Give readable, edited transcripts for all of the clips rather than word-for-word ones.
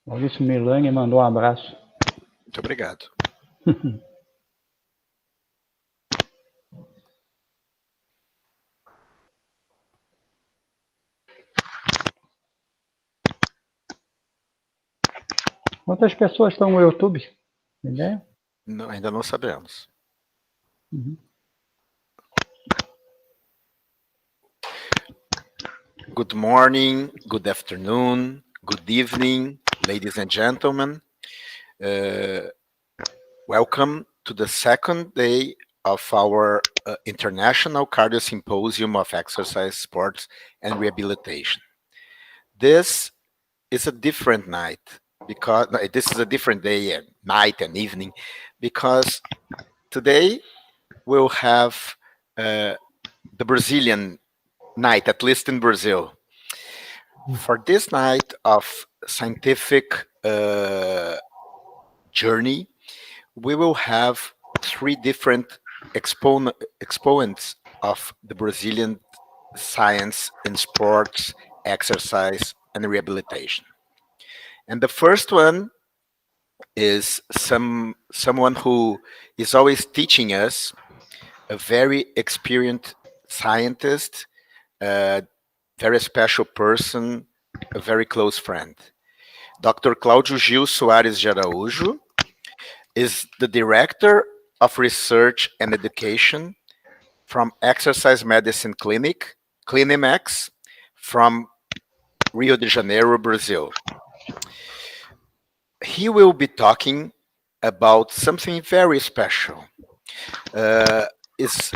Maurício Milani mandou abraço. Muito obrigado. Quantas pessoas estão no YouTube? Tem ideia? Não, ainda não sabemos. Good morning, good afternoon, good evening, ladies and gentlemen. Welcome to the second day of our International Cardio-Symposium of Exercise, Sports, and Rehabilitation. This is a different night because this is a different day and night and evening because today we'll have the Brazilian night, at least in Brazil. For this night of scientific journey, we will have three different exponents of the Brazilian science in sports, exercise, and rehabilitation. And the first one is someone who is always teaching us, a very experienced scientist, a very special person, a very close friend. Dr. Cláudio Gil Soares de Araújo is the Director of Research and Education from Exercise Medicine Clinic, Clinimex, from Rio de Janeiro, Brazil. He will be talking about something very special. It's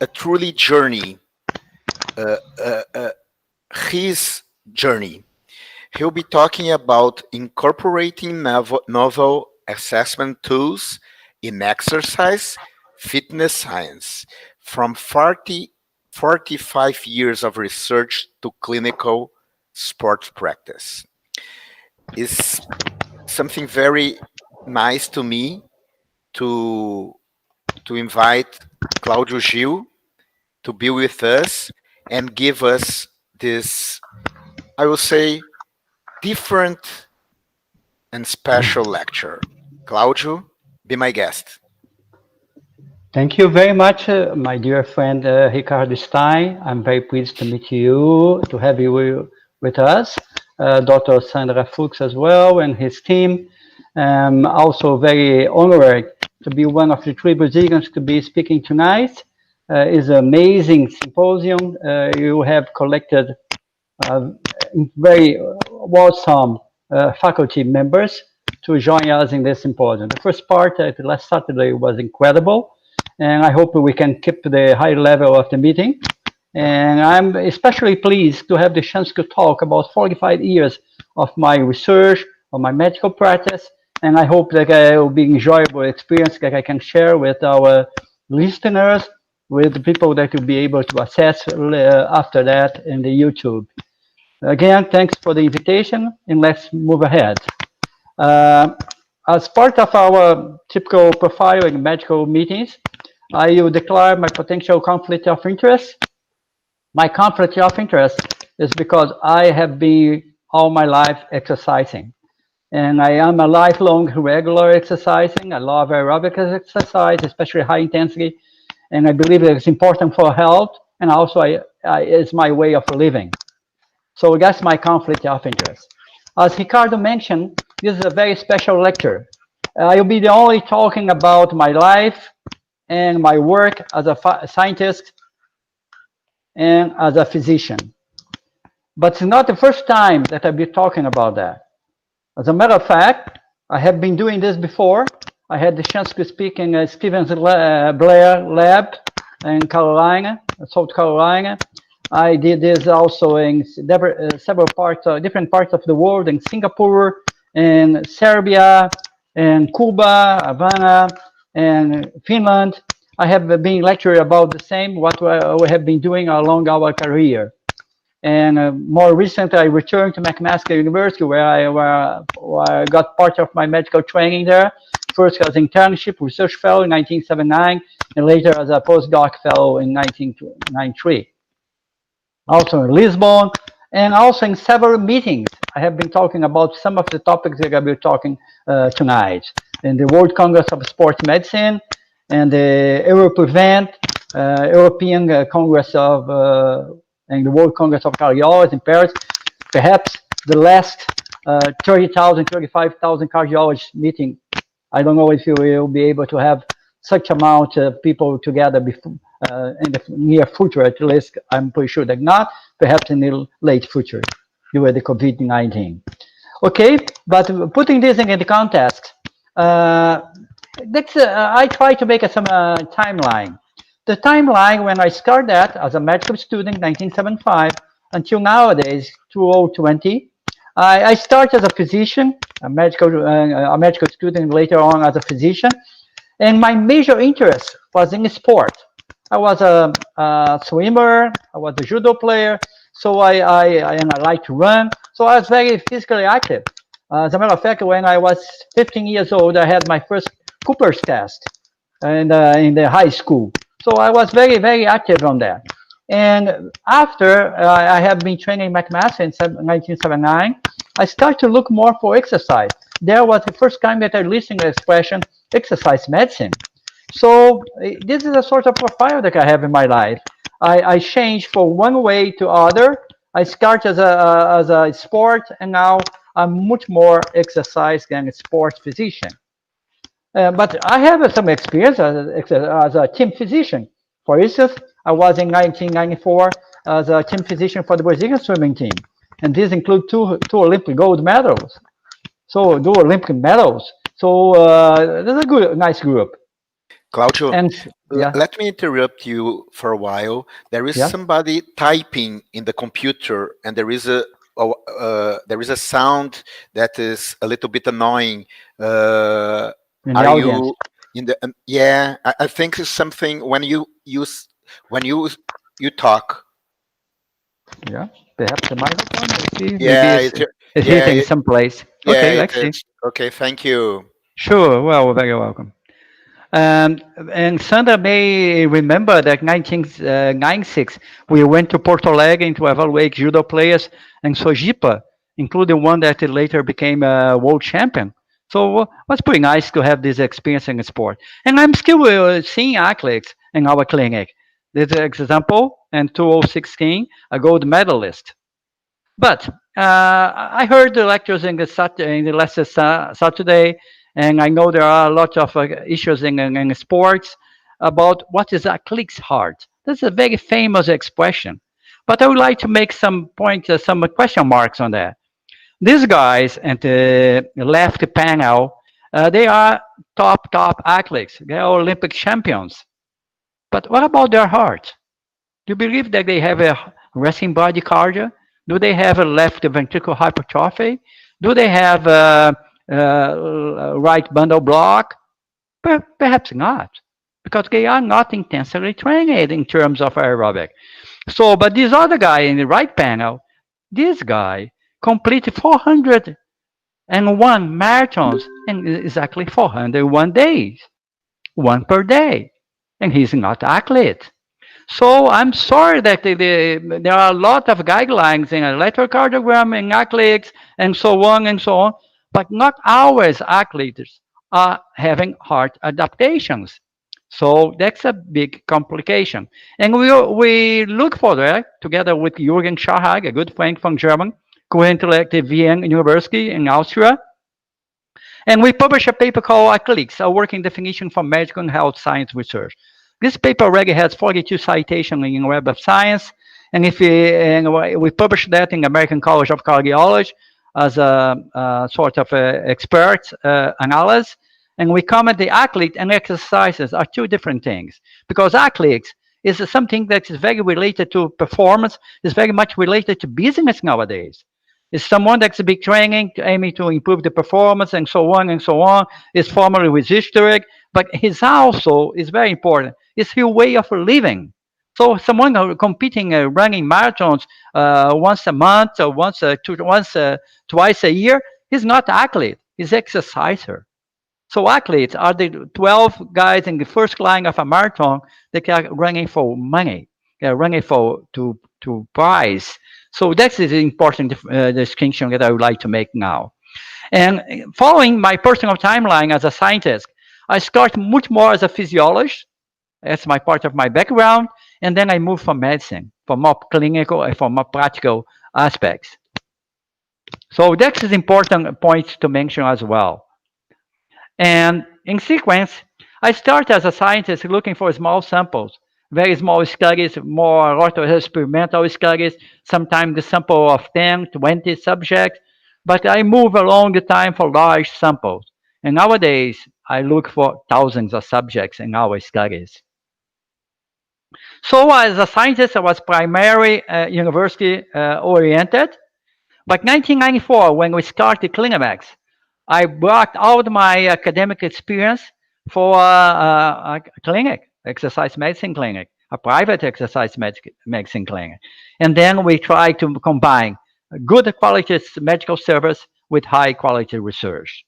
a truly journey, his journey. He'll be talking about incorporating novel assessment tools in exercise, fitness science, from 45 years of research to clinical sports practice. It's something very nice to me to invite Cláudio Gil to be with us and give us this, I will say, different and special lecture. Cláudio, be my guest. Thank you very much, my dear friend Ricardo Stein. I'm very pleased to meet you, to have you with us. Dr. Sandra Fuchs as well and his team. Also very honored to be one of the three Brazilians to be speaking tonight. It's an amazing symposium. You have collected very awesome faculty members to join us in this symposium. The first part, last Saturday, was incredible, and I hope we can keep the high level of the meeting. And I'm especially pleased to have the chance to talk about 45 years of my research, of my medical practice, and I hope that it will be an enjoyable experience that I can share with our listeners, with the people that will be able to access after that in the YouTube. Again, thanks for the invitation, and let's move ahead. As part of our typical profile in medical meetings, I will declare my potential conflict of interest. My conflict of interest is because I have been all my life exercising. And I am a lifelong regular exercising. I love aerobic exercise, especially high intensity. And I believe that it's important for health, and also it's my way of living. So that's my conflict of interest. As Ricardo mentioned, this is a very special lecture. I'll be the only talking about my life and my work as a scientist and as a physician. But it's not the first time that I'll be talking about that. As a matter of fact, I have been doing this before. I had the chance to speak in Stevens Blair Lab in Carolina, South Carolina. I did this also in several parts, different parts of the world, in Singapore, in Serbia, in Cuba, Havana, and Finland. I have been lecturing about the same, what we have been doing along our career. And more recently, I returned to McMaster University, where I got part of my medical training there. First as internship research fellow in 1979, and later as a postdoc fellow in 1993. Also in Lisbon, and also in several meetings I have been talking about some of the topics that I'll be talking tonight in the World Congress of Sports Medicine and the Europrevent, European Congress of and the World Congress of Cardiology in Paris. Perhaps the last 30,000, 35,000 cardiologists meeting. I don't know if you will be able to have such amount of people together before, in the near future, at least. I'm pretty sure that not, perhaps in the late future, due to the COVID-19. Okay, but putting this in the context, I try to make some timeline. The timeline when I started that as a medical student in 1975 until nowadays, 2020, I started as a physician, a medical student later on as a physician, and my major interest was in sport. I was a swimmer, I was a judo player, so and I like to run. So I was very physically active. As a matter of fact, when I was 15 years old, I had my first Cooper's test in the high school. So I was very, very active on that. And after I have been training McMaster in 1979, I started to look more for exercise. There was the first time that I listened to the expression exercise medicine. So this is a sort of profile that I have in my life. I changed from one way to other. I started as a sport, and now I'm much more exercise than a sports physician. But I have some experience as a team physician. For instance, I was in 1994 as a team physician for the Brazilian swimming team. And these include two Olympic gold medals. So, two Olympic medals. So, there's a nice group. Claudio, And yeah, let me interrupt you for a while. There is yeah, somebody typing in the computer, and there is a sound that is a little bit annoying. in the Are audience. you in the? Yeah, I think it's something when you use when you talk. Yeah, perhaps the microphone. Let's see. Maybe Yeah, it's yeah, hitting someplace. yeah, Okay, it let's see. is. Okay, thank you. Sure. Well, very welcome. And Sandra may remember that 1996, we went to Porto Alegre to evaluate judo players and Sojipa, including one that later became a world champion. So it was pretty nice to have this experience in sport. And I'm still seeing athletes in our clinic. This example, in 2016, a gold medalist. But I heard the lectures in the last Saturday, and I know there are a lot of issues in sports about what is a click's heart. That's a very famous expression. But I would like to make some points, some question marks on that. These guys at the left panel, they are top athletes. They are Olympic champions. But what about their heart? Do you believe that they have a resting body cardio? Do they have a left ventricular hypertrophy? Do they have a right bundle block? Perhaps not, because they are not intensely trained in terms of aerobic. So, but this other guy in the right panel, this guy completed 401 marathons in exactly 401 days, one per day, and he's not athlete. So I'm sorry that there are a lot of guidelines in electrocardiogram and athletes and so on, but not always athletes are having heart adaptations. So that's a big complication. And we look for that together with Jürgen Schahag, a good friend from Germany, currently at the Vienna University in Austria. And we published a paper called Athletes, a working definition for medical and health science research. This paper already has 42 citations in Web of Science, and we published that in American College of Cardiology as a sort of expert analysis. And we comment the athlete and exercises are two different things, because athletes is something that is very related to performance, is very much related to business nowadays. Is someone that's a big training aiming to improve the performance and so on and so on. Is formally registered, but his also is very important. It's his way of living. So someone competing, running marathons once a month or twice a year, he's not athlete. He's exerciser. So athletes are the 12 guys in the first line of a marathon that are running for money. They're running to price. So that's the important distinction that I would like to make now. And following my personal timeline as a scientist, I start much more as a physiologist. That's my part of my background. And then I move from medicine, for more clinical and for more practical aspects. So that's an important point to mention as well. And in sequence, I start as a scientist looking for small samples, very small studies, more a lot of experimental studies, sometimes the sample of 10, 20 subjects, but I move along the time for large samples. And nowadays, I look for thousands of subjects in our studies. So as a scientist, I was primarily university oriented. But 1994, when we started Clinimax, I brought out my academic experience for a clinic, exercise medicine clinic, a private exercise medicine clinic. And then we try to combine good quality medical service with high quality research.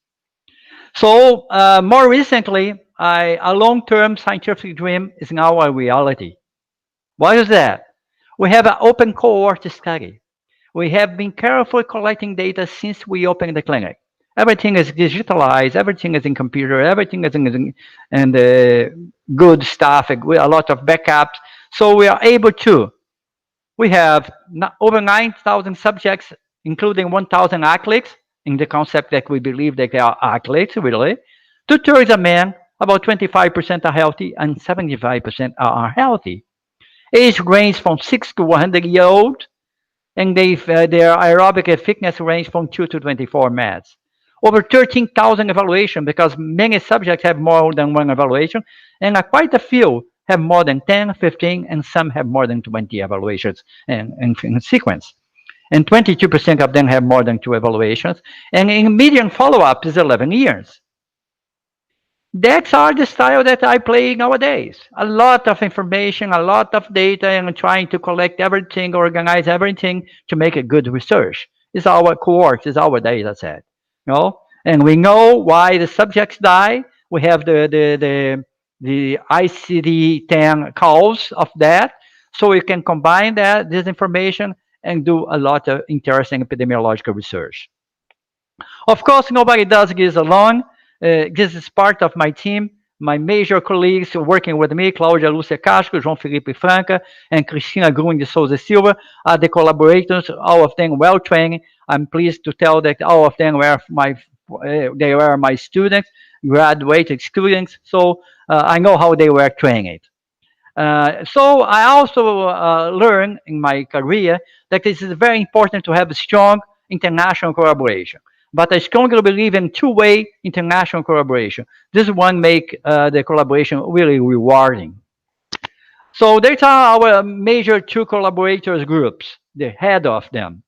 So more recently, a long-term scientific dream is now a reality. What is that? We have an open cohort study. We have been carefully collecting data since we opened the clinic. Everything is digitalized, everything is in computer, everything is in the good stuff, with a lot of backups. So we are able to. We have over 9,000 subjects, including 1,000 athletes, in the concept that we believe that they are athletes, really. Two-thirds are men, about 25% are healthy, and 75% are unhealthy. Age range from 6 to 100-year old, and their aerobic fitness range from 2 to 24 minutes. Over 13,000 evaluations because many subjects have more than one evaluation, and quite a few have more than 10, 15, and some have more than 20 evaluations in sequence. And 22% of them have more than 2 evaluations, and in median follow-up is 11 years. That's are the style that I play nowadays. A lot of information, a lot of data, and trying to collect everything, organize everything to make a good research. It's our cohort, it's our data set. You know? And we know why the subjects die. We have the ICD-10 calls of that. So we can combine this information and do a lot of interesting epidemiological research. Of course, nobody does this alone. This is part of my team. My major colleagues working with me, Cláudia Lúcia Castro, João Felipe Franca, and Cristina Grun de Souza Silva, are the collaborators, all of them well trained. I'm pleased to tell that all of them were my students, graduated students, so I know how they were trained. So I also learned in my career that it is very important to have a strong international collaboration. But I strongly believe in two-way international collaboration. This one make the collaboration really rewarding. So these are our major two collaborators groups, the head of them.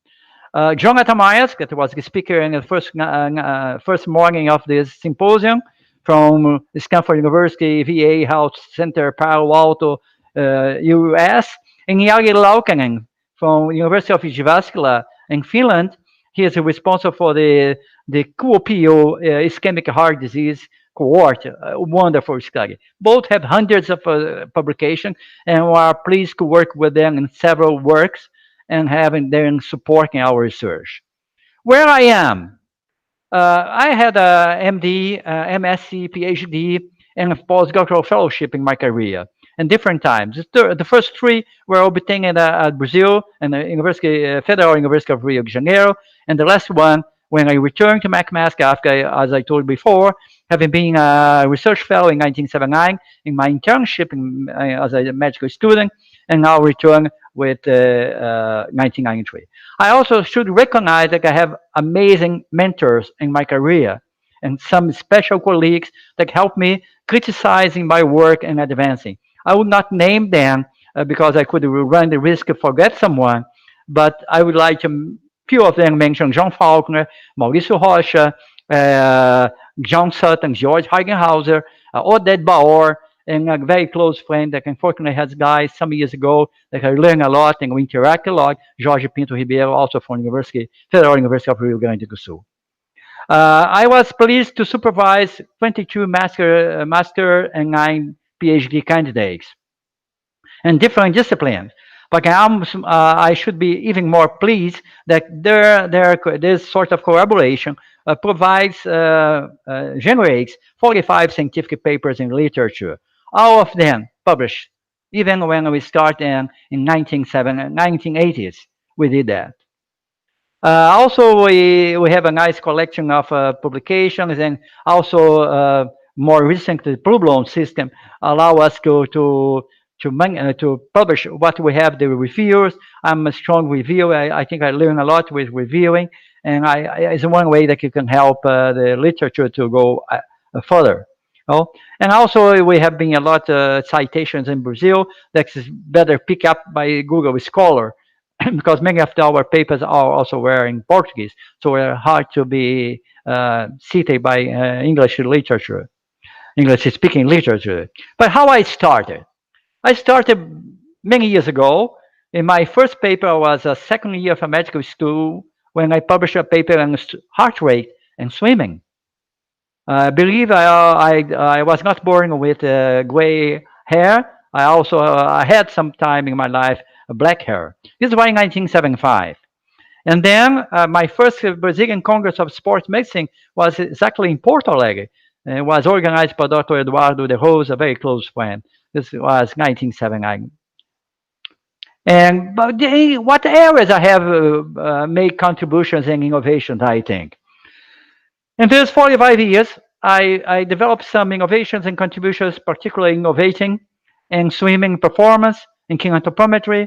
Jonathan Myers, that was the speaker in the first morning of this symposium from Stanford University VA Health Center, Palo Alto, US, and Jari Laukkanen from University of Jyväskylä in Finland. He is responsible for the QPO ischemic heart disease cohort, a wonderful study. Both have hundreds of publications, and we are pleased to work with them in several works and having them supporting our research. Where I am, I had a MD, MSc, PhD, and a postdoctoral fellowship in my career in different times. The first three were obtained at Brazil and the Federal University of Rio de Janeiro, and the last one when I returned to MUSK after, as I told before, having been a research fellow in 1979 in my internship as a medical student, and now return with 1993. I also should recognize that I have amazing mentors in my career and some special colleagues that help me criticizing my work and advancing. I would not name them because I could run the risk to forget someone, but I would like to few of them mention John Faulkner, Mauricio Rocha, John Sutton, George Hagenhauser, Oded Baor, and a very close friend that unfortunately has died some years ago that I learned a lot and we interact a lot, Jorge Pinto Ribeiro, also from Federal University of Rio Grande do Sul. I was pleased to supervise 22 master and 9 PhD candidates in different disciplines. But I should be even more pleased that this sort of collaboration generates 45 scientific papers in literature, all of them published. Even when we start in 1980s, we did that. Also, we have a nice collection of publications, and also more recently, the Publon system allow us to publish what we have, the reviews. I'm a strong reviewer. I think I learn a lot with reviewing, and it's one way that you can help the literature to go further. Oh, and also we have been a lot citations in Brazil that is better picked up by Google Scholar because many of our papers are also were in Portuguese, so they're hard to be cited by English literature, English-speaking literature. But how I started? I started many years ago. In my first paper, I was a second year of medical school when I published a paper on heart rate and swimming. I believe I was not born with gray hair. I also I had some time in my life black hair. This was in 1975. And then my first Brazilian Congress of Sports Medicine was exactly in Porto Alegre. It was organized by Dr. Eduardo de Rosa, a very close friend. This was 1979. And but what areas I have made contributions and innovations, I think. In these 45 years, I developed some innovations and contributions, particularly innovating in swimming performance, in kinetometry,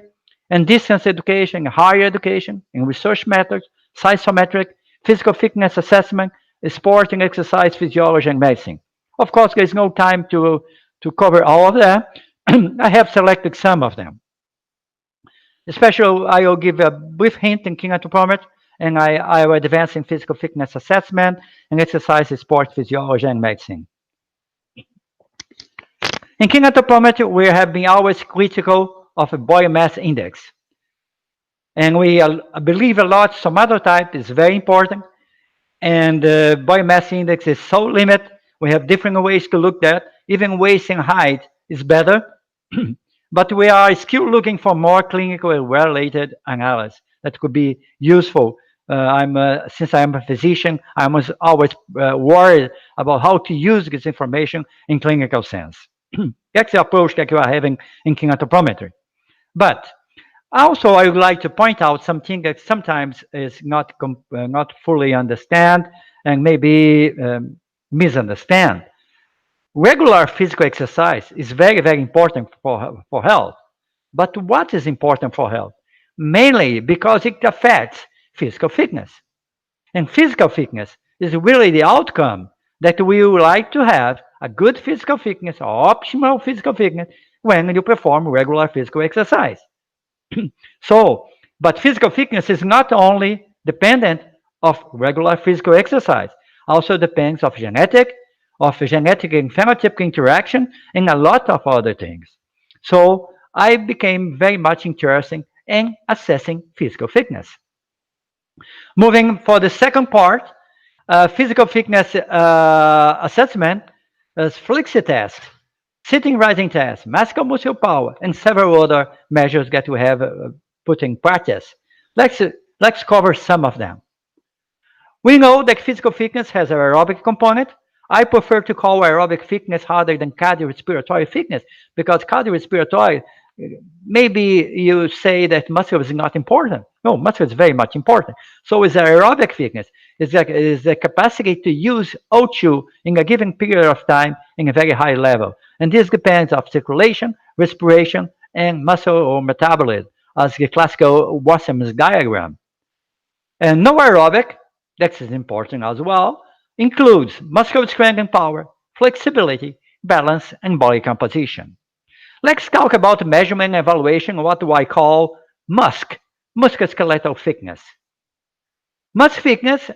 and distance education, higher education, in research methods, scientometric, physical fitness assessment, sport and exercise physiology and medicine. Of course, there's no time to cover all of them. I have selected some of them. Especially, I will give a brief hint in kinetometry, and I will advance in physical fitness assessment and exercise, sport physiology and medicine. In kinetometry, we have been always critical of a body mass index. And we believe a lot somatotype is very important. And body mass index is so limited. We have different ways to look at. Even waist and height is better. But we are still looking for more clinical and related analysis that could be useful. Since I am a physician, I was always worried about how to use this information in clinical sense. That's the approach that you are having in kinetometry. But also, I would like to point out something that sometimes is not fully understand and maybe misunderstand. Regular physical exercise is very, very important for health. But what is important for health? Mainly because it affects physical fitness. And physical fitness is really the outcome that we would like to have a good physical fitness or optimal physical fitness when you perform regular physical exercise. But physical fitness is not only dependent of regular physical exercise, also depends of genetic and phenotypic interaction, and a lot of other things. So I became very much interested in assessing physical fitness. Moving for the second part, physical fitness assessment is flexi test, sitting rising test, muscle power, and several other measures that we have put in practice. Let's cover some of them. We know that physical fitness has an aerobic component. I prefer to call aerobic fitness harder than cardiorespiratory fitness because cardiorespiratory, maybe you say that muscle is not important. No, muscle is very much important. So is aerobic fitness. Is the capacity to use O2 in a given period of time in a very high level. And this depends on circulation, respiration, and muscle or metabolism, as the classical Wassham's diagram. And no aerobic, that is important as well, includes muscular strength and power, flexibility, balance, and body composition. Let's talk about measurement and evaluation of what I call MUSK, musculoskeletal fitness. MUSK fitness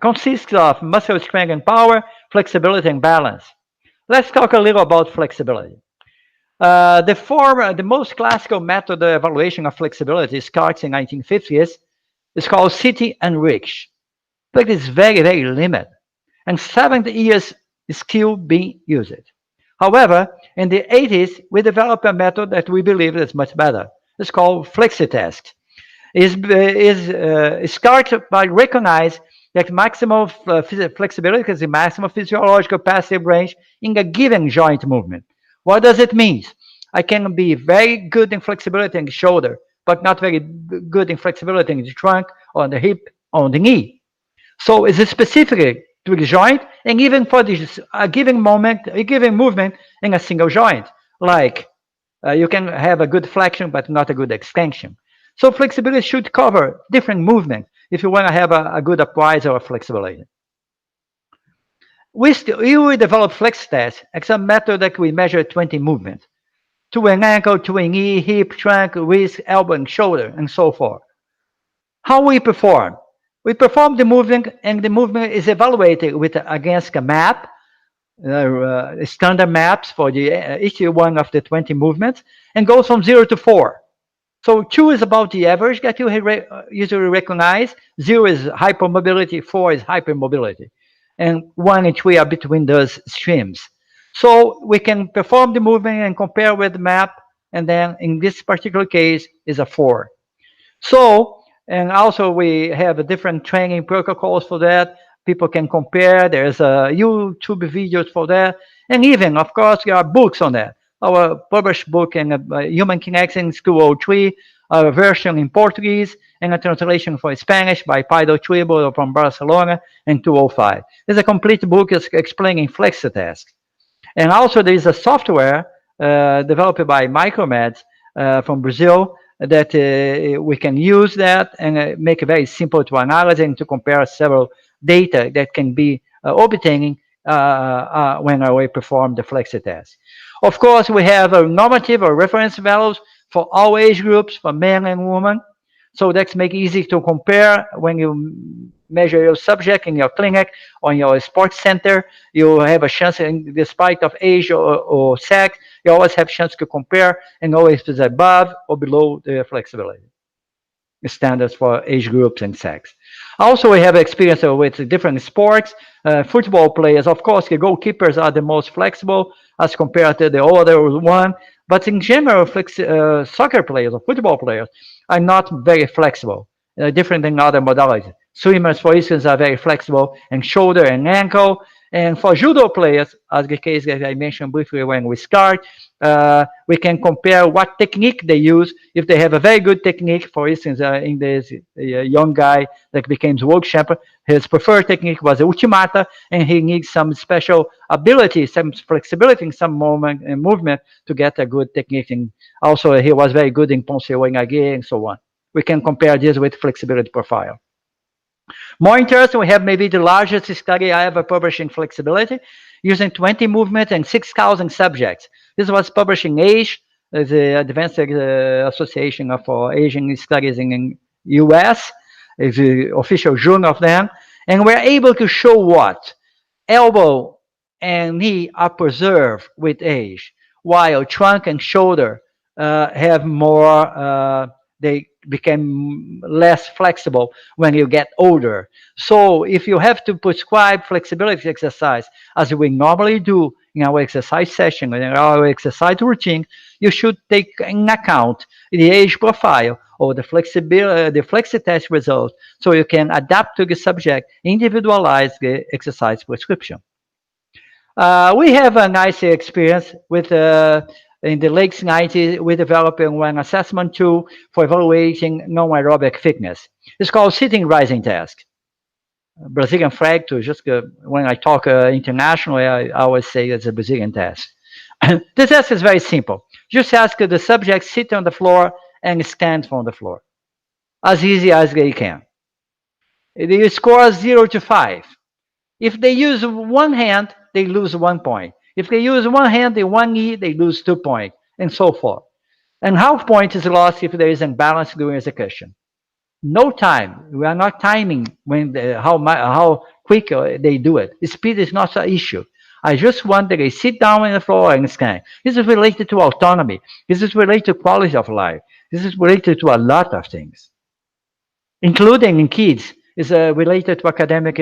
consists of muscle strength and power, flexibility, and balance. Let's talk a little about flexibility. The most classical method of evaluation of flexibility starts in 1950s. It's called City and Rich, but it's very, very limited. And 70 years is still being used. However, in the 80s, we developed a method that we believe is much better. It's called flexi-test. It starts by recognize that maximum flexibility is the maximum physiological passive range in a given joint movement. What does it mean? I can be very good in flexibility in the shoulder, but not very good in flexibility in the trunk, on the hip, on the knee. So it's specific to the joint, and even for this, a given moment, a given movement in a single joint. Like you can have a good flexion, but not a good extension. So flexibility should cover different movements if you want to have a good appraisal of flexibility. We will develop flex test as a method that we measure 20 movements to an ankle, to a knee, hip, trunk, wrist, elbow, and shoulder, and so forth. How we perform? We perform the movement, and the movement is evaluated against a map, standard maps for each one of the 20 movements, and goes from 0 to 4. So 2 is about the average that you usually recognize. 0 is hypermobility, 4 is hypermobility, and 1 and 3 are between those streams. So we can perform the movement and compare with the map, and then in this particular case is a 4. So, and also we have a different training protocols for that. People can compare. There's a YouTube videos for that. And even, of course, there are books on that. Our published book in Human Kinetics in 203, a version in Portuguese, and a translation for Spanish by Paido Tribo from Barcelona in 205. There's a complete book explaining FlexiTask. And also there is a software developed by Micromeds from Brazil that we can use that and make it very simple to analyze and to compare several data that can be obtaining when we perform the flexi test. Of course, we have a normative or reference values for all age groups, for men and women. So that's make it easy to compare when you measure your subject in your clinic or in your sports center. You have a chance, despite of age or sex, you always have chance to compare and always is above or below the flexibility standards for age groups and sex. Also, we have experience with different sports. Football players, of course, the goalkeepers are the most flexible as compared to the other one. But in general, soccer players or football players are not very flexible, different than other modalities. Swimmers, for instance, are very flexible in shoulder and ankle. And for judo players, as the case that I mentioned briefly when we start, we can compare what technique they use. If they have a very good technique, for instance, in this young guy that became world champion, his preferred technique was ultimata, and he needs some special ability, some flexibility in some moment and movement to get a good technique. And also, he was very good in Ponce Oenagé and so on. We can compare this with flexibility profile. More interesting, we have maybe the largest study I ever published in flexibility, using 20 movements and 6,000 subjects. This was published in AGE, the Advanced Association of Asian Studies in US, is the official journal of them. And we're able to show what? Elbow and knee are preserved with age, while trunk and shoulder have more, they become less flexible when you get older. So if you have to prescribe flexibility exercise, as we normally do in our exercise session, in our exercise routine, you should take in account the age profile or the flexibility, the flexi test results, so you can adapt to the subject, individualize the exercise prescription. We have a nice experience with in the late 90s, we developed one assessment tool for evaluating non-aerobic fitness. It's called sitting rising test. Brazilian flag too, just when I talk internationally, I always say it's a Brazilian test. This test is very simple. Just ask the subject sit on the floor and stand from the floor. As easy as they can. They score 0 to 5. If they use one hand, they lose 1 point. If they use one hand and one knee, they lose 2 points, and so forth. And half point is lost if there is imbalance during execution. No time. We are not timing when how quick they do it. Speed is not an issue. I just want that they sit down on the floor and scan. This is related to autonomy. This is related to quality of life. This is related to a lot of things, including in kids. Is related to academic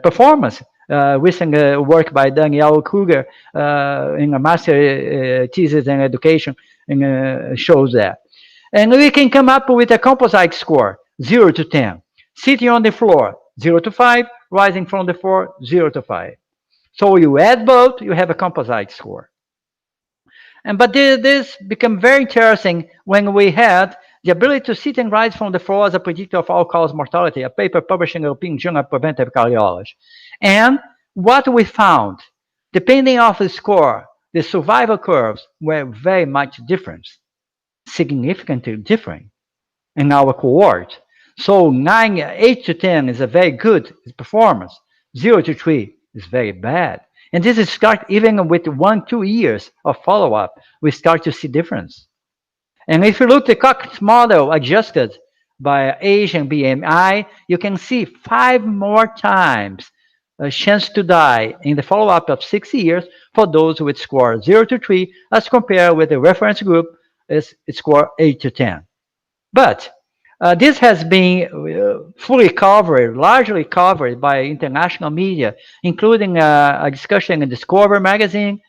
performance. recent work by Daniel Kruger in a master thesis in education and shows that. And we can come up with a composite score, 0 to 10. Sitting on the floor, 0 to 5. Rising from the floor, 0 to 5. So you add both, you have a composite score. But this became very interesting when we had the ability to sit and rise from the floor as a predictor of all-cause mortality, a paper published in the European Journal of Preventive Cardiology. And what we found, depending on the score, the survival curves were very much different, significantly different in our cohort. So 8 to 10 is a very good performance. 0 to 3 is very bad. And this is start even with 1-2 years of follow-up, we start to see difference. And if you look at the Cox model adjusted by age and BMI, you can see 5 more times a chance to die in the follow-up of 6 years for those with score 0 to 3 as compared with the reference group is score 8 to 10. But this has been fully covered, largely covered by international media, including a discussion in Discover magazine.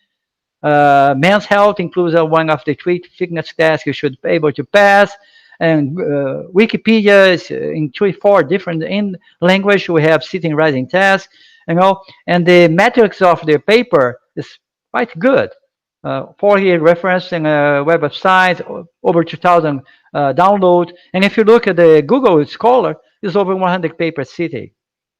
Men's Health includes one of the 3 fitness tests you should be able to pass. And Wikipedia is in 3-4 different in language. We have sitting rising tests, and the metrics of the paper is quite good. 40 reference in Web of Science, over 2,000 download. And if you look at the Google Scholar, it's over 100 papers cited,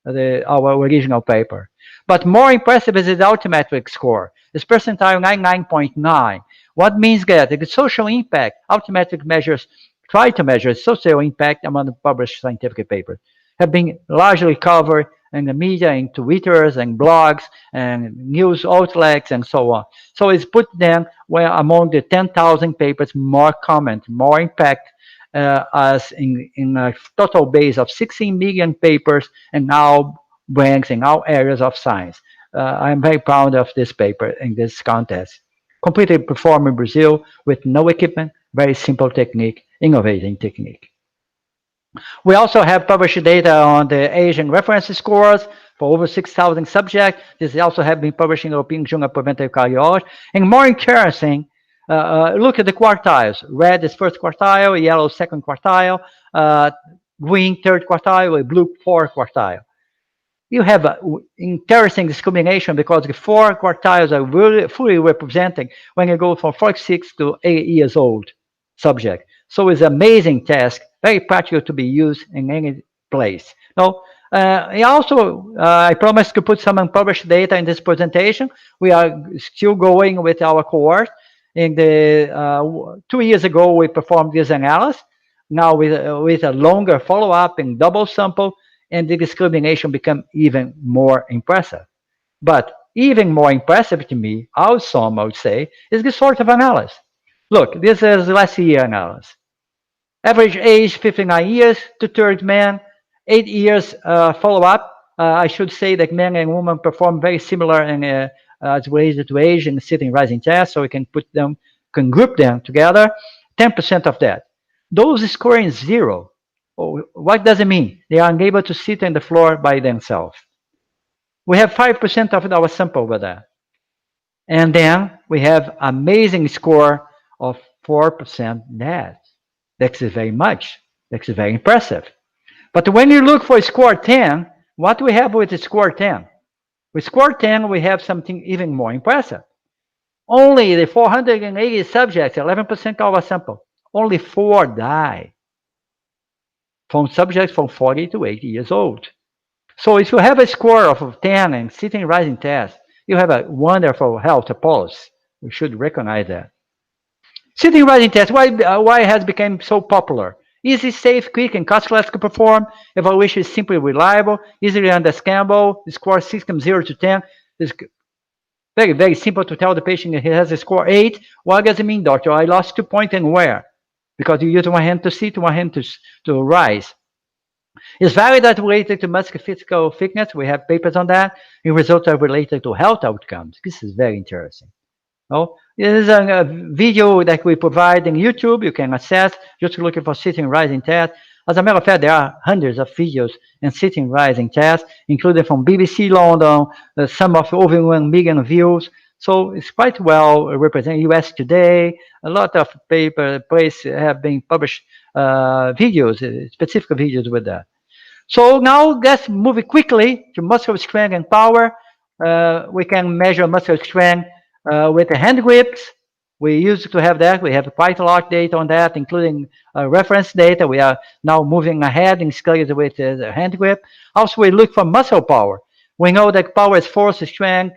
our original paper. But more impressive is the altimetric score. It's percentile 99.9. What means that the social impact, altimetric measures, try to measure social impact among the published scientific papers, have been largely covered in the media, in Twitters and blogs and news outlets and so on. So it's put them among the 10,000 papers more comment, more impact, as in a total base of 16 million papers and now ranks in all areas of science. I'm very proud of this paper in this contest. Completely performed in Brazil with no equipment, very simple technique, innovating technique. We also have published data on the Asian reference scores for over 6,000 subjects. This also have been published in the European Journal of Preventive Cardiology. And more interesting, look at the quartiles. Red is first quartile, yellow second quartile, green third quartile, blue fourth quartile. You have an interesting discrimination because the 4 quartiles are really fully represented when you go from 46 to 8 years old subject. So it's an amazing task, very practical to be used in any place. Now, I promised to put some unpublished data in this presentation. We are still going with our cohort. In the 2 years ago, we performed this analysis. Now with a longer follow-up in double sample, and the discrimination become even more impressive. But even more impressive to me, also, I would say, is this sort of analysis. Look, this is last year analysis. Average age, 59 years, 2/3 men, 8 years follow-up. I should say that men and women perform very similar in as related to age in the sitting rising test, so we can group them together. 10% of that. Those scoring 0. What does it mean? They are unable to sit on the floor by themselves. We have 5% of our sample over there. And then we have amazing score of 4% death. That is very much. That is very impressive. But when you look for score 10, what we have with the score 10? With score 10, we have something even more impressive. Only the 480 subjects, 11% of our sample, only 4 die. From subjects from 40 to 80 years old. So if you have a score of 10 and sitting rising test, you have a wonderful health pulse. We should recognize that. Sitting rising test, why it has become so popular? Easy, safe, quick, and costless to perform. Evaluation is simply reliable, easily understandable. The score system 0 to 10 is very, very simple to tell the patient he has a score 8. What does it mean, doctor? I lost 2 points and where? Because you use one hand to sit, one hand to rise. It's validated related to MUSK physical fitness. We have papers on that. The results are related to health outcomes. This is very interesting. This is a video that we provide in YouTube. You can access just looking for sitting rising test. As a matter of fact, there are hundreds of videos and sitting rising tests, including from BBC London, some of over 1 million views. So it's quite well represented. US Today, a lot of places have been published videos, specific videos with that. So now let's move quickly to muscle strength and power. We can measure muscle strength with the hand grips. We used to have that. We have quite a lot of data on that, including reference data. We are now moving ahead in studies with the hand grip. Also, we look for muscle power. We know that power is force strength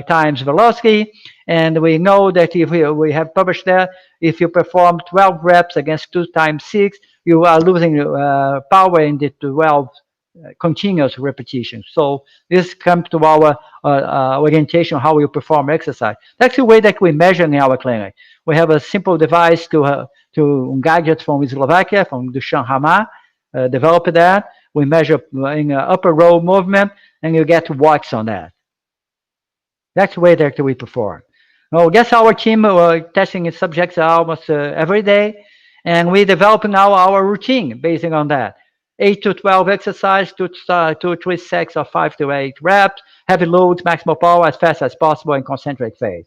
times velocity, and we know that if we have published that, if you perform 12 reps against 2 times 6, you are losing power in the 12 continuous repetitions. So this comes to our orientation, how we perform exercise. That's the way that we measure in our clinic. We have a simple device to gadget from Slovakia, from Dusan Hama, developed that. We measure in upper row movement, and you get watts on that. That's the way that we perform. Well, guess our team testing subjects almost every day, and we develop now our routine based on that. 8 to 12 exercise, 2 to 3 sets of 5 to 8 reps, heavy loads, maximal power as fast as possible in concentric phase.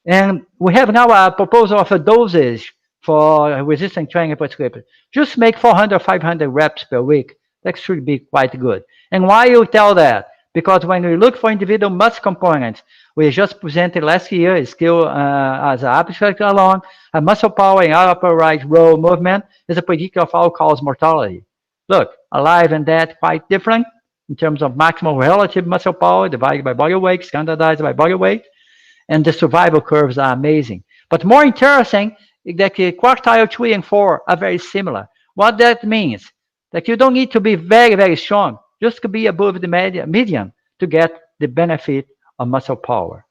And we have now a proposal of a dosage for resistance training prescription. Just make 400 or 500 reps per week. That should be quite good. And why you tell that? Because when we look for individual MUSK components, we just presented last year, it's still as an abstract alone, a muscle power in upper right row movement is a predictor of all-cause mortality. Look, alive and dead quite different in terms of maximal relative muscle power divided by body weight, standardized by body weight, and the survival curves are amazing. But more interesting is that quartile 3 and 4 are very similar. What that means, that you don't need to be very, very strong, just to be above the median to get the benefit of muscle power.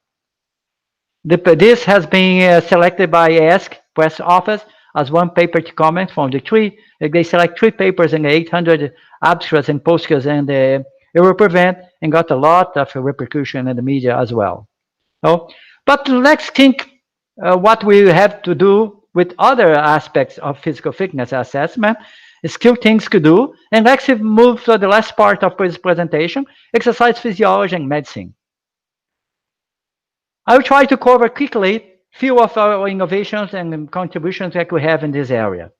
This has been selected by ASK Press Office as one paper to comment from the 3. They select 3 papers in the 800 abstracts and posters and the Aerobic, and got a lot of repercussion in the media as well. So, but let's think what we have to do with other aspects of physical fitness assessment. Still things to do, and let's move to the last part of this presentation, exercise physiology and medicine. I will try to cover quickly few of our innovations and contributions that we have in this area.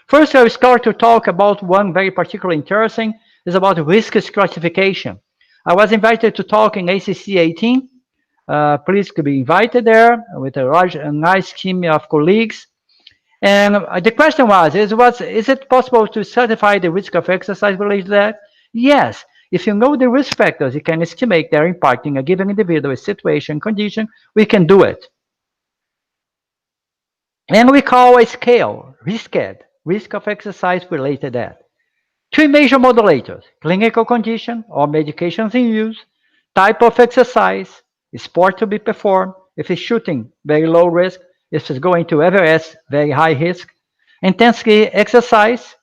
First, I will start to talk about one very particularly interesting, is about risk stratification. I was invited to talk in ACC 18. Pleased to be invited there with a nice team of colleagues. And the question was, is it possible to certify the risk of exercise related to that? Yes. If you know the risk factors, you can estimate their impact in a given individual situation, condition, we can do it. And we call a scale, risk of exercise related to that. 3 major modulators, clinical condition or medications in use, type of exercise, sport to be performed, if it's shooting, very low risk, if it's going to Everest, very high risk, intensity exercise,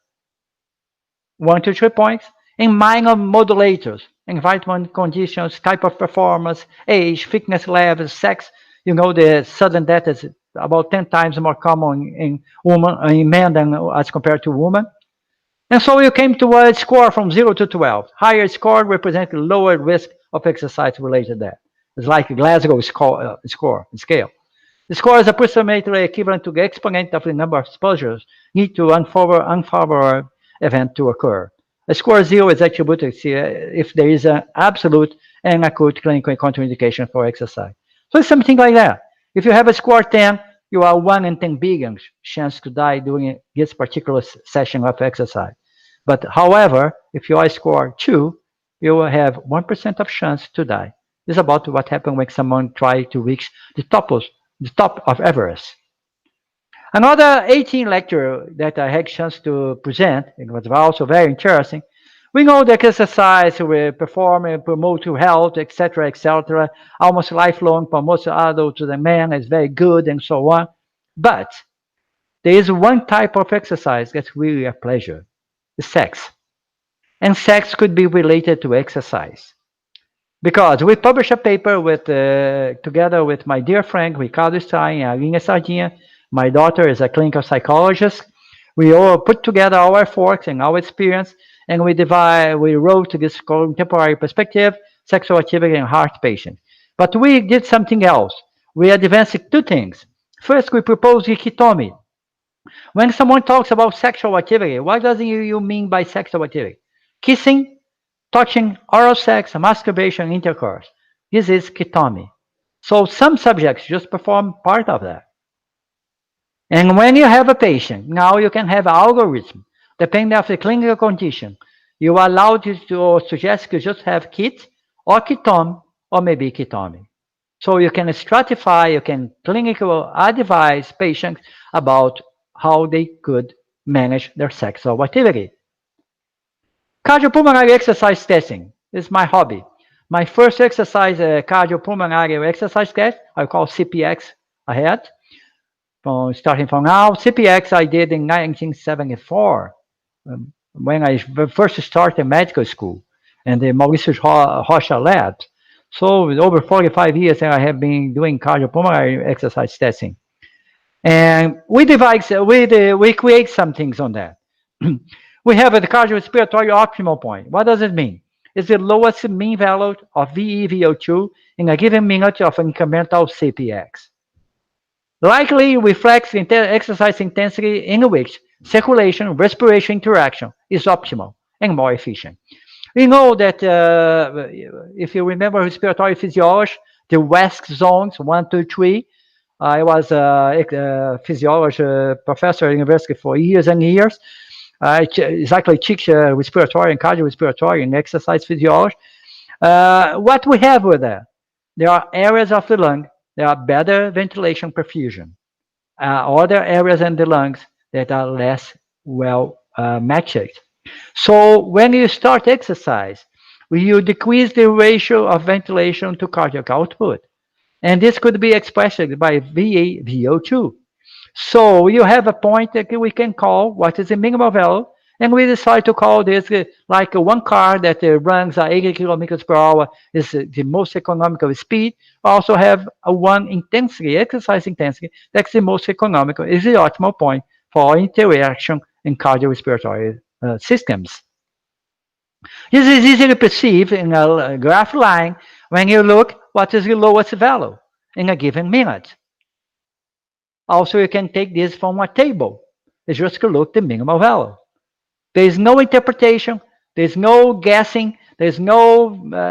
1 to 3 points, and minor modulators, environment conditions, type of performance, age, fitness level, sex. You know, the sudden death is about 10 times more common in men than as compared to women. And so you came to a score from 0 to 12. Higher score represents lower risk of exercise-related death. It's like a Glasgow scale. The score is approximately equivalent to the exponent of the number of exposures need to unfavorable event to occur. A score 0 is attributed if there is an absolute and acute clinical contraindication for exercise. So it's something like that. If you have a score 10, you are 1 in 10 billion chance to die during this particular session of exercise. But however, if you are score 2, you will have 1% of chance to die. This is about what happened when someone tried to reach the top of Everest. Another 18 lecture that I had chance to present, it was also very interesting. We know that exercise will perform and promote health, etc., almost lifelong for most adults and men is very good and so on. But there is one type of exercise that's really a pleasure, the sex. And sex could be related to exercise. Because we published a paper with together with my dear friend Ricardo Stein and Alina Sardinha. My daughter is a clinical psychologist. We all put together our efforts and our experience, and we wrote this contemporary perspective, sexual activity in heart patients. But we did something else. We advanced two things. First, we proposed dichotomy. When someone talks about sexual activity, what does you mean by sexual activity? Kissing, touching, oral sex, masturbation, intercourse. This is dichotomy. So some subjects just perform part of that. And when you have a patient, now you can have an algorithm, depending on the clinical condition. You are allowed to suggest you just have KIT or KITOM or maybe KITOMI. So you can stratify, you can clinical advise patients about how they could manage their sexual activity. Cardiopulmonary exercise testing is my hobby. My first exercise, cardiopulmonary exercise test, I call CPX ahead. Starting from now, CPX I did in 1974 when I first started medical school and the Mauricio Rocha lab. So with over 45 years, I have been doing cardiopulmonary exercise testing. And we create some things on that. We have the cardiorespiratory optimal point. What does it mean? It's the lowest mean value of VeVO2 in a given minute of incremental CPX. Likely reflects the exercise intensity in which circulation, respiration interaction is optimal and more efficient. We know that if you remember respiratory physiology, the WESC zones 1, 2, 3. I was a physiology professor at university for years and years. I exactly teach respiratory and cardiorespiratory and exercise physiology. What we have with that? There are areas of the lung that are better ventilation perfusion. Other areas in the lungs that are less well matched. So when you start exercise, you decrease the ratio of ventilation to cardiac output. And this could be expressed by VaVO2. So you have a point that we can call what is the minimal value, and we decide to call this like one car that runs at 80 kilometers per hour is the most economical speed. Also have a one intensity, exercise intensity, that's the most economical, is the optimal point for interaction in cardiorespiratory systems. This is easily perceived in a graph line when you look what is the lowest value in a given minute. Also, you can take this from a table. It's just to look the minimal value. There's no interpretation. There's no guessing. There's no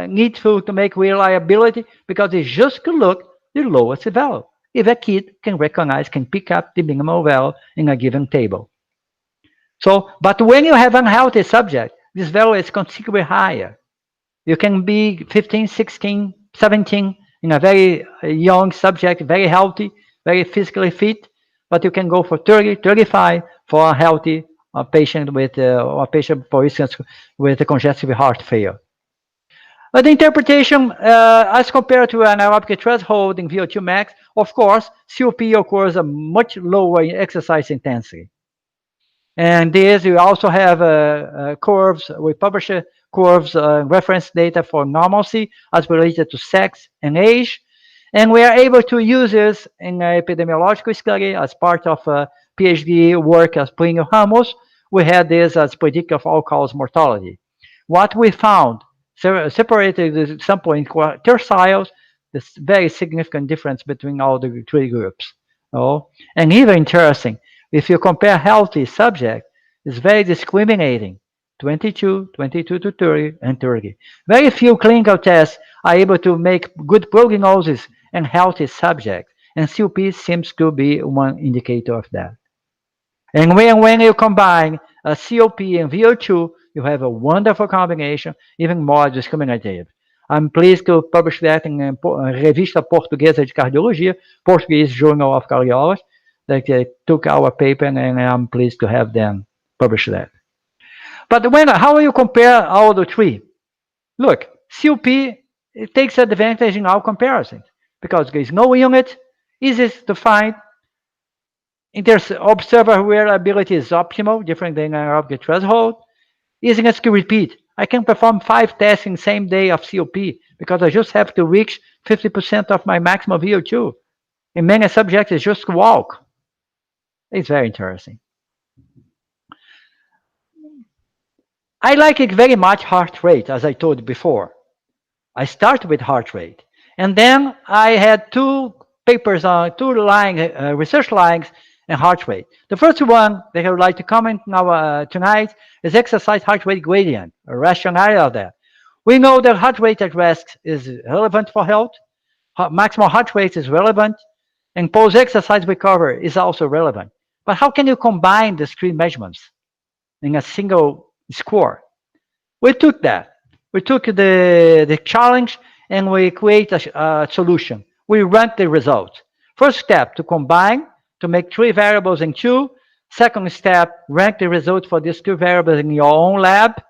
need to make reliability because it's just to look the lowest value. If a kid can recognize, can pick up the minimal value in a given table. So, but when you have unhealthy subject, this value is considerably higher. You can be 15, 16, 17 in a very young subject, very healthy, very physically fit, but you can go for 30, 35 for a healthy patient with, or a patient, for instance, with a congestive heart failure. The interpretation, as compared to an aerobic threshold in VO2 max, of course, COP occurs a much lower exercise intensity. And this, you also have curves, we publish curves, reference data for normalcy as related to sex and age. And we are able to use this in an epidemiological study as part of a PhD work as Plinio Ramos. We had this as predictor of all-cause mortality. What we found, separated the sample in terciles, this very significant difference between all the three groups. Oh, and even interesting, if you compare healthy subjects, it's very discriminating. 22, 22 to 30, and 30. Very few clinical tests are able to make good prognosis in healthy subjects, and COP seems to be one indicator of that. And when you combine a COP and VO2, you have a wonderful combination, even more discriminative. I'm pleased to publish that in Revista Portuguesa de Cardiologia, Portuguese Journal of Cardiology, that took our paper, and I'm pleased to have them publish that. But how you compare all the three? Look, COP, it takes advantage in our comparisons because there is no unit, easy to find, observer reliability is optimal, different than aerobic threshold, easiness to repeat. I can perform 5 tests in the same day of COP because I just have to reach 50% of my maximum VO2. In many subjects, it's just walk. It's very interesting. I like it very much heart rate, as I told you before. I start with heart rate. And then I had two papers on two research lines and heart rate. The first one that I would like to comment now tonight is exercise heart rate gradient, a rationale of that. We know that heart rate at rest is relevant for health. Maximal heart rate is relevant, and post-exercise recovery is also relevant. But how can you combine these three measurements in a single score? We took that. We took the challenge and we create a solution. We rank the results. First step, to combine, to make three variables in two. Second step, rank the results for these two variables in your own lab.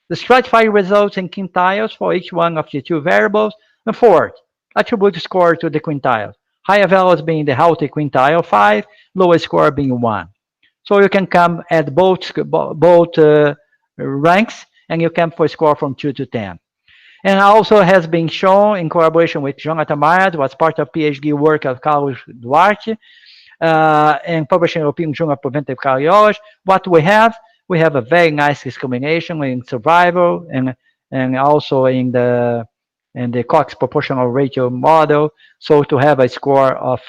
The stratify results in quintiles for each one of the two variables. And fourth, attribute score to the quintiles. Higher values being the healthy quintile 5, lower score being 1. So you can come at both ranks and you can for a score from 2 to 10. And also has been shown in collaboration with Jonathan Myers, was part of PhD work of Carlos Duarte, and published in European Journal of Preventive Cardiology. What we have a very nice discrimination in survival and also in the Cox proportional ratio model. So to have a score of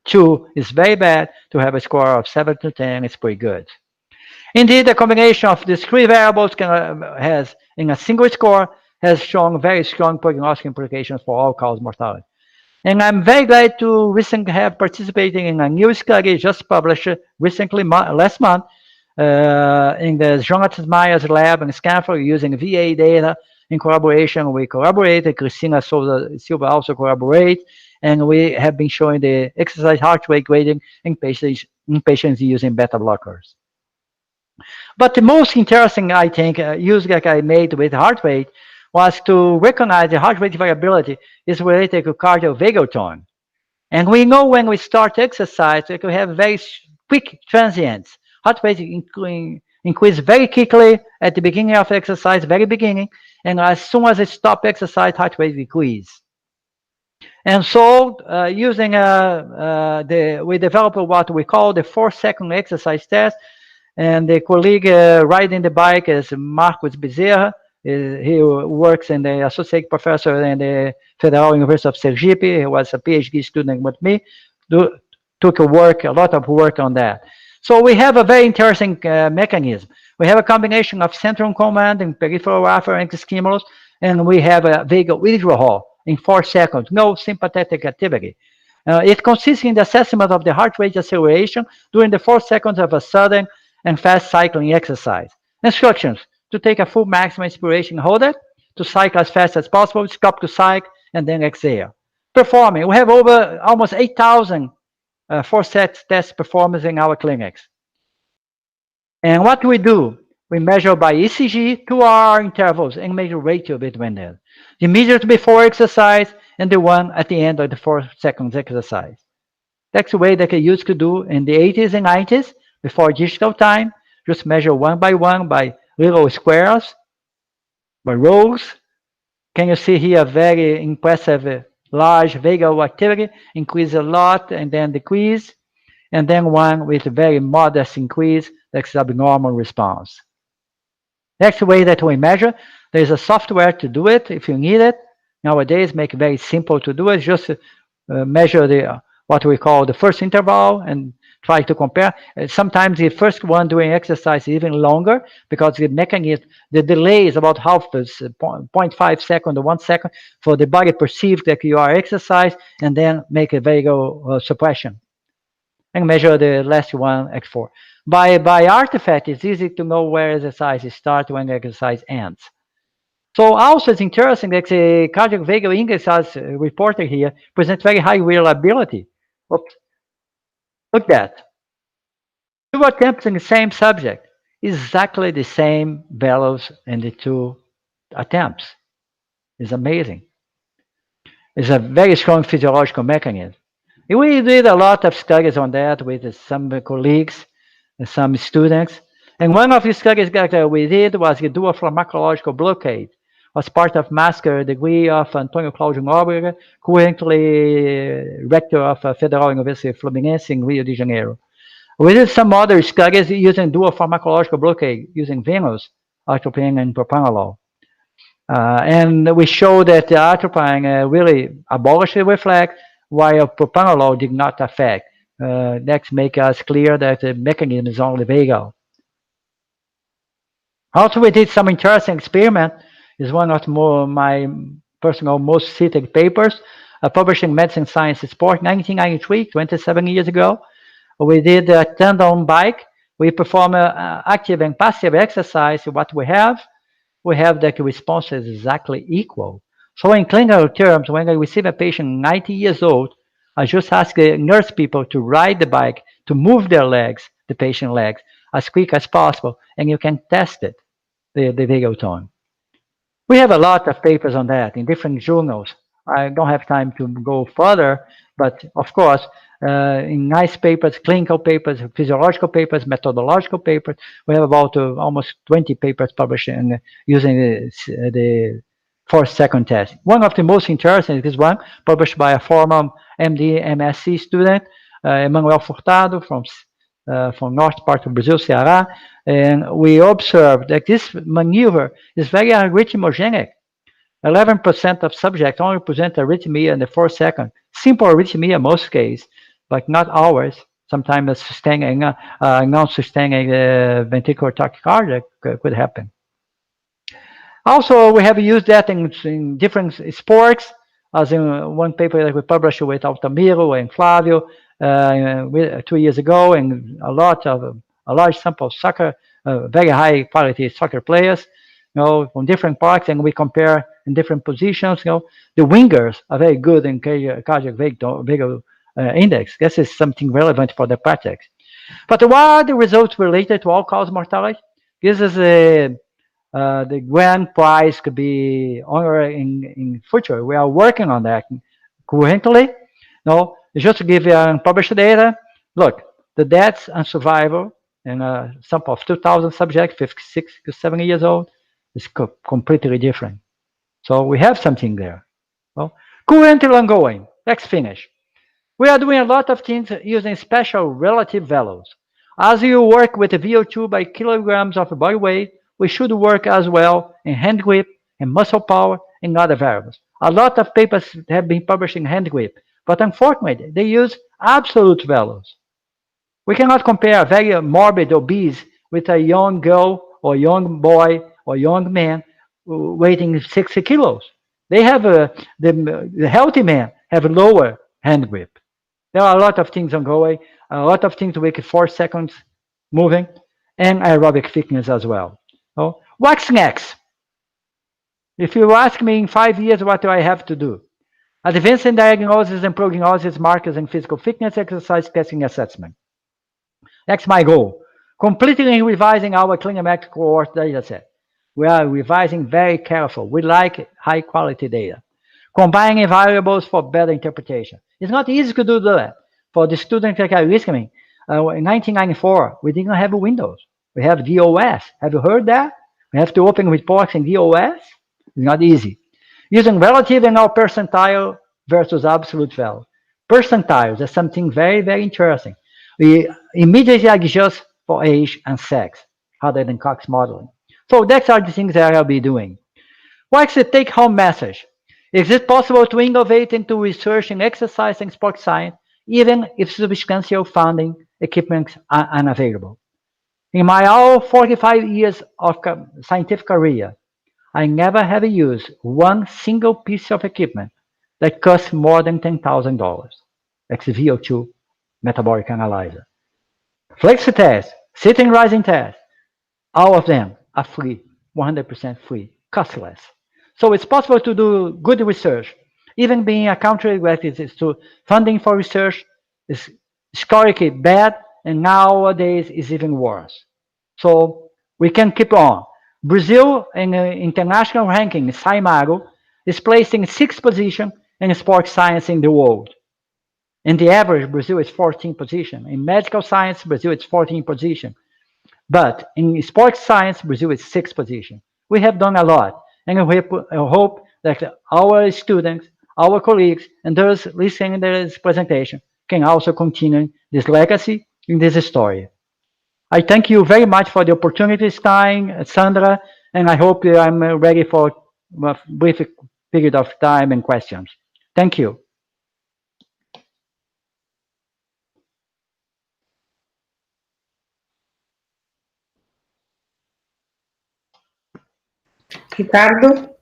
2 is very bad. To have a score of 7 to 10 is pretty good. Indeed, the combination of these three variables has, in a single score, has shown very strong prognostic implications for all-cause mortality. And I'm very glad to recently have participated in a new study just published recently, last month, in the Jonathan Myers lab in Stanford using VA data in collaboration. We collaborated, Cristina Silva also collaborate, and we have been showing the exercise heart rate gradient in patients using beta blockers. But the most interesting, I think, use that I made with heart rate was to recognize the heart rate variability is related to cardiovagal tone. And we know when we start exercise, we can have very quick transients. Heart rate increase very quickly at the beginning of exercise, very beginning, and as soon as it stop exercise, heart rate decrease. And so we developed what we call the 4-second exercise test. And the colleague riding the bike is Marcos Bezerra. He works in the associate professor in the Federal University of Sergipe. He was a PhD student with me. Took a lot of work on that. So we have a very interesting mechanism. We have a combination of central command and peripheral afferent stimulus, and we have a vagal withdrawal in 4 seconds, no sympathetic activity. It consists in the assessment of the heart rate acceleration during the 4 seconds of a sudden and fast cycling exercise. Instructions: to take a full maximum inspiration, hold it, to cycle as fast as possible, stop to cycle, and then exhale. Performing, we have over almost 8,000 4-set test performance in our clinics. And what we do, we measure by ECG 2-hour intervals and make a ratio between them. The immediate before exercise and the one at the end of the 4 seconds exercise. That's the way that I used to do in the 80s and 90s, before digital time. Just measure one by one by little squares, by rows. Can you see here very impressive large vagal activity, increase a lot and then decrease, and then one with a very modest increase, that's abnormal response. That's the way that we measure. There's a software to do it if you need it. Nowadays, make it very simple to do it. Just measure what we call the first interval and try to compare. Sometimes the first one doing exercise is even longer because the mechanism, the delay is about half, 0.5 second or 1 second for the body perceive that you are exercise and then make a vagal suppression. And measure the last one at 4. By artifact, it's easy to know where exercise starts when exercise ends. So also it's interesting that the cardiac vagal index, as reported here, presents very high reliability. Oops. Look at that. 2 attempts in the same subject, exactly the same values in the 2 attempts. It's amazing. It's a very strong physiological mechanism. We did a lot of studies on that with some colleagues and some students. And one of the studies that we did was the dual pharmacological blockade. Was part of master degree of Antônio Cláudio Nóbrega, currently rector of Federal University of Fluminense in Rio de Janeiro. We did some other studies using dual pharmacological blockade, using Venus, atropine and propranolol. And we show that the atropine really abolished the reflex, while propranolol did not affect. That makes us clear that the mechanism is only vagal. Also, we did some interesting experiment. It's one of my personal most cited papers, published in Medicine, Science, and Sport, 1993, 27 years ago. We did a tandem bike. We perform active and passive exercise. What we have that the response is exactly equal. So in clinical terms, when I receive a patient 90 years old, I just ask the nurse people to ride the bike, to move their legs, the patient legs, as quick as possible, and you can test it, the vagal tone. We have a lot of papers on that in different journals. I don't have time to go further, but of course, in nice papers, clinical papers, physiological papers, methodological papers, we have about almost 20 papers published in, using the 4-second test. One of the most interesting is one published by a former MD, MSc student, Emmanuel Furtado from north part of Brazil, Ceará, and we observed that this maneuver is very arrhythmogenic. 11% of subjects only present arrhythmia in the 4 seconds. Simple arrhythmia in most cases, but not ours. Sometimes sustaining, non-sustaining ventricular tachycardia could happen. Also, we have used that in different sports, as in one paper that we published with Altamiro and Flavio 2 years ago, and a large sample of soccer, very high quality soccer players, from different parts, and we compare in different positions. The wingers are very good in cardiac vagal index. This is something relevant for the practice. But what are the results related to all-cause mortality? This is the grand prize could be honored in future. We are working on that currently. Just to give you unpublished data, look, the deaths and survival in a sample of 2,000 subjects, 56 to 70 years old, is completely different. So we have something there. Well, currently ongoing. Let's finish. We are doing a lot of things using special relative values. As you work with the VO2 by kilograms of body weight, we should work as well in hand grip and muscle power and other variables. A lot of papers have been published in hand grip, but unfortunately, they use absolute values. We cannot compare a very morbid obese with a young girl or young boy or young man weighing 60 kilos. They have the healthy men have lower hand grip. There are a lot of things ongoing, a lot of things with 4 seconds moving, and aerobic fitness as well. So, what's next? If you ask me in 5 years, what do I have to do? Advancing diagnosis and prognosis markers in physical fitness, exercise testing, assessment. That's my goal. Completely revising our clinical cohort data set. We are revising very careful. We like high quality data. Combining variables for better interpretation. It's not easy to do that. For the students that are listening, in 1994, we didn't have Windows. We have DOS. Have you heard that? We have to open reports in DOS. It's not easy. Using relative and now percentile versus absolute value. Percentiles is something very, very interesting. We immediately adjust for age and sex, rather than Cox modeling. So that's are the things that I'll be doing. What's the take-home message? Is it possible to innovate into research in exercise and sports science, even if substantial funding equipment are unavailable? In my all 45 years of scientific career, I never have used one single piece of equipment that costs more than $10,000. That's the VO2 metabolic analyzer. Flex test, sitting rising test, all of them are free, 100% free, costless. So it's possible to do good research, even being a country where funding for research is historically bad, and nowadays is even worse. So we can keep on. Brazil, in the international ranking, SciMago, is placed in 6th position in sports science in the world. In the average, Brazil is 14th position. In medical science, Brazil is 14th position. But in sports science, Brazil is 6th position. We have done a lot. And we hope that our students, our colleagues, and those listening to this presentation can also continue this legacy in this story. I thank you very much for the opportunity, Stein, Sandra, And I hope I'm ready for a brief period of time and questions. Thank you. Ricardo,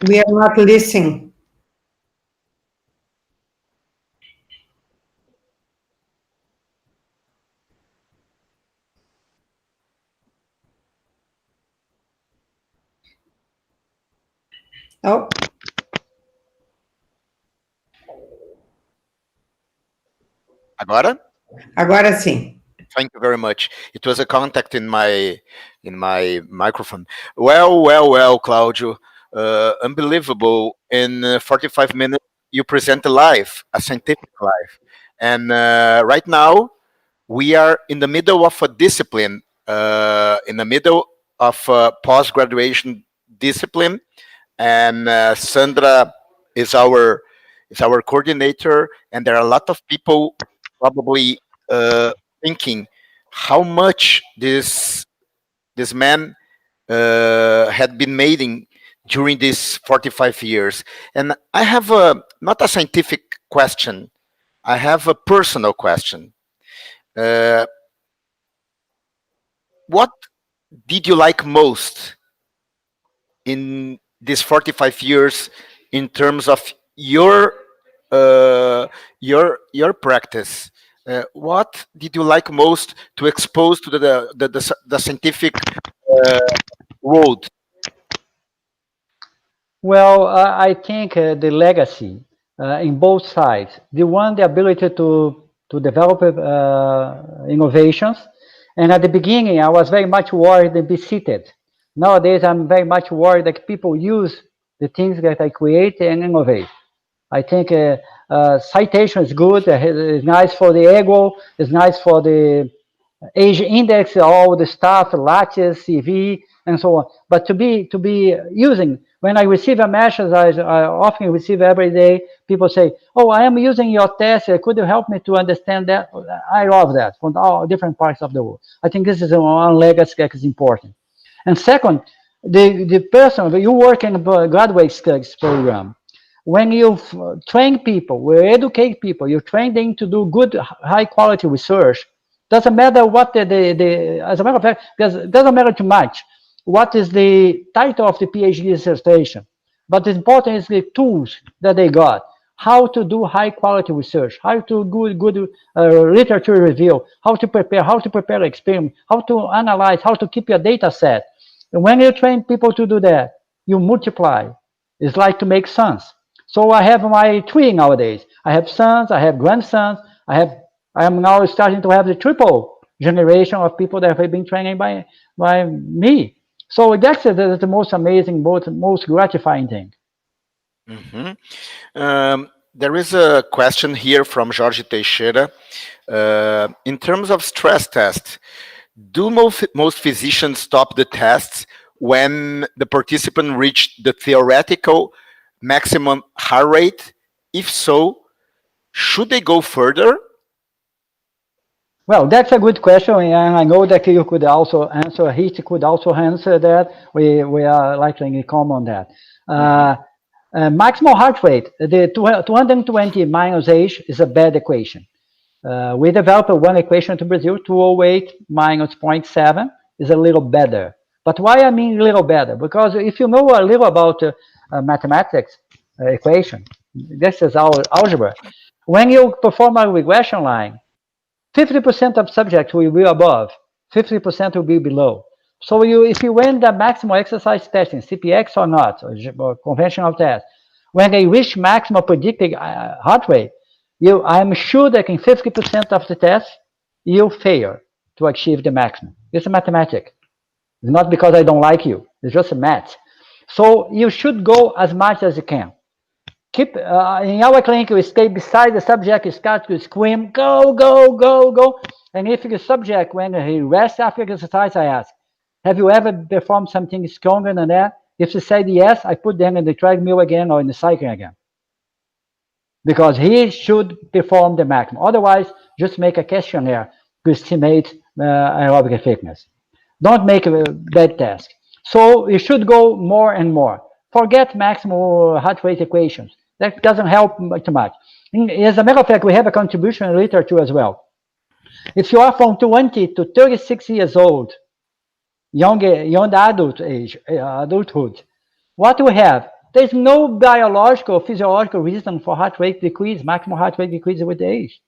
we are not listening. Oh, Agora? agora sim. Thank you very much. It was a contact in my microphone. Well, Claudio. Unbelievable. In 45 minutes, you present a scientific life. And right now, we are in the middle of a discipline, in the middle of a post-graduation discipline. And Sandra is our coordinator, and there are a lot of people probably thinking how much this man had been making during these 45 years. And I have not a scientific question, I have a personal question. Uh, what did you like most in these 45 years in terms of uh, your practice? What did you like most to expose to the scientific uh, world? Well, I think the legacy in both sides. The ability to develop innovations. And at the beginning, I was very much worried to be seated. Nowadays, I'm very much worried that people use the things that I create and innovate. I think citation is good. It's nice for the ego. It's nice for the age index, all the stuff, latches, CV, and so on. But to be using, when I receive a message, I often receive every day, people say, oh, I am using your test. Could you help me to understand that? I love that from all different parts of the world. I think this is one legacy that is important. And second, the person, you work in a graduate studies program, when you train people, we educate people, you train them to do good, high quality research. Doesn't matter what as a matter of fact, it doesn't matter too much what is the title of the PhD dissertation. But the important is the tools that they got, how to do high quality research, how to do good literature review, how to prepare experiment, how to analyze, how to keep your data set. And when you train people to do that, you multiply. It's like to make sons. So I have my three nowadays. I have sons, I have grandsons, I am now starting to have the triple generation of people that have been trained by me. So that's the most amazing, most gratifying thing. Mhm. There is a question here from Jorge Teixeira. In terms of stress test, do most physicians stop the tests when the participant reached the theoretical maximum heart rate? If so, should they go further? Well, that's a good question, and I know that you could also answer. He could also answer that. We are likely in common on that. Maximal heart rate, the 220 minus age is a bad equation. We developed one equation to Brazil, 208 minus 0.7 is a little better. But why I mean little better? Because if you know a little about mathematics equation, this is our algebra. When you perform a regression line, 50% of subjects will be above, 50% will be below. So if you win the maximal exercise testing, CPX or not, or conventional test, when they reach maximal predicted heart rate, I'm sure that in 50% of the tests, you fail to achieve the maximum. It's a mathematics. It's not because I don't like you. It's just a math. So you should go as much as you can. Keep in our clinic, we stay beside the subject, you start to scream, go, go, go, go. And if the subject, when he rests after exercise, I ask, have you ever performed something stronger than that? If he said yes, I put them in the treadmill again or in the cycling again. Because he should perform the maximum. Otherwise, just make a questionnaire to estimate aerobic fitness. Don't make a bad task. So you should go more and more. Forget maximal heart rate equations. That doesn't help too much. As a matter of fact, we have a contribution in literature as well. If you are from 20 to 36 years old, young adult age, adulthood, what we have, there's no biological, physiological reason for heart rate decrease, maximum heart rate decrease with age.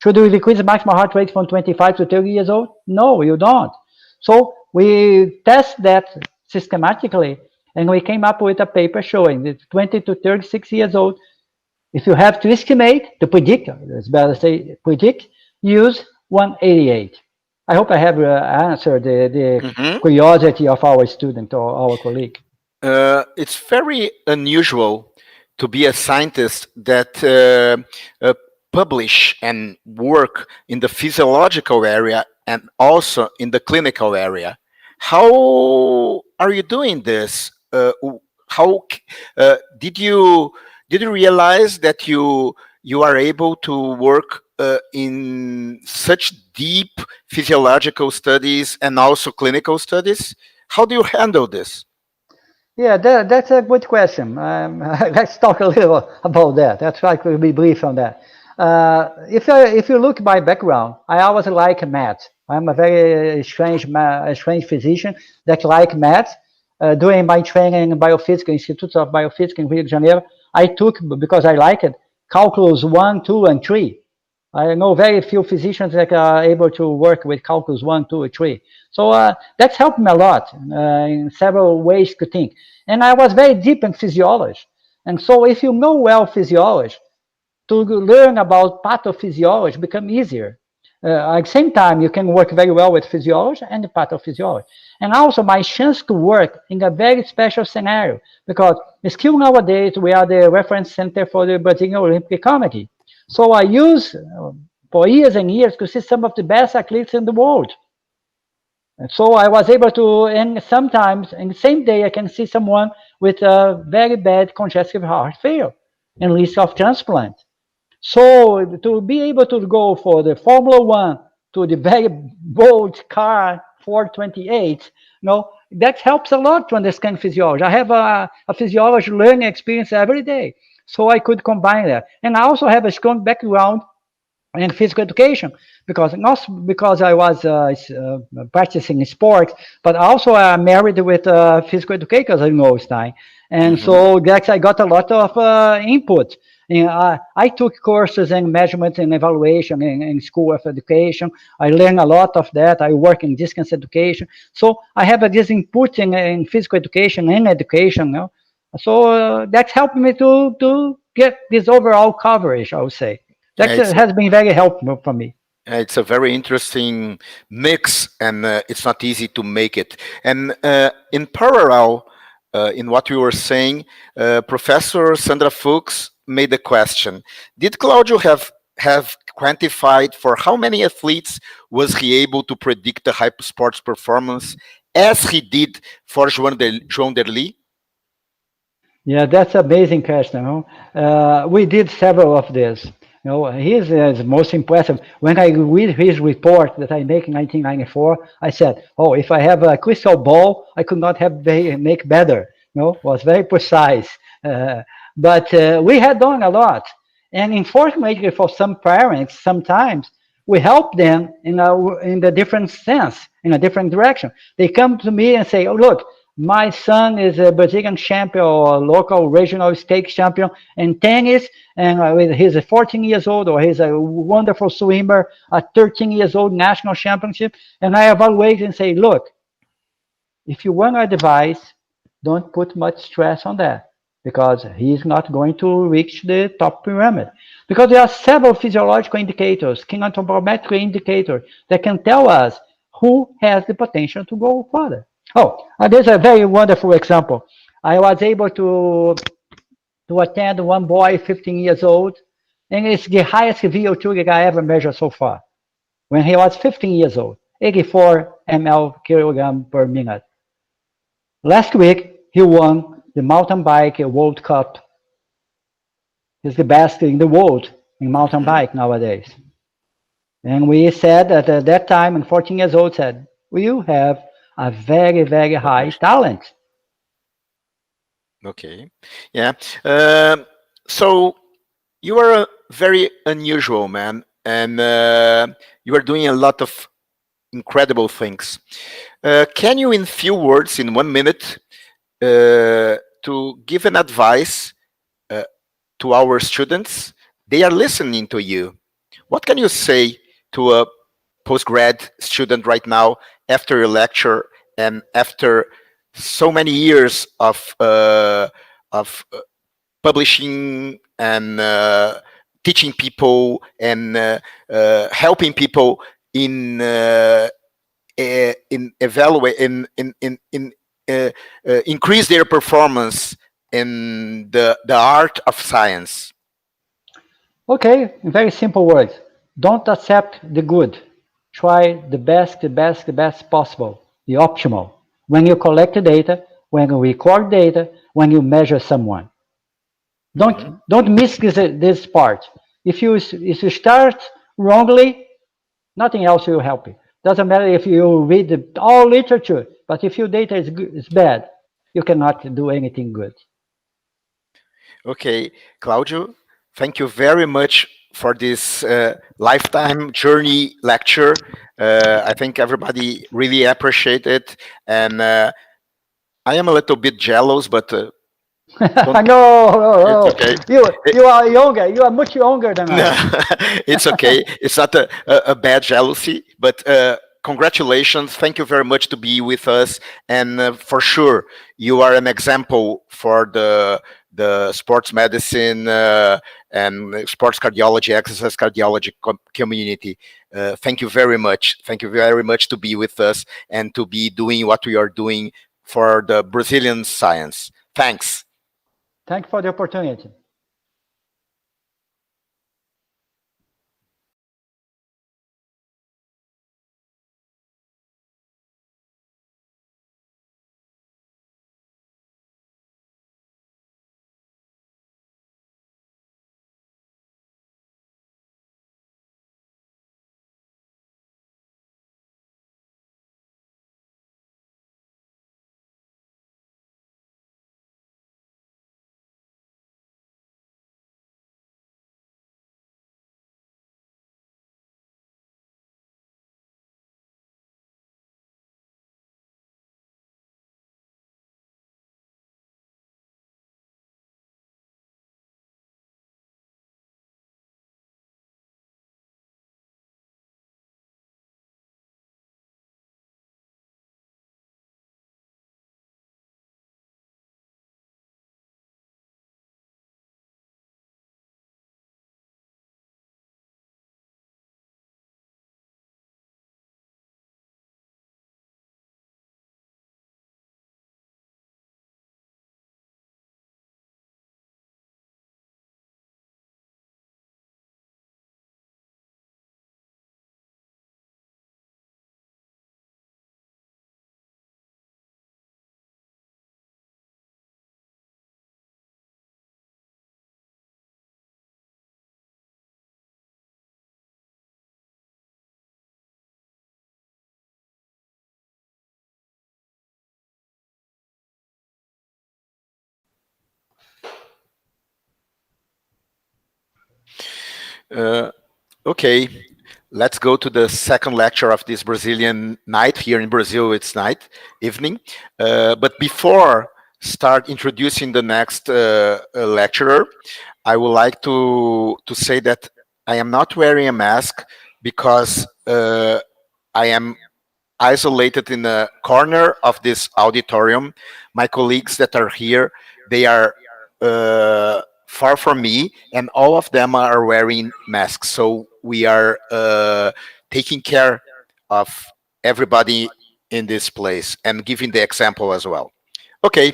Should we decrease the maximum heart rate from 25 to 30 years old? No, you don't. So we test that systematically, and we came up with a paper showing that 20 to 36 years old, if you have to estimate, to predict, it's better to say predict, use 188. I hope I have answered the curiosity of our student or our colleague. It's very unusual to be a scientist that publish and work in the physiological area and also in the clinical area. How are you doing this? How did you realize that you are able to work in such deep physiological studies and also clinical studies? How do you handle this? Yeah, that's a good question. Let's talk a little about that. I'll try to be brief on that. If you look at my background, I always like math. I'm a very strange physician that like math. During my training in biophysics, Institute of Biophysics in Rio de Janeiro, I took, because I like it, calculus 1, 2, and 3. I know very few physicians that are able to work with calculus 1, 2, or 3. So that's helped me a lot in several ways to think. And I was very deep in physiology. And so if you know well physiology, to learn about pathophysiology become easier. At the same time, you can work very well with physiology and the pathophysiology. And also my chance to work in a very special scenario, because still nowadays we are the reference center for the Brazilian Olympic Committee. So I use for years and years to see some of the best athletes in the world. And so I was able to, and sometimes in the same day, I can see someone with a very bad congestive heart failure and risk of transplant. So to be able to go for the Formula One to the very bold car 428, that helps a lot to understand physiology. I have a physiology learning experience every day, so I could combine that. And I also have a strong background in physical education, because not because I was practicing sport, but also I'm married with physical educators in Holstein, and so that's I got a lot of input. And I took courses in measurement and evaluation in School of Education. I learned a lot of that. I work in distance education, so I have this input in physical education and education. So that's helped me to get this overall coverage, I would say. That has been very helpful for me. It's a very interesting mix, and it's not easy to make it. And in parallel, in what you were saying, Professor Sandra Fuchs made the question: did Claudio have quantified for how many athletes was he able to predict the hyper sports performance as he did for João Derli? Yeah, that's an amazing question. We did several of this. His is most impressive. When I read his report that I make in 1994, I said, "Oh, if I have a crystal ball, I could not have make better." Was very precise. But we had done a lot, and unfortunately for some parents, sometimes we help them in the different sense, in a different direction. They come to me and say, "Oh, look, my son is a Brazilian champion or local regional state champion in tennis, and he's 14 years old, or he's a wonderful swimmer, a 13 years old national championship." And I evaluate and say, "Look, if you want our device, don't put much stress on that, because he's not going to reach the top pyramid." Because there are several physiological indicators, kinetometric indicators, that can tell us who has the potential to go further. Oh, there's a very wonderful example. I was able to attend one boy, 15 years old, and it's the highest VO2 that I ever measured so far. When he was 15 years old, 84 ml kilogram per minute. Last week, he won the mountain bike World Cup. He's the best in the world in mountain bike nowadays. And we said that at that time, and 14 years old, said, "You have a very, very high talent. Okay. Yeah. So you are a very unusual man, and you are doing a lot of incredible things. Can you, in few words, in 1 minute, to give an advice uh, to our students? They are listening to you. What can you say to a postgrad student right now after your lecture and after so many years of publishing and teaching people and helping people in evaluate uh, increase their performance in the art of science? Okay, in very simple words, don't accept the good. Try the best possible, the optimal. When you collect data, when you record data, when you measure someone. Mhm. Don't miss this part. If you start wrongly, nothing else will help you. Doesn't matter if you read all literature, but if your data is bad, you cannot do anything good. Okay, Claudio, thank you very much for this lifetime journey lecture. I think everybody really appreciate it, and I am a little bit jealous, but don't. No, no, It's no. okay. You are younger. You are much younger than No, I. it's okay. It's not a bad jealousy, but congratulations. Thank you very much to be with us. And for sure, you are an example for the sports medicine and sports cardiology, exercise cardiology community. Thank you very much. Thank you very much to be with us and to be doing what we are doing for the Brazilian science. Thanks. Thank you for the opportunity. Uh, Okay, let's go to the second lecture of this Brazilian night. Here in Brazil, it's night, evening. But before start introducing the next lecturer, I would like to say that I am not wearing a mask because I am isolated in a corner of this auditorium. My colleagues that are here, they are far from me, and all of them are wearing masks. So we are taking care of everybody in this place and giving the example as well. Okay,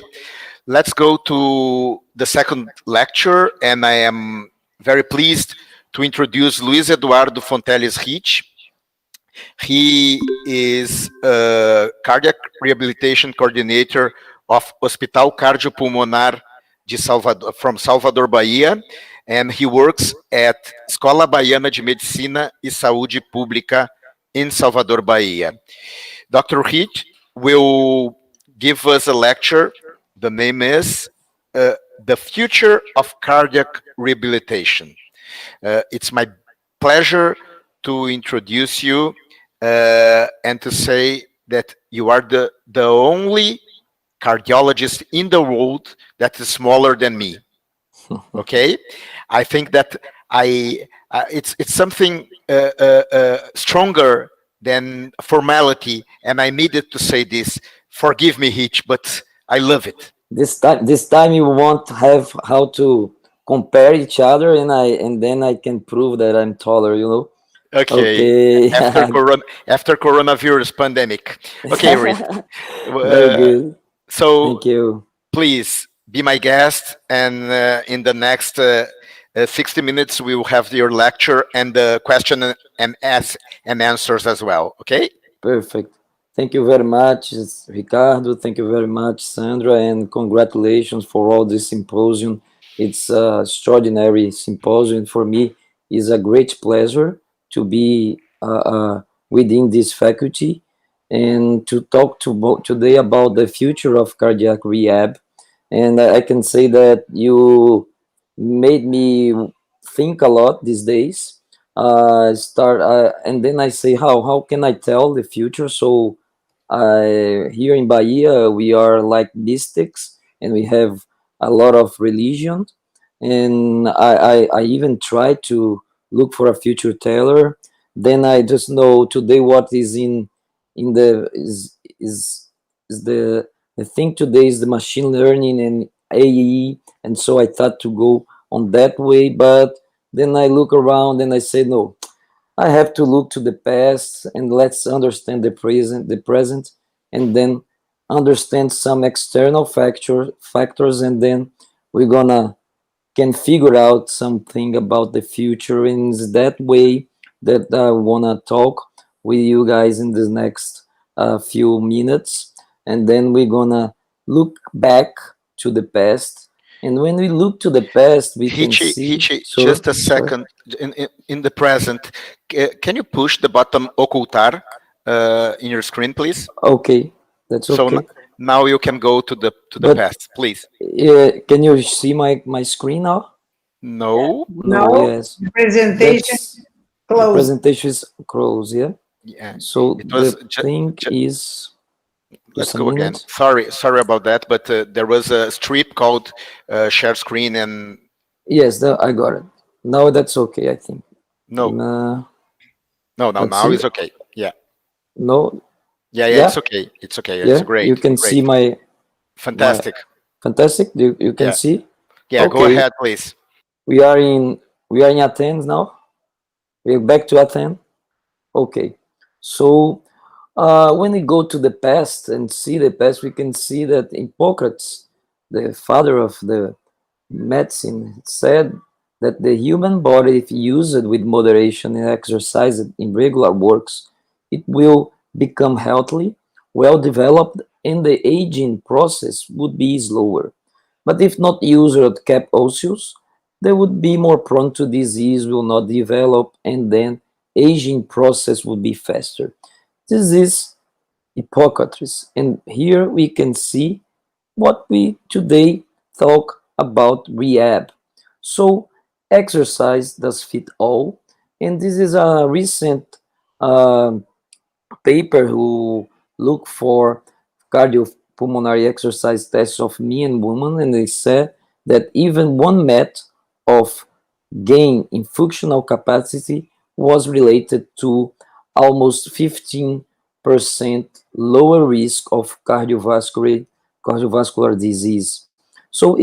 let's go to the second lecture, and I am very pleased to introduce Luiz Eduardo Fonteles Rich. He is a cardiac rehabilitation coordinator of Hospital Cardiopulmonar de Salvador, from Salvador, Bahia, and he works at Escola Baiana de Medicina e Saúde Pública in Salvador, Bahia. Dr. Heath will give us a lecture. The name is The Future of Cardiac Rehabilitation. It's my pleasure to introduce you and to say that you are the only cardiologist in the world that is smaller than me. Okay, I think that it's something stronger than formality, and I needed to say this. Forgive me, Hitch, but I love it. This time you want to have how to compare each other, and then I can prove that I'm taller. Okay, Okay. after coronavirus pandemic. Okay, Ruth. Very Uh, good. so Thank you. please be my guest, and in the next 60 minutes we will have your lecture and the question and answers as well. Okay. Perfect. Thank you very much, Ricardo. Thank you very much, Sandra, and congratulations for all this symposium. It's an extraordinary symposium for me. It's a great pleasure to be within this faculty and to talk today about the future of cardiac rehab. And I can say that you made me think a lot these days. Start and then I say, how can I tell the future? So here in Bahia we are like mystics, and we have a lot of religion, and I even try to look for a future teller. Then I just know today what is in the is the thing today is the machine learning and AE, and so I thought to go on that way, but then I look around and I say no, I have to look to the past and let's understand the present, and then understand some external factors, and then we're gonna can figure out something about the future. And it's that way that I wanna talk with you guys in the next few minutes, and then we're gonna look back to the past. And when we look to the past, we can see. Hitchy, Sure, just a sorry. second. In the present, can you push the button ocultar in your screen, please? Okay, that's So okay. now you can go to the But past, please. can you see my screen now? No. No, No, yes. the presentation That's the closed. presentation is closed, yeah? Yeah, So it was. the thing is, Let's just a go again. minute. Sorry about that, but there was a strip called share screen, and Yes, I got it. Now that's okay, I think. no, Uh, no, let's now see. it's okay. Yeah, No, yeah, yeah, it's okay. It's yeah. You great, can see great, my fantastic. fantastic. You can Yeah, see. yeah. Go Okay, ahead, please. we are in Athens now. We're back to Athens. Okay, so when we go to the past and see the past, we can see that Hippocrates, the father of the medicine, said that the human body, if used with moderation and exercised in regular works, it will become healthy, well developed, and the aging process would be slower. But if not used or kept osseous, they would be more prone to disease, will not develop, and then aging process would be faster. This is Hippocrates, and here we can see what we today talk about rehab. So exercise does fit all, and this is a recent um paper who look for cardiopulmonary exercise tests of men and women, and they said that even 1 MET of gain in functional capacity was related to almost 15% lower risk of cardiovascular disease. So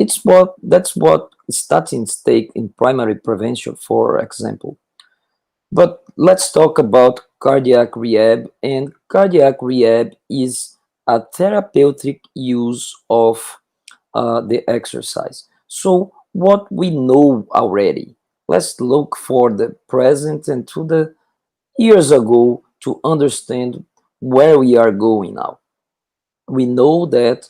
that's what statins take in primary prevention, for example. But let's talk about cardiac rehab. And cardiac rehab is a therapeutic use of the exercise. So, what we know already, let's look for the present and to the years ago to understand where we are going now. We know that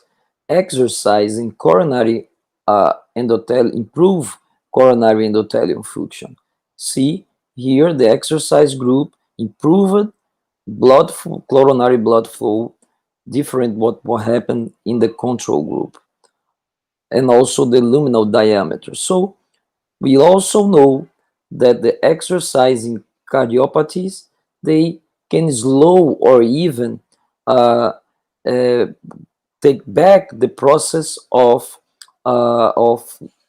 exercise in coronary endothelium improve coronary endothelium function. See here the exercise group improved coronary blood flow, different what happened in the control group, and also the luminal diameter. So we also know that the exercising cardiopathies, they can slow or even uh, uh, take back the process of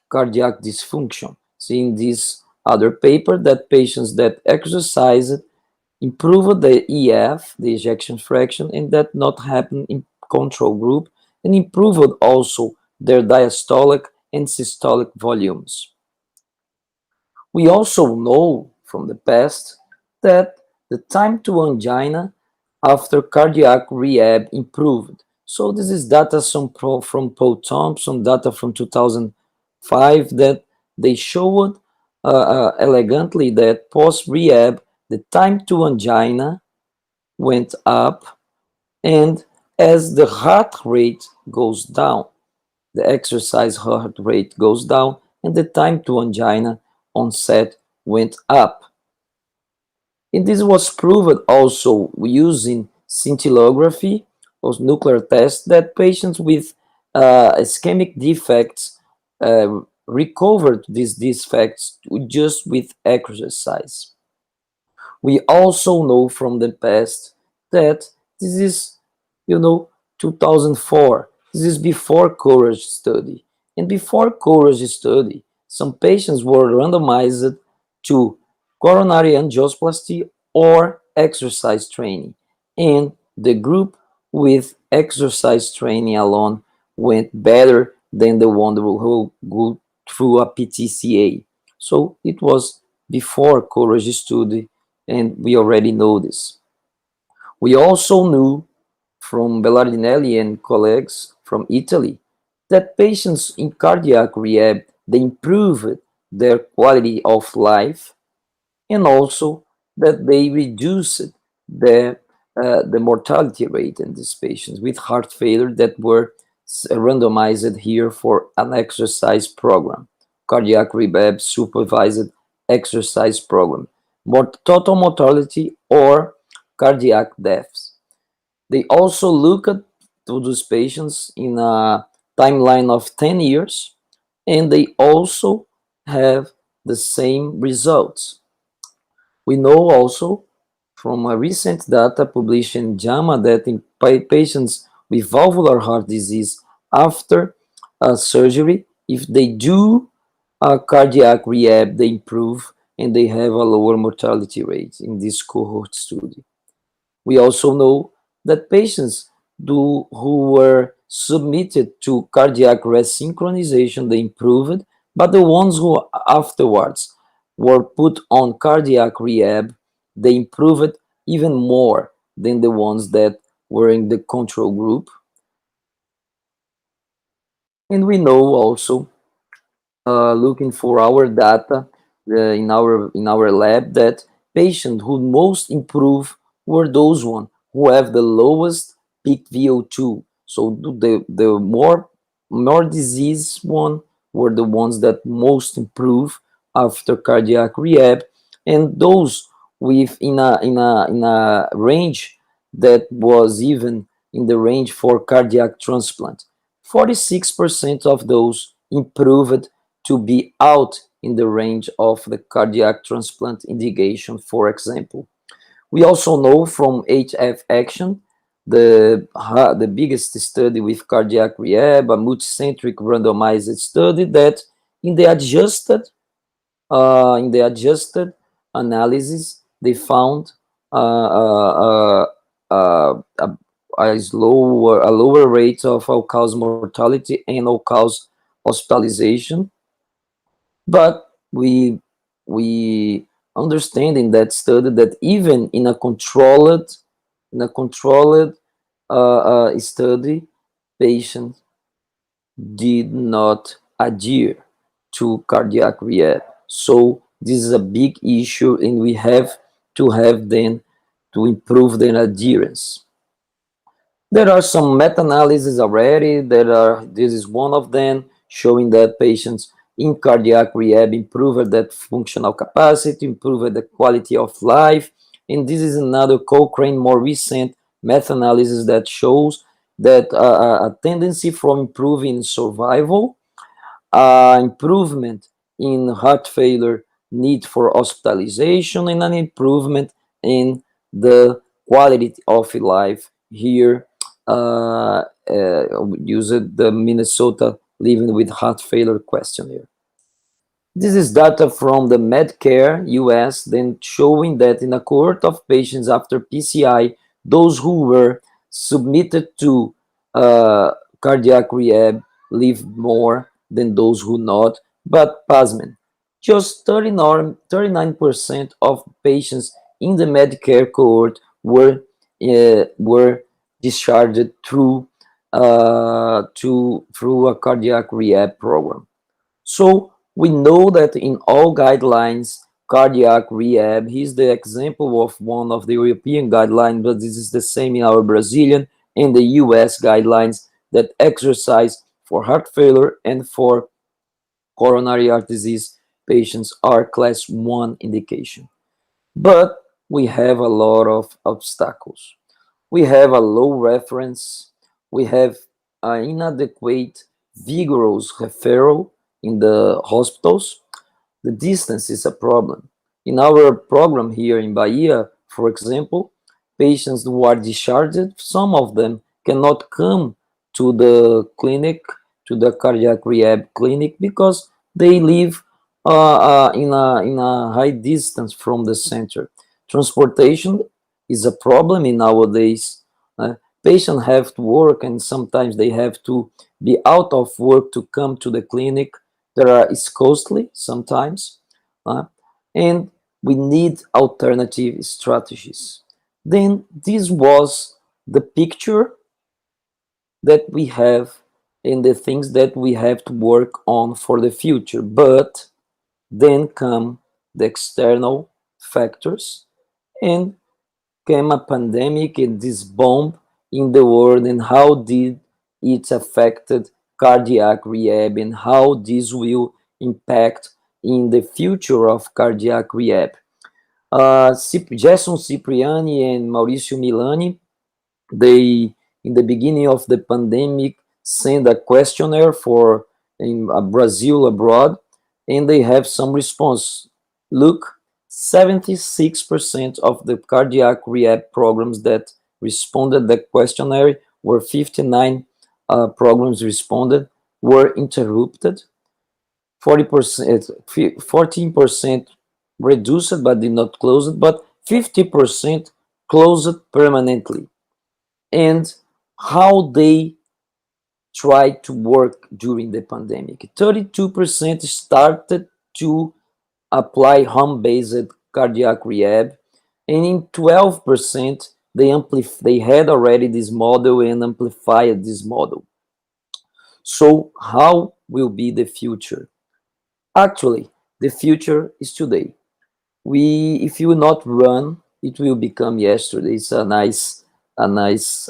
cardiac dysfunction. See in this other paper that patients that exercised improved the EF, the ejection fraction, and that not happen in control group, and improved also their diastolic and systolic volumes. We also know from the past that the time to angina after cardiac rehab improved. So this is data from Paul Thompson, data from 2005 that they showed elegantly that post-rehab, the time to angina went up, and as the heart rate goes down, the exercise heart rate goes down, and the time to angina onset went up. And this was proven also using scintillography or nuclear tests that patients with ischemic defects recovered these defects just with exercise. We also know from the past that this is, 2004. This is before courage study. And before courage study, some patients were randomized to coronary angioplasty or exercise training. And the group with exercise training alone went better than the one who go through a PTCA. So it was before courage study, and we already know this. We also knew from Bellardinelli and colleagues from Italy that patients in cardiac rehab, they improved their quality of life, and also that they reduced the mortality rate in these patients with heart failure that were randomized here for an exercise program, cardiac rehab supervised exercise program, total mortality or cardiac deaths. They also look at to those patients in a timeline of 10 years, and they also have the same results. We know also from a recent data published in JAMA that in patients with valvular heart disease after surgery, if they do a cardiac rehab, they improve and they have a lower mortality rate in this cohort study. We also know that patients who were submitted to cardiac resynchronization, they improved, but the ones who afterwards were put on cardiac rehab, they improved even more than the ones that were in the control group. And we know also, looking for our data in our lab, that patients who most improve were those one who have the lowest peak VO2. So the more disease one were the ones that most improve after cardiac rehab, and those with in a range that was even in the range for cardiac transplant. 46% of those improved to be out in the range of the cardiac transplant indication, for example. We also know from HF Action, the biggest study with cardiac rehab, a multicentric randomized study, that in the adjusted analysis, they found a lower rate of all-cause mortality and all-cause hospitalization. But we understand in that study that even in a controlled study, patients did not adhere to cardiac rehab. So this is a big issue, and we have to have them to improve their adherence. There are some meta-analyses already. This is one of them, showing that patients in cardiac rehab improved that functional capacity, improved the quality of life. And this is another Cochrane, more recent meta-analysis that shows that a tendency from improving survival, improvement in heart failure need for hospitalization, and an improvement in the quality of life. Here, used the Minnesota Living with Heart Failure questionnaire. This is data from the Medicare US, then showing that in a cohort of patients after PCI, those who were submitted to cardiac rehab live more than those who not. But Pasman, just 39% of patients in the Medicare cohort were discharged through a cardiac rehab program. So we know that in all guidelines, cardiac rehab, he's the example of one of the European guidelines, but this is the same in our Brazilian and the US guidelines, that exercise for heart failure and for coronary heart disease patients are class 1 indication. But we have a lot of obstacles. We have a low reference, we have an inadequate, vigorous referral in the hospitals. The distance is a problem. In our program here in Bahia, for example, patients who are discharged, some of them cannot come to the clinic, to the cardiac rehab clinic, because they live in a high distance from the center. Transportation is a problem in nowadays. Patients have to work, and sometimes they have to be out of work to come to the clinic. It's costly sometimes, and we need alternative strategies. Then this was the picture that we have and the things that we have to work on for the future. But then come the external factors, and came a pandemic and this bomb in the world, and how did it affected cardiac rehab, and how this will impact in the future of cardiac rehab. Jason Cipriani and Mauricio Milani, they, in the beginning of the pandemic, sent a questionnaire for in Brazil abroad, and they have some response. Look, 76% of the cardiac rehab programs that responded the questionnaire, were 59 programs responded, were interrupted. 40%, 14% reduced but did not close it, but 50% closed permanently. And how they tried to work during the pandemic. 32% started to apply home-based cardiac rehab, and in 12% they had already this model and amplified this model. So how will be the future? Actually, the future is today. If you not run, it will become yesterday. It's a nice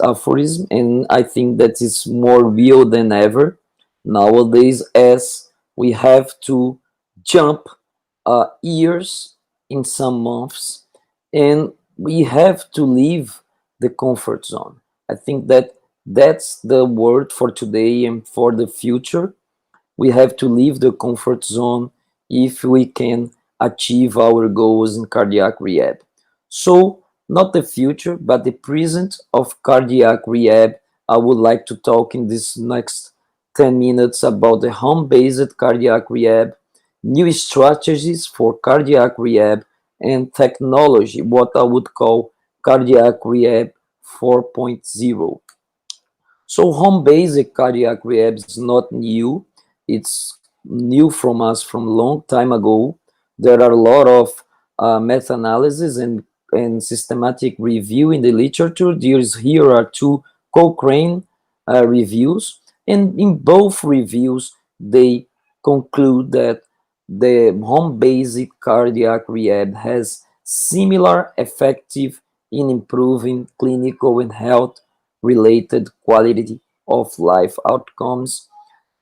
aphorism, and I think that is more real than ever nowadays, as we have to jump years in some months, and we have to leave the comfort zone. I think that that's the word for today and for the future. We have to leave the comfort zone if we can achieve our goals in cardiac rehab. So, not the future, but the present of cardiac rehab. I would like to talk in this next 10 minutes about the home-based cardiac rehab, new strategies for cardiac rehab, and technology, what I would call cardiac rehab 4.0. So home-based cardiac rehab is not new. It's new from us from a long time ago. There are a lot of meta-analysis and systematic review in the literature. Here are two Cochrane reviews, and in both reviews, they conclude that the home-based cardiac rehab has similar effective in improving clinical and health-related quality of life outcomes,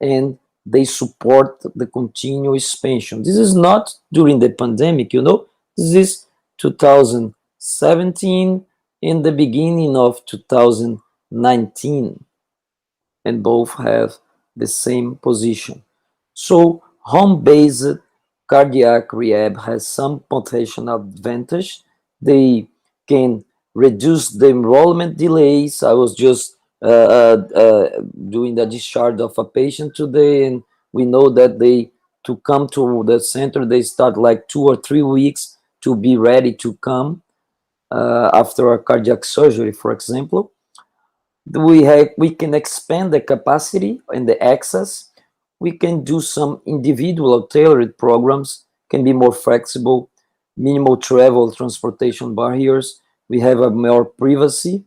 and they support the continuous expansion. This is not during the pandemic, this is 2017, in the beginning of 2019, and both have the same position. So home-based cardiac rehab has some potential advantage. They can reduce the enrollment delays. I was just doing the discharge of a patient today, and we know that they to come to the center they start like 2 or 3 weeks to be ready to come after a cardiac surgery, for example. We can expand the capacity and the access. We can do some individual tailored programs, can be more flexible, minimal travel transportation barriers. We have a more privacy,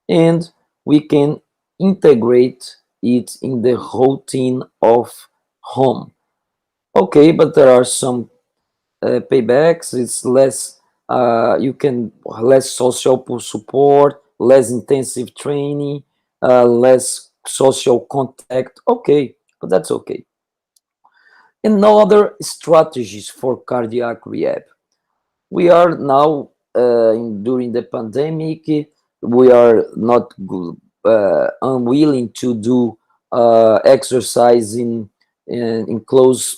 and we can integrate it in the routine of home. Okay, but there are some paybacks. It's less, you can less social support, less intensive training, less social contact. Okay, but that's okay. And other strategies for cardiac rehab. We are now during the pandemic. We are not unwilling to do exercise in close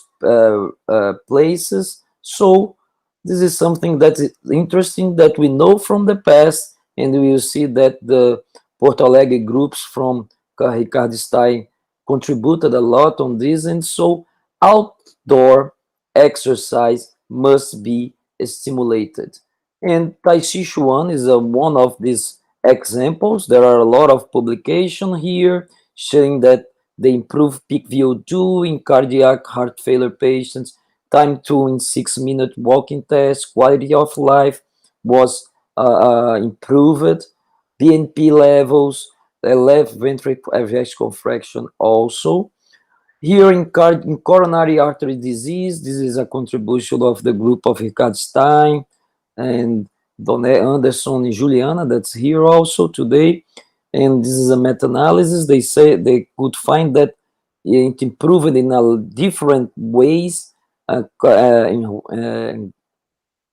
places. So this is something that is interesting that we know from the past, and we will see that the Porto Alegre groups from Ricardo Stein contributed a lot on this, and so outdoor exercise must be stimulated. And Tai Chi Chuan is one of these examples. There are a lot of publication here showing that they improve peak VO2 in cardiac heart failure patients, time to in 6-minute walking test, quality of life was improved, BNP levels, the left ventricular ejection fraction also. Here in coronary artery disease, this is a contribution of the group of Ricardo Stein and Don Anderson and Juliana that's here also today. And this is a meta-analysis. They say they could find that it improved in a different ways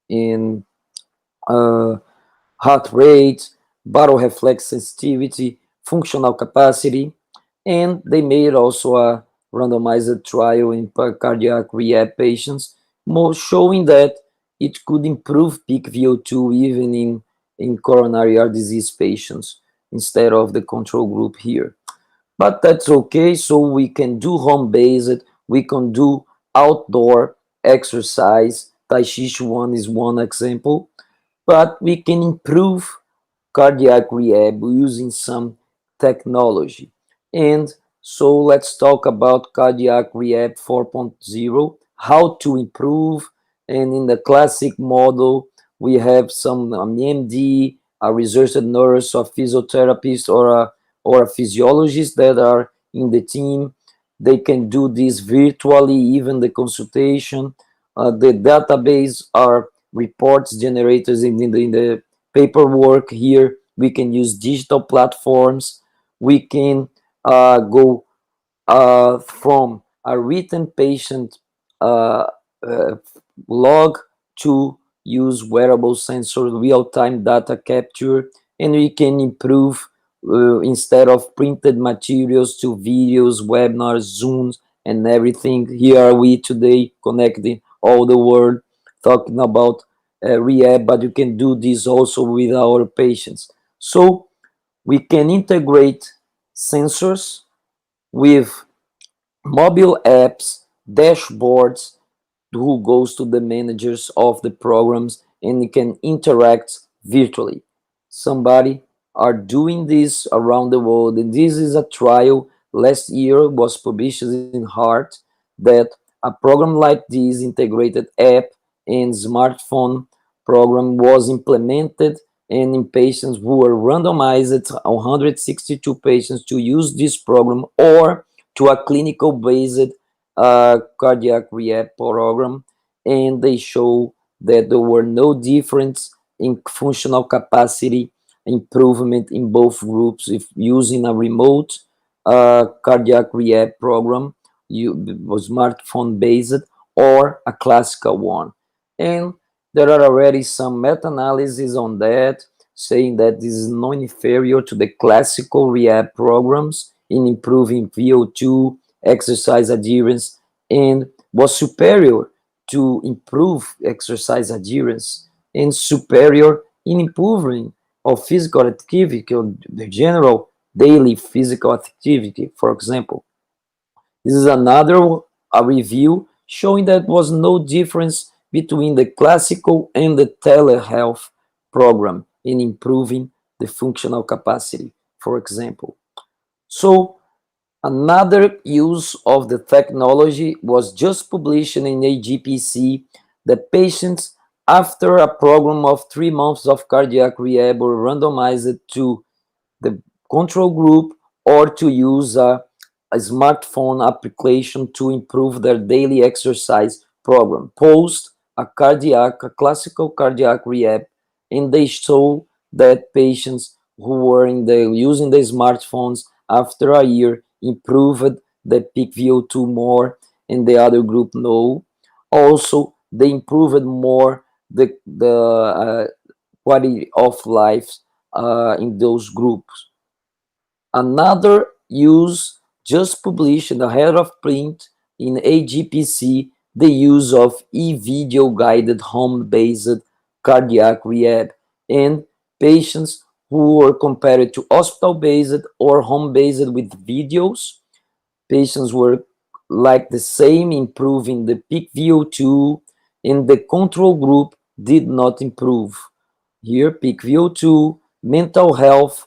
in heart rate, barrel reflex sensitivity, functional capacity, and they made also a randomized trial in cardiac rehab patients, showing that it could improve peak VO2 even in coronary heart disease patients instead of the control group here. But that's okay, so we can do home-based, we can do outdoor exercise. Tai Chi Chuan is one example, but we can improve cardiac rehab using some technology. And so let's talk about cardiac rehab 4.0, how to improve. And in the classic model, we have some MD, a research nurse, a physiotherapist, or a physiologist that are in the team. They can do this virtually, even the consultation. The database are reports generators in the paperwork here. We can use digital platforms. We can go from a written patient uh, uh, log to use wearable sensor real-time data capture, and we can improve instead of printed materials to videos, webinars, Zooms, and everything. Here are we today connecting all the world, talking about rehab, but you can do this also with our patients. So we can integrate sensors with mobile apps, dashboards, who goes to the managers of the programs and can interact virtually. Somebody are doing this around the world, and this is a trial last year was published in Heart that a program like this integrated app and smartphone program was implemented, and in patients who were randomized 162 patients to use this program or to a clinical based cardiac rehab program, and they show that there were no difference in functional capacity improvement in both groups if using a remote cardiac rehab program, was smartphone based or a classical one. And there are already some meta-analyses on that. saying that this is non-inferior to the classical rehab programs in improving VO2, exercise adherence, and was superior to improve exercise adherence and superior in improving of physical activity, or the general daily physical activity, for example. This is another review showing that was no difference between the classical and the telehealth program in improving the functional capacity, for example. So another use of the technology was just published in AGPC that patients after a program of 3 months of cardiac rehab were randomized to the control group or to use a smartphone application to improve their daily exercise program. Post a classical cardiac rehab, and they show that patients who were using the smartphones after a year improved the peak VO2 more, and the other group no. Also, they improved more the quality of life in those groups. Another use just published ahead of print in AGPC the use of e-video guided home-based cardiac rehab and patients who were compared to hospital-based or home-based with videos. Patients were like the same, improving the peak VO2, and the control group did not improve. Here, peak VO2, mental health,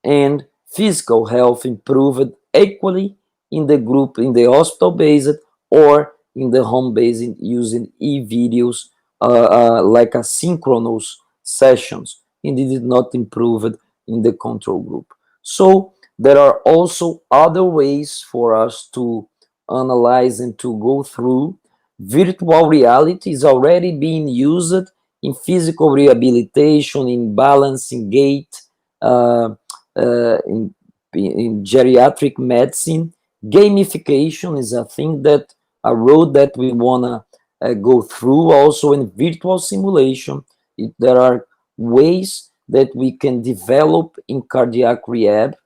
and physical health improved equally in the group in the hospital-based or in the home-based using e-videos like asynchronous sessions, and it did not improve in the control group. So there are also other ways for us to analyze and to go through. Virtual reality is already being used in physical rehabilitation, in balancing gait, uh, in geriatric medicine. Gamification is a road that we want to go through. Also in virtual simulation, there are ways that we can develop in cardiac rehab.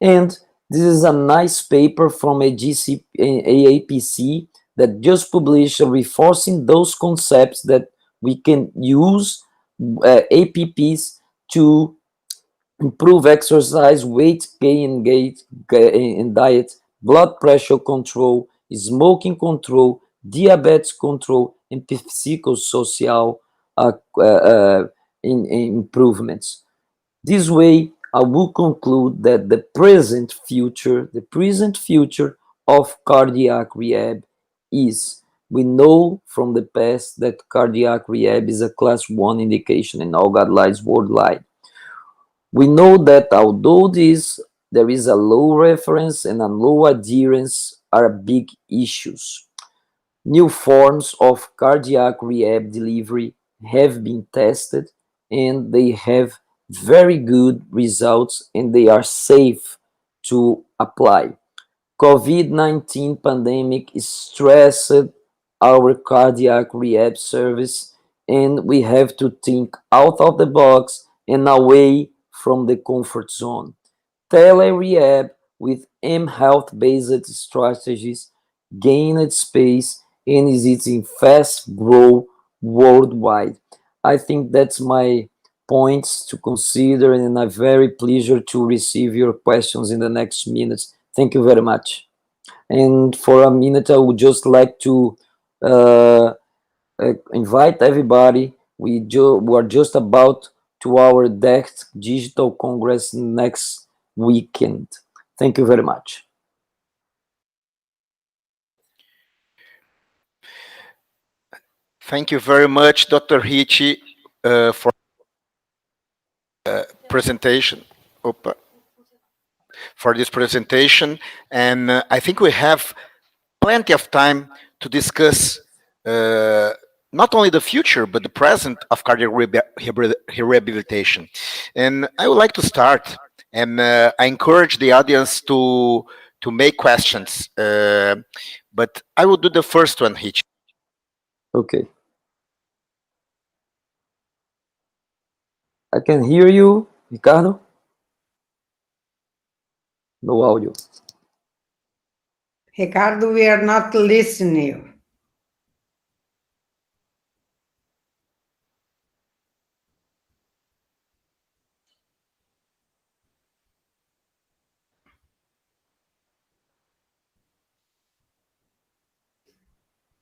And this is a nice paper from AAPC that just published reinforcing those concepts that we can use APPs to improve exercise, weight gain, and diet, blood pressure control, smoking control, diabetes control, and psychosocial improvements. This way, I will conclude that the present future of cardiac rehab is, we know from the past that cardiac rehab is a class 1 indication in all guidelines worldwide. We know that although there is a low reference and a low adherence are big issues. New forms of cardiac rehab delivery have been tested and they have very good results and they are safe to apply. COVID-19 pandemic stressed our cardiac rehab service, and we have to think out of the box and away from the comfort zone. Tele-rehab with mHealth-based strategies gained space and is in fast growth worldwide. I think that's my points to consider, and a very pleasure to receive your questions in the next minutes. Thank you very much. And for a minute, I would just like to uh, invite everybody. We are just about to our next digital congress next weekend. Thank you very much. Thank you very much, Dr. Ricci, for presentation. For this presentation, and I think we have plenty of time to discuss not only the future but the present of cardiac rehabilitation. And I would like to start, and I encourage the audience to make questions. But I will do the first one, Hitch. Okay. I can hear you, Ricardo. No audio. Ricardo, we are not listening.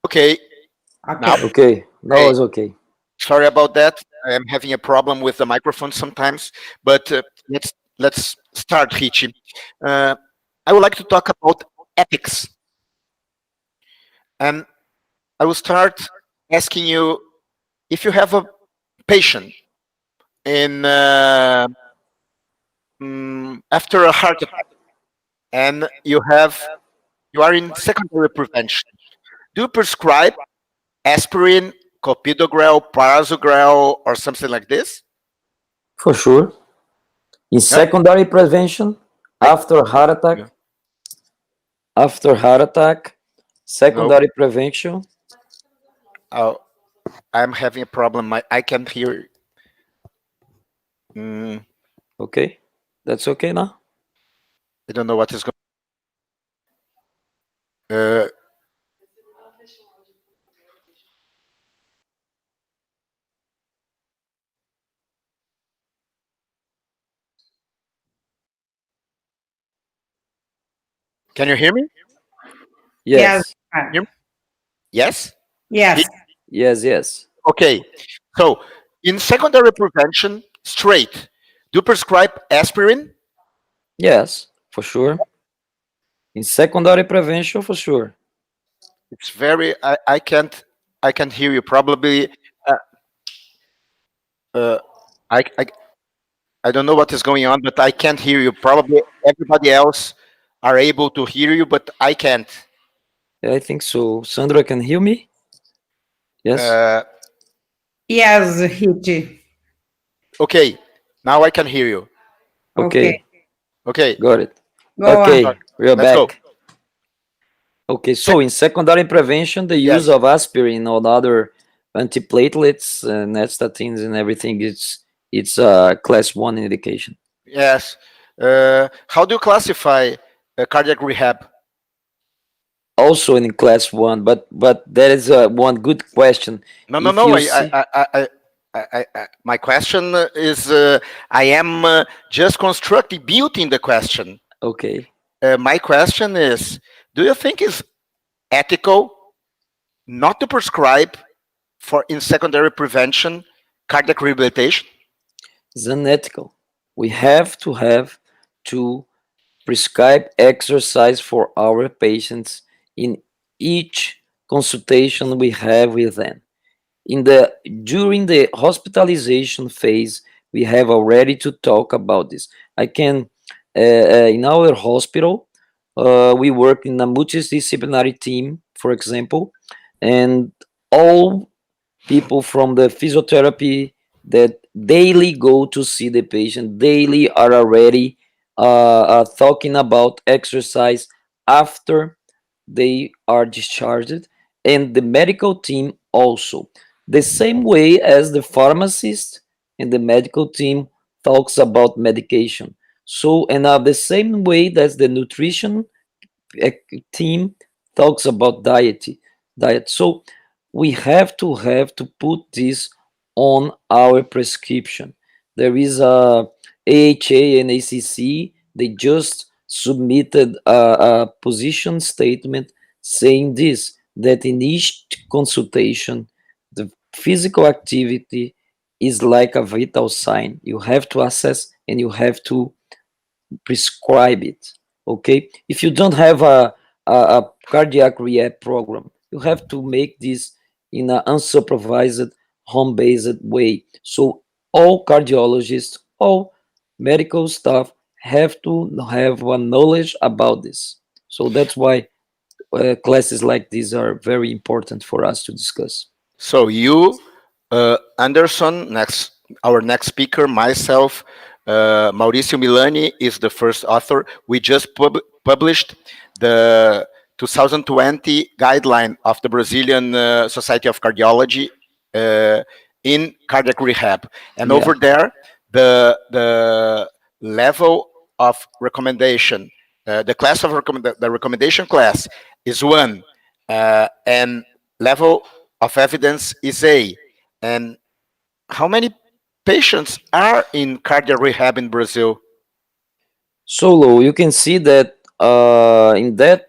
Okay, now, Okay. Okay, now Hey. it's okay. sorry about that. I am having a problem with the microphone sometimes, but let's start, Richie. I would like to talk about ethics, and I will start asking you if you have a patient in after a heart attack, and you are in secondary prevention. Do you prescribe aspirin, clopidogrel, prasugrel, or something like this? For sure. In secondary prevention, after heart Yeah. attack, secondary prevention. Oh, I'm having a problem. I can't hear. Mm, Okay, that's okay now. I don't know what is going. Uh, can you hear me? Yes, Hear me? Yes. Yes. yes. Okay. So in secondary prevention, straight. Do you prescribe aspirin? Yes, for sure. In secondary prevention, for sure. It's very. I can't hear you. Probably. Uh, uh, I, I I don't know what is going on, but I can't hear you. Probably everybody else are able to hear you, but I can't. I think so. Sandra can hear me? Yes. Uh, Yes, Hiti. okay. Now I can hear you. Okay, Okay. got it. Go Okay, on. we're Let's go. back. Okay, so in secondary prevention, the use Yes. of aspirin or other antiplatelets and statins and everything, it's a class 1 indication. Yes. How do you classify cardiac rehab? Also in class 1, but there is one good question. No, no, If no. you see, My question is I am just constructing, building the question. okay, My question is, do you think it's ethical not to prescribe for in secondary prevention cardiac rehabilitation? it's unethical. We have to prescribe exercise for our patients in each consultation we have with them. During the hospitalization phase, we have already to talk about this. I can in our hospital, we work in a multidisciplinary team, for example, and all people from the physiotherapy that daily go to see the patient daily are already talking about exercise after they are discharged, and the medical team also. The same way as the pharmacist and the medical team talks about medication. So, and the same way that the nutrition team talks about diet. So we have to put this on our prescription. There is a AHA and ACC. They just submitted a position statement saying this, that in each consultation, the physical activity is like a vital sign. You have to assess and you have to prescribe it. Okay, if you don't have a cardiac rehab program, you have to make this in an unsupervised home-based way. So all cardiologists, all medical staff have to have one knowledge about this. So that's why classes like these are very important for us to discuss. So you, Anderson, our next speaker, myself, Mauricio Milani is the first author. We just published the 2020 guideline of the Brazilian Society of Cardiology in cardiac rehab, and Yeah. over there the level of recommendation, the class of the recommendation class is 1, and level of evidence is A. And how many patients are in cardiac rehab in Brazil? So you can see that in that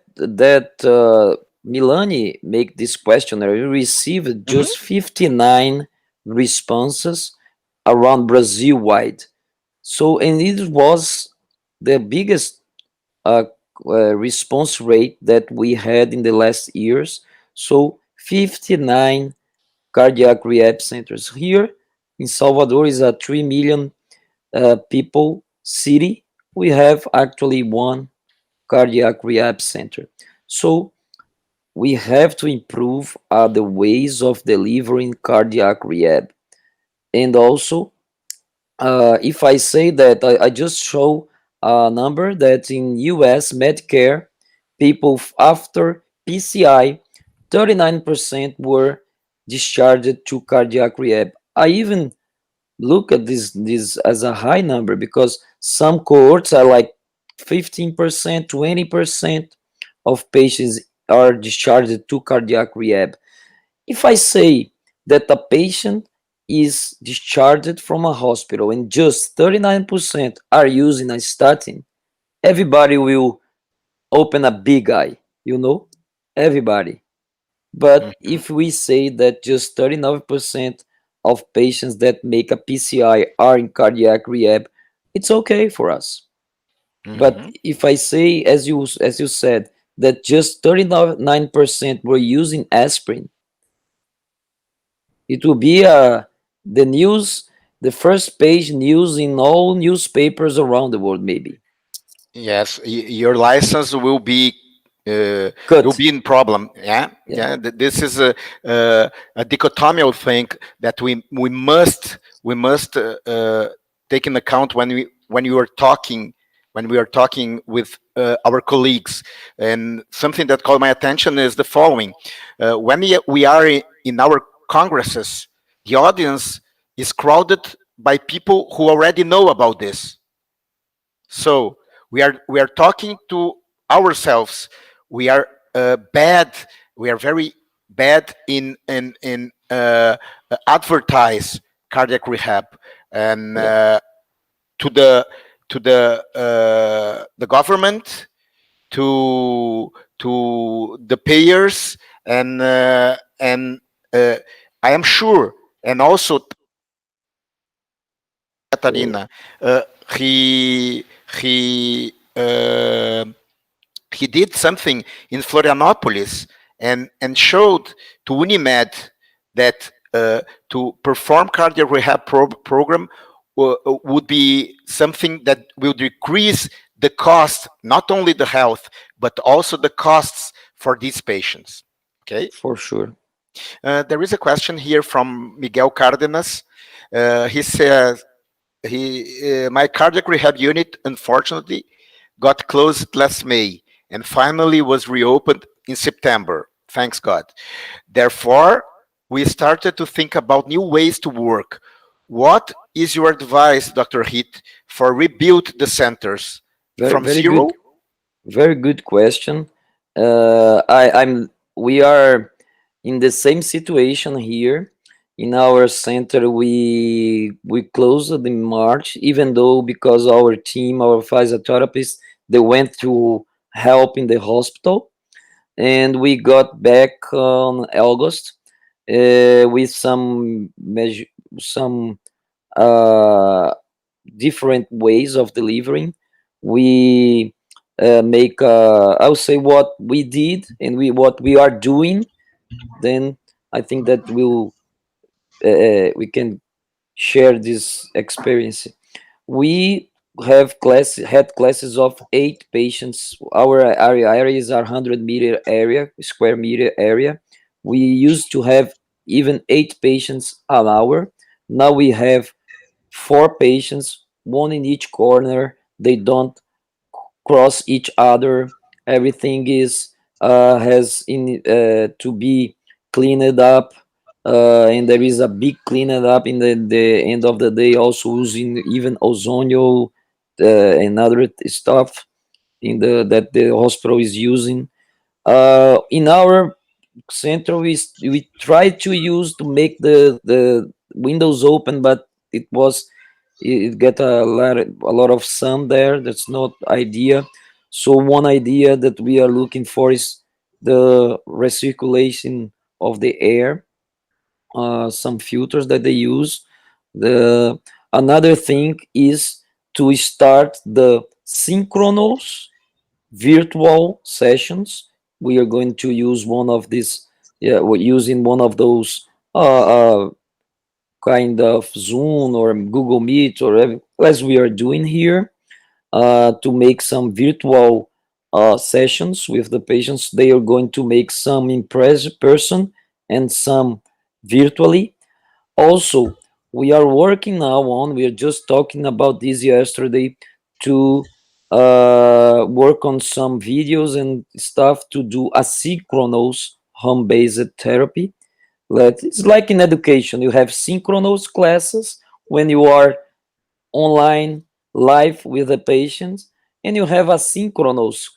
Milani make this questionnaire, we received just 59 responses around Brazil wide. So and it was the biggest uh, response rate that we had in the last years. So 59 cardiac rehab centers here in Salvador is a 3 million people city. We have actually one cardiac rehab center. So we have to improve the ways of delivering cardiac rehab. And also, if I say that I just show a number that in US Medicare, people after PCI, 39% were discharged to cardiac rehab. I even look at this as a high number because some cohorts are like 15%, 20% of patients are discharged to cardiac rehab. If I say that a patient is discharged from a hospital and just 39% are using a statin, everybody will open a big eye, you know? Everybody. But Mhm, if we say that just 39% of patients that make a PCI are in cardiac rehab, it's okay for us. But mhm. if I say, as you said, that just 39% were using aspirin, it will be the news, the first page news in all newspapers around the world, maybe. Yes, your license uh, will Cut. be in problem. Yeah, Yeah, yeah. This is a dichotomical thing that we must take in account when you are talking when we are talking with our colleagues. And something that caught my attention is the following: when we are in our congresses, the audience is crowded by people who already know about this. So we are talking to ourselves. We are bad. We are very bad in advertise cardiac rehab, and yeah, to the government, to the payers, and uh, I am sure, and also okay, Catarina, uh, he he uh, he did something in Florianopolis, and showed to Unimed that to perform cardiac rehab program would be something that will decrease the cost, not only the health, but also the costs for these patients. Okay. for sure. There is a question here from Miguel Cardenas. He says, my cardiac rehab unit unfortunately got closed last May and finally was reopened in September. Thanks God. Therefore, we started to think about new ways to work. What is your advice, Dr. Heath, for rebuild the centers Very, from very zero? good, very good question. I'm. We are in the same situation here. In our center, we closed in March, even though because our team, our physiotherapists, they went to help in the hospital, and we got back on August with some measure, some uh, different ways of delivering. We make, I'll say what we did and what we are doing. Then I think that we can share this experience. We have had classes of 8 patients. Our areas are 100-meter area, square meter area. We used to have even 8 patients an hour. Now we have 4 patients, one in each corner. They don't cross each other. Everything is has in to be cleaned up. and there is a big cleaning up in the end of the day, also using even ozonio and other stuff in the that the hospital is using. In our center, we try to use to make the windows open, but it get a lot of sun there. That's not idea. So one idea that we are looking for is the recirculation of the air, some filters that they use. The Another thing is to start the synchronous virtual sessions. We are going to use one of these. Yeah, we're using one of those kind of Zoom or Google Meet or as we are doing here, to make some virtual sessions with the patients. They are going to make some in person and some virtually. Also, we are working now on, we are just talking about this yesterday, to work on some videos and stuff to do asynchronous home-based therapy. It's like in education, you have synchronous classes when you are online live with the patients, and you have asynchronous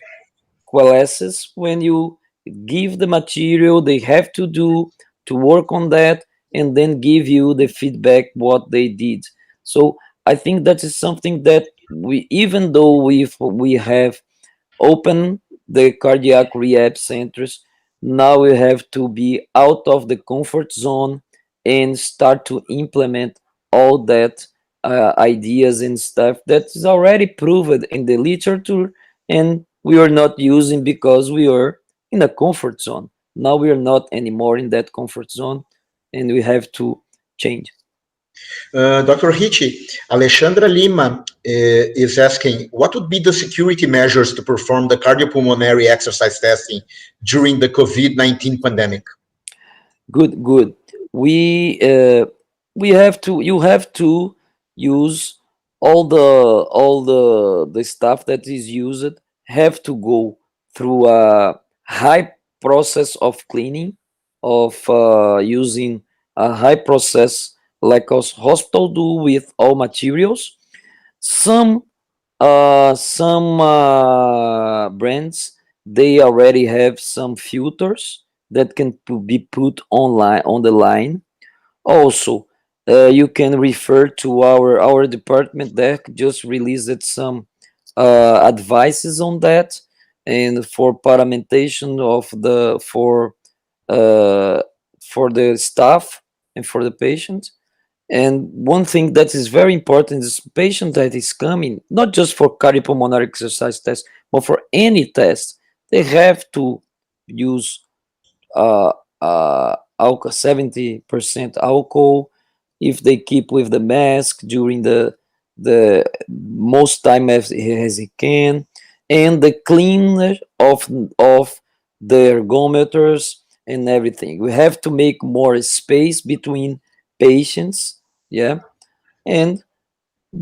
classes when you give the material they have to do to work on that, and then give you the feedback what they did. So I think that is something that we, even though we have open the cardiac rehab centers, now we have to be out of the comfort zone and start to implement all that ideas and stuff that is already proven in the literature, and we are not using because we are in a comfort zone. Now we are not anymore in that comfort zone, and we have to change. Dr. Ricci, Alexandra Lima is asking, what would be the security measures to perform the cardiopulmonary exercise testing during the COVID-19 pandemic? Good. We we have to. You have to use all the stuff that is used. Have to go through a high process of cleaning, of using a high process like us hospital do with all materials. Some brands, they already have some filters that can be put online on the line. Also, you can refer to our department that just released some advices on that, and for paramentation of the for the staff and for the patient. And one thing that is very important is patient that is coming, not just for cardiopulmonary exercise test, but for any test, they have to use uh, alcohol, 70% alcohol. If they keep with the mask during the most time as he can, and the cleaner of the ergometers and everything. We have to make more space between patients, yeah, and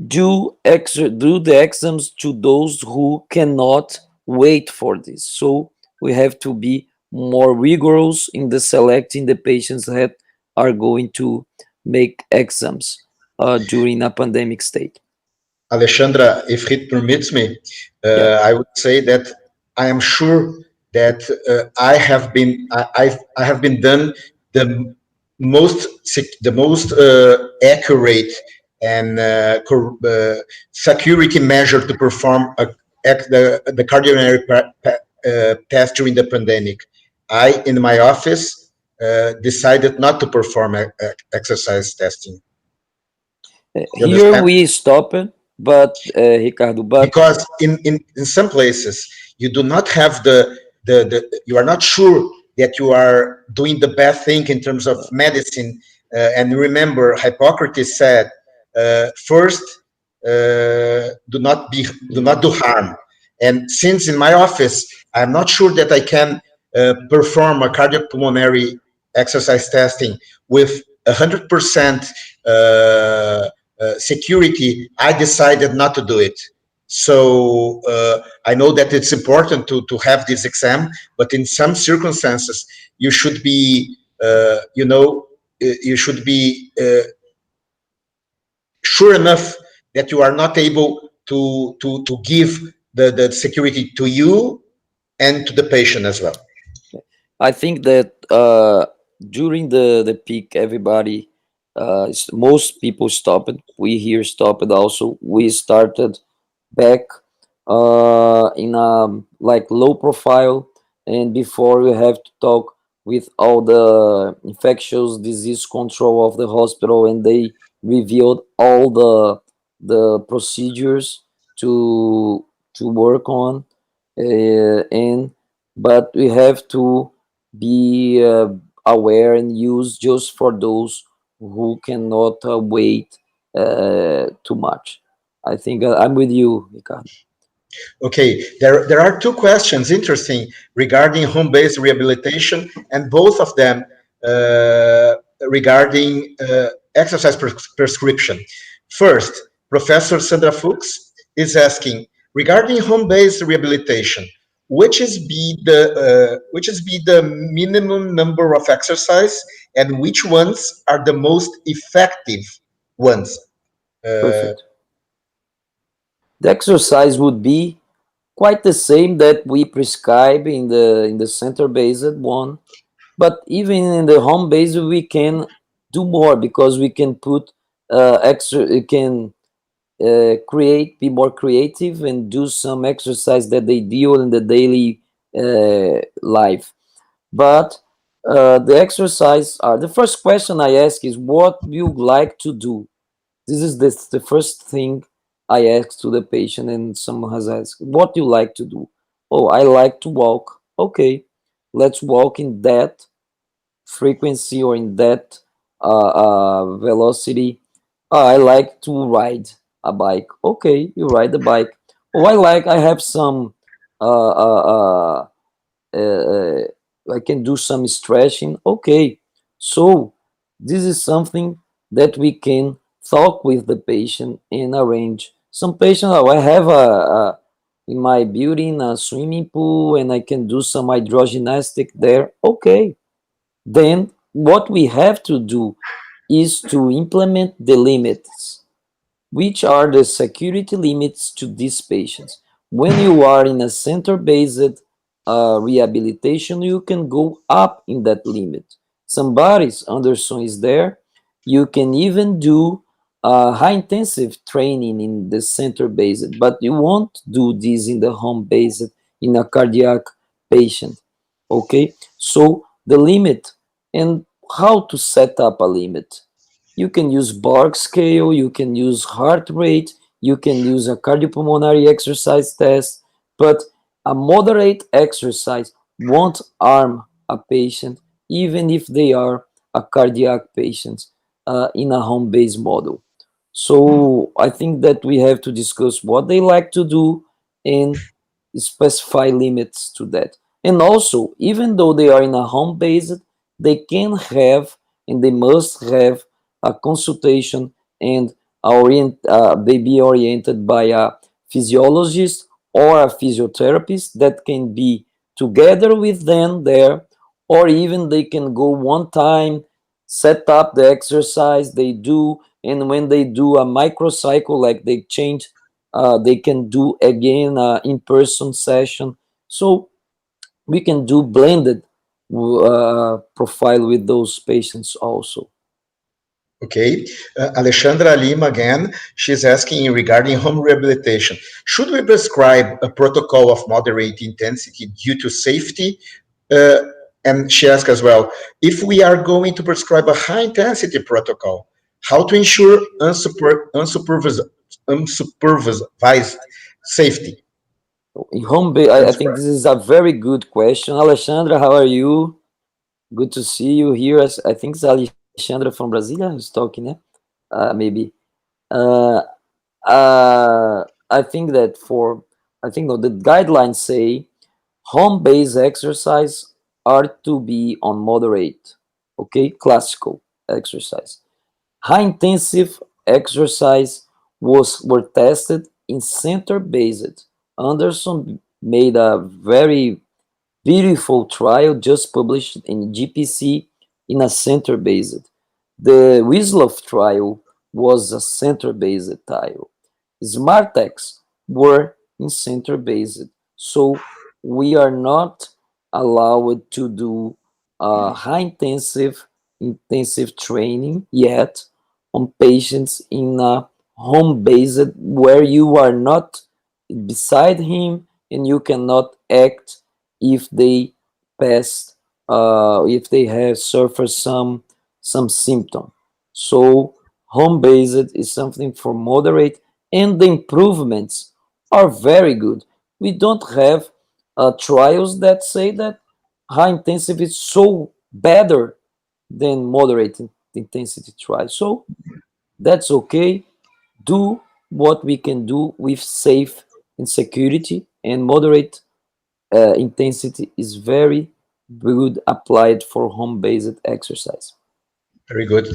do the exams to those who cannot wait for this. So we have to be more rigorous in the selecting the patients that are going to make exams during a pandemic state. Alexandra, if it permits me, Yeah. I would say that I am sure that I have been done the most accurate and security measure to perform the cardiopulmonary test during the pandemic. I, in my office, decided not to perform exercise testing. You Here understand? we stop it, but Ricardo, but Because in some places you do not have you are not sure that you are doing the best thing in terms of medicine, and remember Hippocrates said, first, do not do harm. And since in my office I'm not sure that I can perform a cardiopulmonary exercise testing with 100% security, I decided not to do it. So I know that it's important to have this exam, but in some circumstances, you should be, you should be sure enough that you are not able to give the security to you and to the patient as well. I think that during the peak, everybody, most people stopped. We here stopped also. We started back in a like low profile, and before we have to talk with all the infectious disease control of the hospital, and they revealed all the procedures to work on, and but we have to be aware and use just for those who cannot wait too much. I think I'm with you, Ricardo. Okay, there are two questions interesting regarding home-based rehabilitation, and both of them regarding exercise prescription. First, Professor Sandra Fuchs is asking regarding home-based rehabilitation, which is be the minimum number of exercise, and which ones are the most effective ones? Perfect. The exercise would be quite the same that we prescribe in the center-based one, but even in the home-based we can do more because we can put extra. We can create, be more creative, and do some exercise that they deal in the daily life. But the exercise are the first question I ask is what you like to do. This is the first thing I ask to the patient, and someone has asked, "What do you like to do?" Oh, I like to walk. Okay, let's walk in that frequency or in that velocity. I like to ride a bike. Okay, you ride the bike. Oh, I have some uh, uh, uh, uh, I can do some stretching. Okay, so this is something that we can talk with the patient and arrange. Some patient, oh, I have a in my building a swimming pool and I can do some hydrogymnastic there. Okay, then what we have to do is to implement the limits, which are the security limits to these patients. When you are in a center-based rehabilitation, you can go up in that limit. Somebody's Anderson is there. You can even do high-intensive training in the center-based, but you won't do this in the home-based in a cardiac patient. Okay, so the limit and how to set up a limit. You can use Borg scale, you can use heart rate, you can use a cardiopulmonary exercise test, but a moderate exercise won't harm a patient, even if they are a cardiac patient in a home-based model. So I think that we have to discuss what they like to do and specify limits to that. And also, even though they are in a home based, they can have and they must have a consultation and they be oriented by a physiologist or a physiotherapist that can be together with them there, or even they can go one time, set up the exercise they do, and when they do a microcycle, like they change, they can do again in-person session. So we can do blended profile with those patients also. Okay, Alexandra Lima again, she's asking regarding home rehabilitation. Should we prescribe a protocol of moderate intensity due to safety? Uh, and she asked as well, if we are going to prescribe a high intensity protocol, how to ensure unsupervised safety? In home base, I think this is a very good question. Alexandra, how are you? Good to see you here. I think it's Alexandra from Brasilia who's talking, eh? Maybe. Uh, I think that I think no, the guidelines say home-based exercise are to be on moderate, okay, classical exercise. High-intensive exercise were tested in center-based. Anderson made a very beautiful trial just published in GPC in a center-based. The Wislov trial was a center-based trial. SmartX were in center-based. So we are not allowed to do high intensive training yet on patients in a home-based where you are not beside him and you cannot act if they pass if they have suffered some symptom. So home-based is something for moderate, and the improvements are very good. We don't have trials that say that high intensive is so better than moderate intensity trials. So that's okay. Do what we can do with safe and security, and moderate intensity is very good applied for home-based exercise. Very good.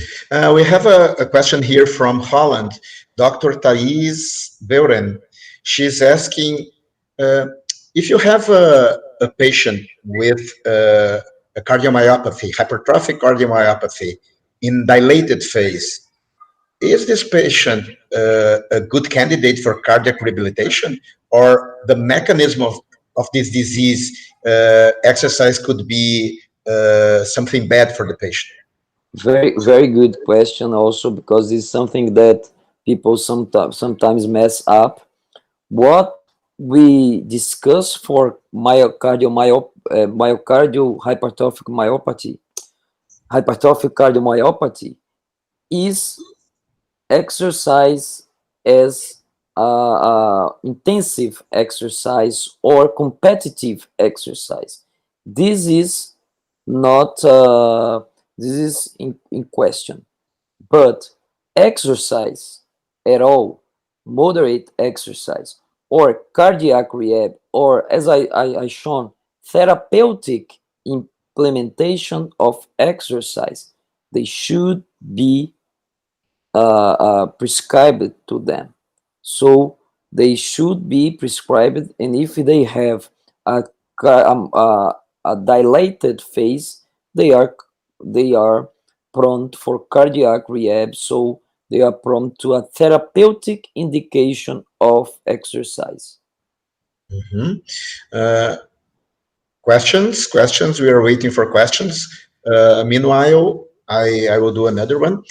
We have a question here from Holland, Dr. Thais Beuren. She's asking if you have a patient with a cardiomyopathy, hypertrophic cardiomyopathy in dilated phase, is this patient a good candidate for cardiac rehabilitation, or the mechanism of this disease, exercise could be something bad for the patient? Very good question also, because it's something that people sometimes mess up. What we discuss for myocardial hypertrophic cardiomyopathy is exercise as intensive exercise or competitive exercise. This is not this is in question, but exercise at all, moderate exercise or cardiac rehab, or as I shown, therapeutic implementation of exercise, they should be prescribed to them. So they should be prescribed, and if they have a, a dilated phase, they are prone for cardiac rehab. So they are prone to a therapeutic indication of exercise. Mhm. Questions. We are waiting for questions. Meanwhile, I will do another one.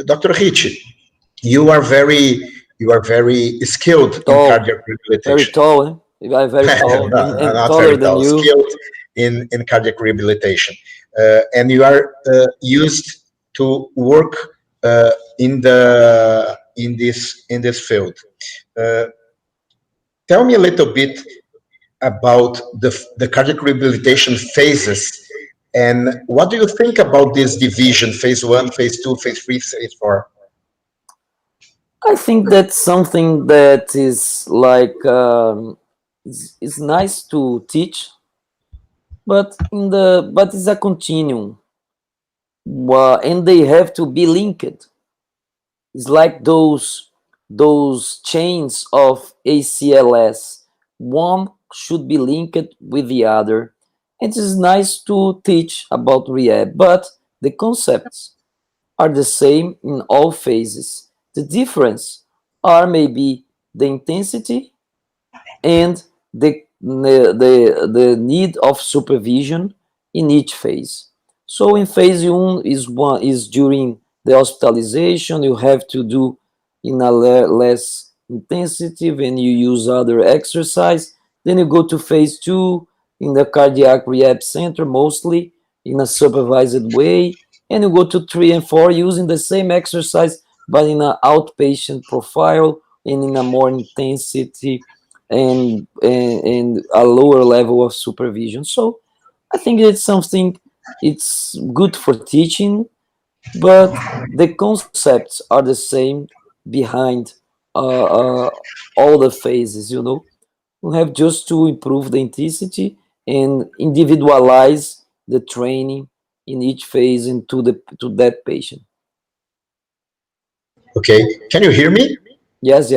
Dr. Ricci, you are very skilled in Tall, cardiac very rehabilitation. tall. Eh? You are very tall and Not taller very than tall, you. skilled in cardiac rehabilitation, and you are used to work in this field. Uh, Tell me a little bit about the cardiac rehabilitation phases, and what do you think about this division: phase one, phase two, phase three, phase four? I think that's something that is like it's nice to teach, but it's a continuum, and they have to be linked. It's like those chains of ACLS. One should be linked with the other. It is nice to teach about rehab, but the concepts are the same in all phases. The difference are maybe the intensity and the need of supervision in each phase. So in phase one is during the hospitalization, you have to do in a less intensity when you use other exercise. Then you go to phase two in the cardiac rehab center, mostly in a supervised way, and you go to three and four using the same exercise but in an outpatient profile and in a more intensity and a lower level of supervision. So I think it's something it's good for teaching, but the concepts are the same behind uh, uh, all the phases. We have just to improve the intensity and individualize the training in each phase and to that patient. Okay, can you hear me? Yes.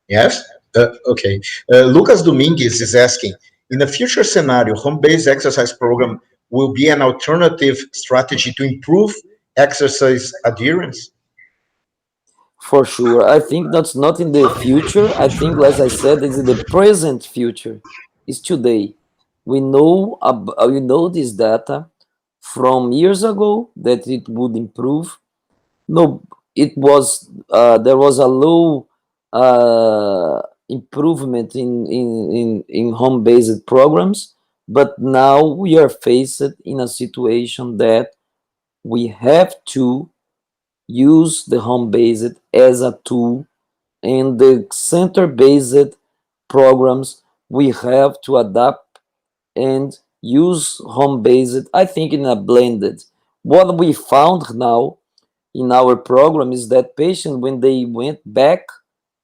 Yes? Okay. Lucas Dominguez is asking, in a future scenario, home-based exercise program will be an alternative strategy to improve exercise adherence? For sure. I think that's not in the future. I think, as I said, it's in the present future. It's today. We know this data from years ago that it would improve. No, it was there was a low improvement in home-based programs, but now we are faced in a situation that we have to use the home-based as a tool, and the center-based programs we have to adapt and use home-based, I think, in a blended. What we found now in our program is that patients, when they went back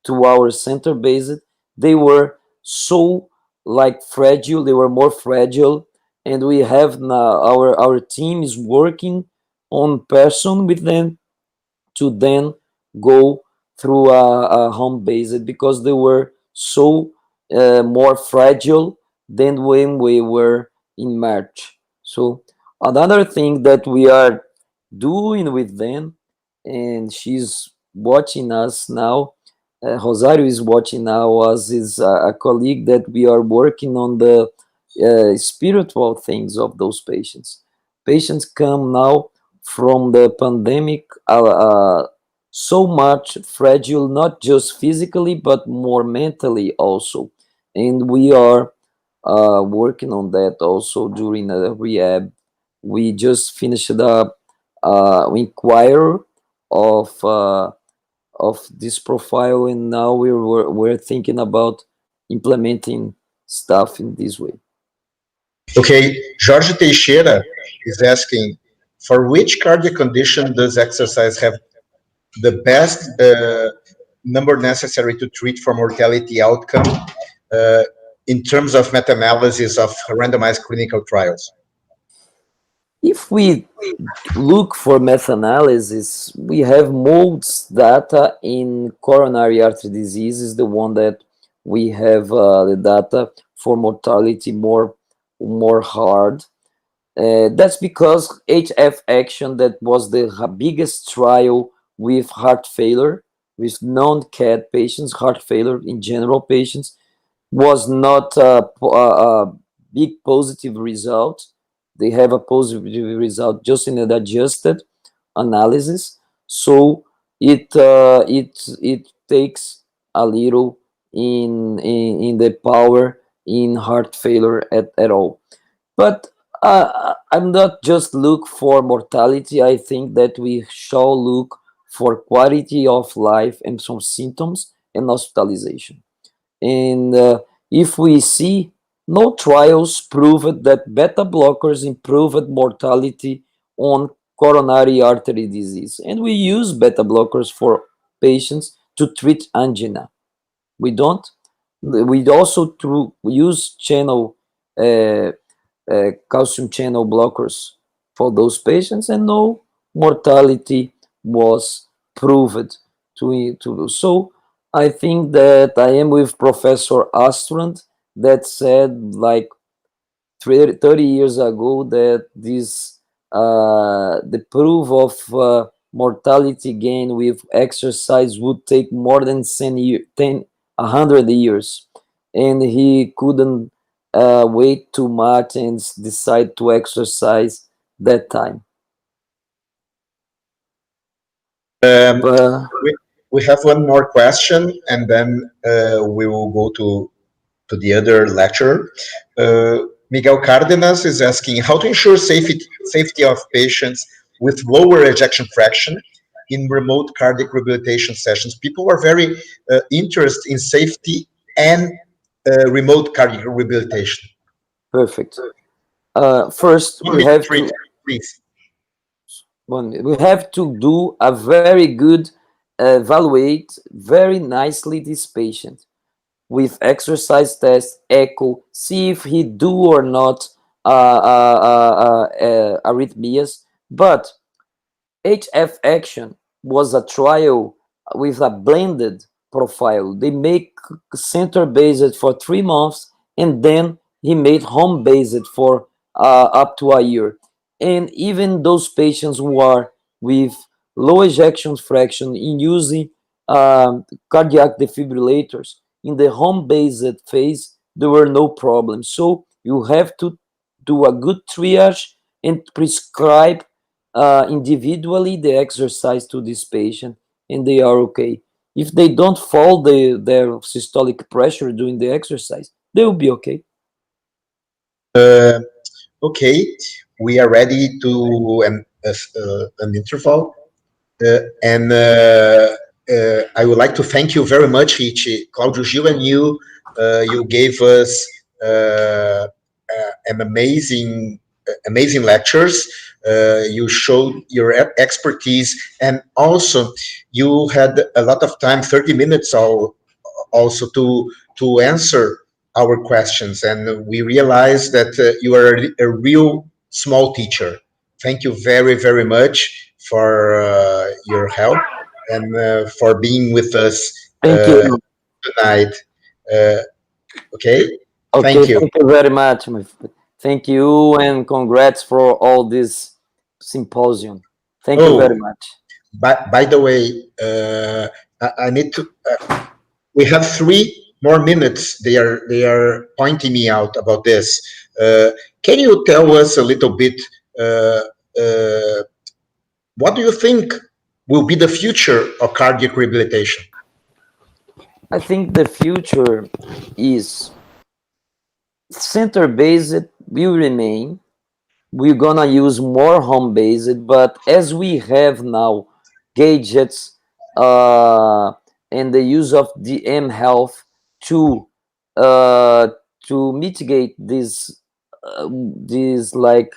to our center-based, they were so like fragile, they were more fragile, and we have now our team is working on person with them to then go through a home based, because they were so more fragile than when we were in March. So another thing that we are doing with them, and she's watching us now, Rosario is watching now, us is a colleague that we are working on the spiritual things of those patients. Patients come now from the pandemic so much fragile, not just physically but more mentally also, and we are working on that also during the rehab. We just finished up inquiry of this profile, and now we're thinking about implementing stuff in this way. Okay, Jorge Teixeira is asking, for which cardiac condition does exercise have the best number necessary to treat for mortality outcome uh, in terms of meta-analysis of randomized clinical trials? If we look for meta-analysis, we have MOLD's data in coronary artery disease is the one that we have the data for mortality more hard. That's because HF Action, that was the biggest trial with heart failure, with non-CAD patients, heart failure in general patients, was not a big positive result. They have a positive result just in an adjusted analysis. So it takes a little in the power in heart failure at all. But I'm not just look for mortality. I think that we shall look for quality of life and some symptoms and hospitalization. And if we see no trials proved that beta blockers improved mortality on coronary artery disease, and we use beta blockers for patients to treat angina. We don't. We also use channel calcium channel blockers for those patients, and no mortality was proved to. So I think that I am with Professor Astrand that said like 30 years ago that this the proof of mortality gain with exercise would take more than 100 years, and he couldn't wait too much and decide to exercise that time. We have one more question, and then we will go to the other lecturer. Miguel Cardenas is asking how to ensure safety of patients with lower ejection fraction in remote cardiac rehabilitation sessions. People are very interested in safety and remote cardiac rehabilitation. Perfect. First, we have to please. We have to do a very good evaluate very nicely this patient with exercise test, echo, see if he do or not arrhythmias. But HF Action was a trial with a blended profile. They make center-based for 3 months, and then he made home-based for up to a year. And even those patients who are with low ejection fraction in using cardiac defibrillators in the home-based phase, there were no problems. So you have to do a good triage and prescribe individually the exercise to this patient, and they are okay. If they don't fall their systolic pressure during the exercise, they will be okay. Okay, we are ready to an interval. I would like to thank you very much, Richie, Claudio Gil, and you. You gave us an amazing lectures. You showed your expertise, and also you had a lot of time, 30 minutes, also to answer our questions. And we realized that you are a real small teacher. Thank you very much for your help and for being with us Thank you. tonight. Okay, Okay, thank you. thank you very much. Thank you, and congrats for all this symposium. Thank you very Oh, much. by the way, I need to. We have 3 more minutes. They are pointing me out about this. Can you tell us a little bit? Uh, uh, what do you think will be the future of cardiac rehabilitation? I think the future is center-based will remain. We're gonna use more home-based, but as we have now gadgets and the use of the M Health to uh, to mitigate this like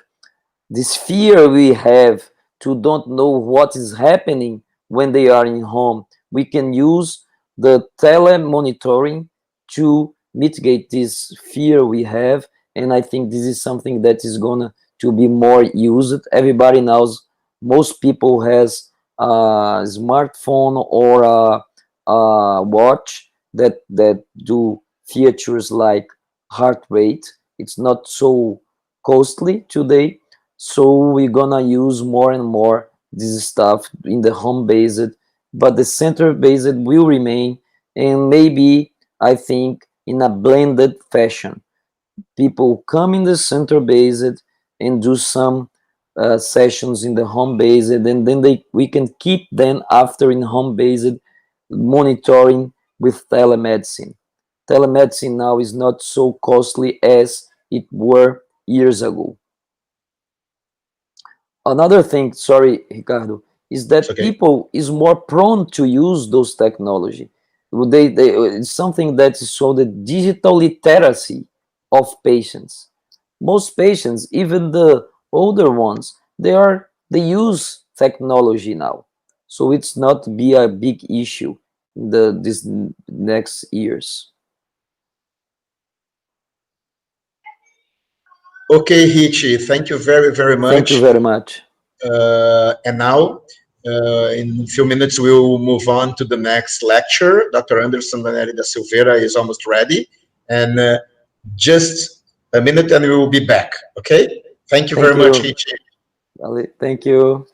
this fear we have to don't know what is happening when they are in home, we can use the telemonitoring to mitigate this fear we have. And I think this is something that is gonna to be more used. Everybody knows, most people has a smartphone or a watch that do features like heart rate. It's not so costly today, so we're gonna use more and more this stuff in the home based, but the center based will remain, and maybe I think in a blended fashion. People come in the center based and do some sessions in the home based, and then we can keep them after in home based monitoring with telemedicine. Telemedicine now is not so costly as it were years ago. Another thing, sorry, Ricardo, is It's that okay. people is more prone to use those technology. It's something that is so the digital literacy of patients. Most patients, even the older ones, they use technology now, so it's not be a big issue in this next years. Okay, Hichi, thank you very Thank you much. very much. And now, in a few minutes, we'll move on to the next lecture. Dr. Anderson Daneri da Silveira is almost ready. And just a minute and we will be back. Okay? Thank you Thank very much, you. Hichi. Thank you.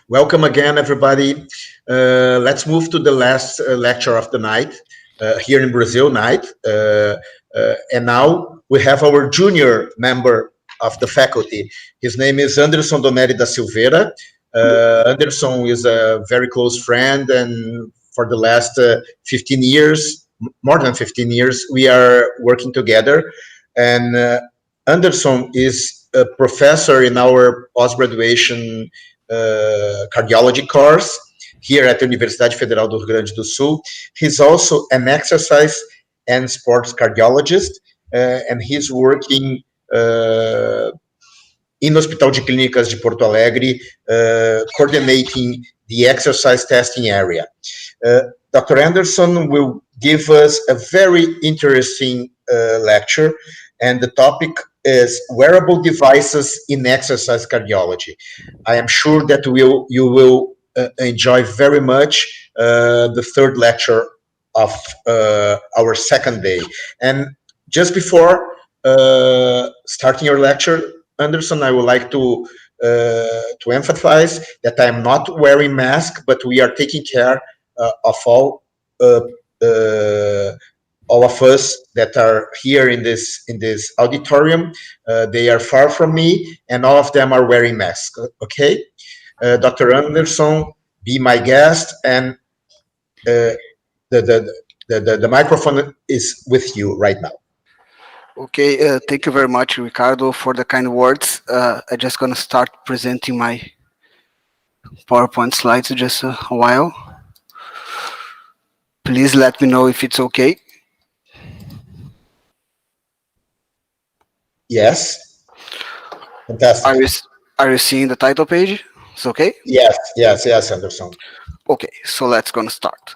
Welcome again, everybody. Let's move to the last lecture of the night, here in Brazil night. And now we have our junior member of the faculty. His name is Anderson Doneri da Silveira. Anderson is a very close friend, and for the last 15 years, more than 15 years, we are working together. And Anderson is a professor in our post-graduation cardiology course here at the Universidade Federal do Rio Grande do Sul. He's also an exercise and sports cardiologist, and he's working in Hospital de Clínicas de Porto Alegre, coordinating the exercise testing area. Dr. Anderson will give us a very interesting lecture, and the topic is wearable devices in exercise cardiology. I am sure that you will enjoy very much the third lecture of our second day. And just before starting your lecture, Anderson, I would like to emphasize that I am not wearing mask, but we are taking care of all of us that are here in this auditorium. They are far from me, and all of them are wearing masks. Okay, Dr. Anderson, be my guest, and the microphone is with you right now. Okay, thank you very much, Ricardo, for the kind words. I'm just going to start presenting my PowerPoint slides in just a while. Please let me know if it's okay. Yes. Fantastic. Are you seeing the title page? It's okay? Yes, Anderson. Okay, so let's gonna start.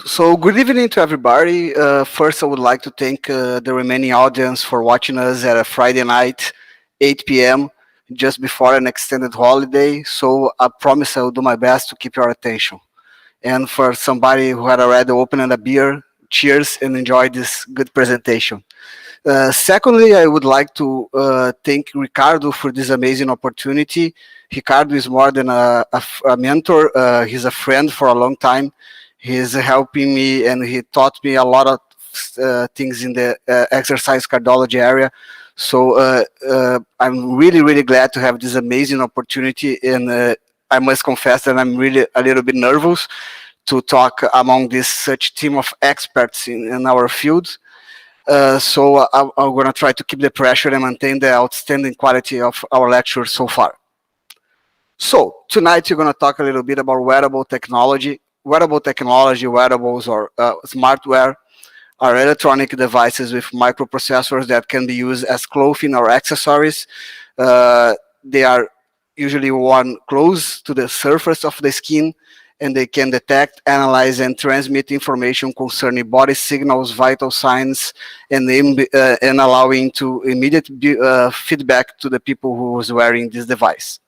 So good evening to everybody. First, I would like to thank the remaining audience for watching us at a Friday night, 8 p.m., just before an extended holiday. So I promise I will do my best to keep your attention. And for somebody who had already opened a beer, cheers and enjoy this good presentation. Secondly, I would like to thank Ricardo for this amazing opportunity. Ricardo is more than a mentor. He's a friend for a long time. He's helping me, and he taught me a lot of things in the exercise cardiology area. So I'm really, really glad to have this amazing opportunity. And I must confess that I'm really a little bit nervous to talk among this such team of experts in our field. So I'm going to try to keep the pressure and maintain the outstanding quality of our lecture so far. So tonight, you're going to talk a little bit about wearable technology. Wearables, or smartwear are electronic devices with microprocessors that can be used as clothing or accessories. They are usually worn close to the surface of the skin, and they can detect, analyze, and transmit information concerning body signals, vital signs, and allowing to immediate feedback to the people who is wearing this device.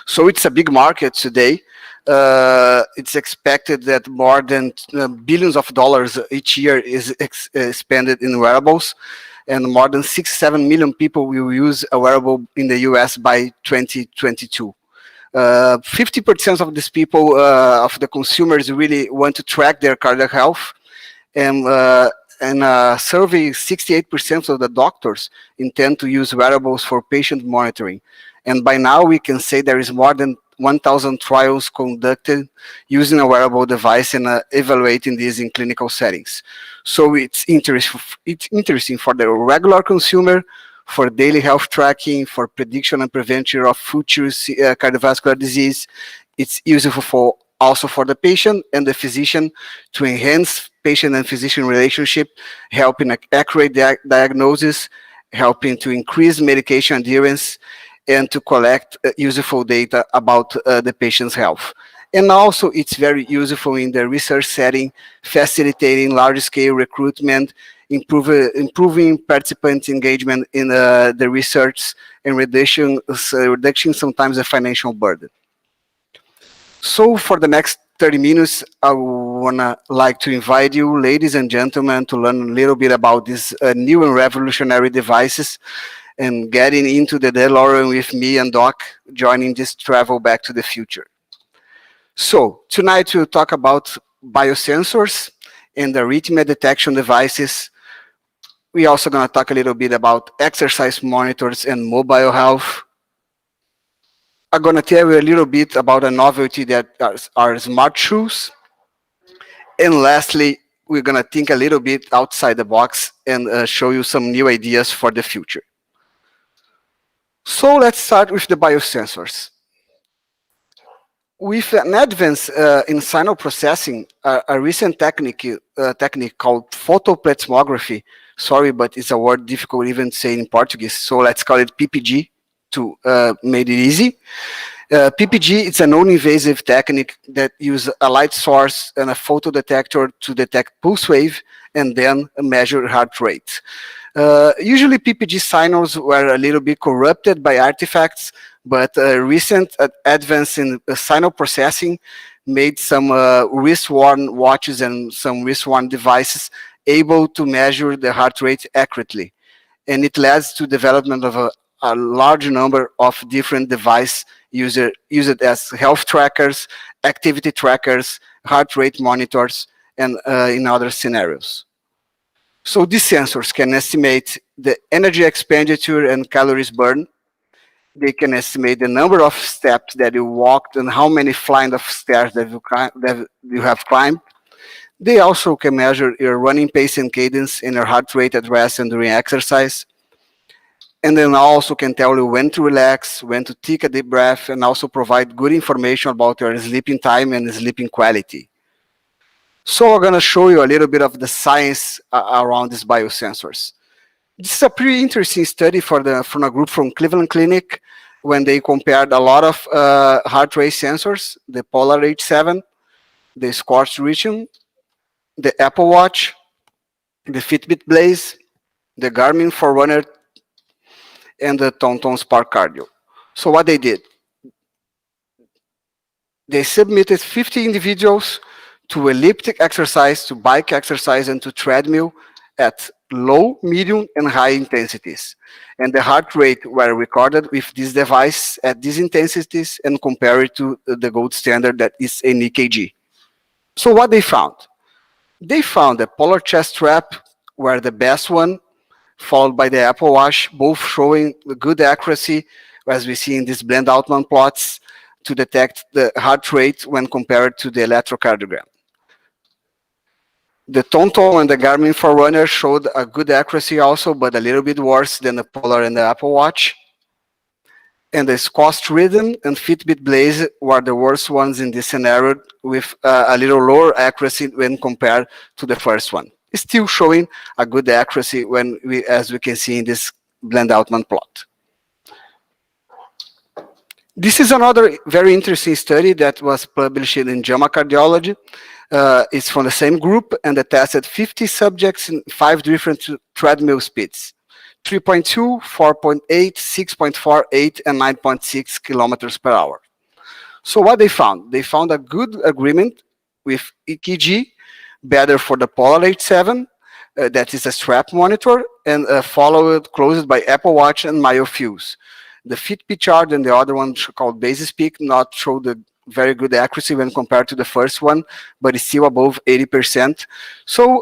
So it's a big market today. It's expected that more than billions of dollars each year is expended in wearables, and more than 6-7 million people will use a wearable in the US by 2022. 50% of these people, of the consumers, really want to track their cardiac health, and survey 68% of the doctors intend to use wearables for patient monitoring. And by now, we can say there is more than 1,000 trials conducted using a wearable device and evaluating these in clinical settings. So it's interesting for the regular consumer, for daily health tracking, for prediction and prevention of future cardiovascular disease. It's useful also for the patient and the physician to enhance patient and physician relationship, helping accurate diagnosis, helping to increase medication adherence, and to collect useful data about the patient's health. And also, it's very useful in the research setting, facilitating large-scale recruitment, improving participant engagement in the research, and reducing sometimes the financial burden. So for the next 30 minutes, I wanna like to invite you, ladies and gentlemen, to learn a little bit about these new and revolutionary devices. and getting into the DeLorean with me and Doc, joining this travel back to the future. So tonight we'll talk about biosensors and the arrhythmia detection devices. We're also going to talk a little bit about exercise monitors and mobile health. I'm going to tell you a little bit about a novelty that are smart shoes. And lastly, we're going to think a little bit outside the box and show you some new ideas for the future. So let's start with the biosensors. With an advance in signal processing, a recent technique called photoplethysmography, sorry, but it's a word difficult even to say in Portuguese, so let's call it PPG to make it easy. PPG is a non-invasive technique that uses a light source and a photodetector to detect pulse wave and then measure heart rate. Usually PPG signals were a little bit corrupted by artifacts, but recent advance in signal processing made some wrist-worn watches and some wrist-worn devices able to measure the heart rate accurately. And it leads to development of a large number of different devices used as health trackers, activity trackers, heart rate monitors, and in other scenarios. So these sensors can estimate the energy expenditure and calories burned. They can estimate the number of steps that you walked and how many flight of stairs that you have climbed. They also can measure your running pace and cadence and your heart rate at rest and during exercise. And then also can tell you when to relax, when to take a deep breath, and also provide good information about your sleeping time and sleeping quality. So I'm going to show you a little bit of the science around these biosensors. This is a pretty interesting study from a group from Cleveland Clinic when they compared a lot of heart rate sensors, the Polar H7, the Scorch Region, the Apple Watch, the Fitbit Blaze, the Garmin Forerunner, and the TomTom Spark Cardio. So what they did, they submitted 50 individuals to elliptic exercise, to bike exercise, and to treadmill at low, medium, and high intensities. And the heart rate were recorded with this device at these intensities and compared to the gold standard that is an EKG. So what they found? They found the Polar Chest Strap were the best one, followed by the Apple Watch, both showing good accuracy, as we see in these Blend-Outman plots, to detect the heart rate when compared to the electrocardiogram. The TomTom and the Garmin Forerunner showed a good accuracy also, but a little bit worse than the Polar and the Apple Watch. And the Scorch Rhythm and Fitbit Blaze were the worst ones in this scenario, with a little lower accuracy when compared to the first one. It's still showing a good accuracy when as we can see in this Blend-Outman plot. This is another very interesting study that was published in JAMA Cardiology. It's from the same group, and they tested 50 subjects in 5 different treadmill speeds: 3.2, 4.8, 6.4, 8, and 9.6 kilometers per hour. So what they found? They found a good agreement with EKG, better for the Polar H7, that is a strap monitor, and followed closely by Apple Watch and MyoFuse. The Fitbit chart and the other one called Basis Peak not show the very good accuracy when compared to the first one, but it's still above 80%. So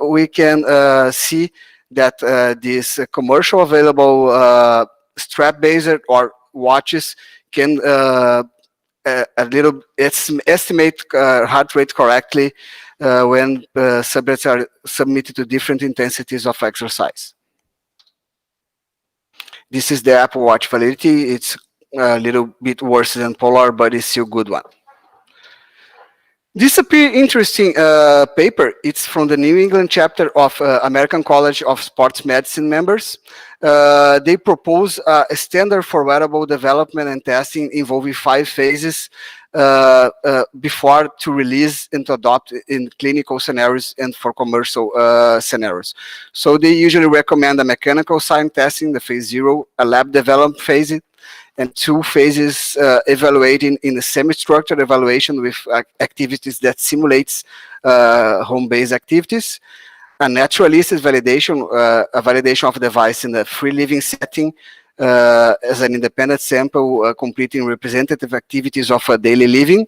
we can see that these commercial available strap-based or watches can estimate heart rate correctly when subjects are submitted to different intensities of exercise. This is the Apple Watch validity. It's a little bit worse than Polar, but it's still a good one. This is a pretty interesting paper. It's from the New England chapter of American College of Sports Medicine members. They propose a standard for wearable development and testing involving 5 phases before to release and to adopt in clinical scenarios and for commercial scenarios. So they usually recommend a mechanical sign testing, the phase 0, a lab development phase, and 2 phases evaluating in a semi-structured evaluation with activities that simulates home-based activities. A naturalistic validation, a validation of the device in the free living setting as an independent sample completing representative activities of daily living.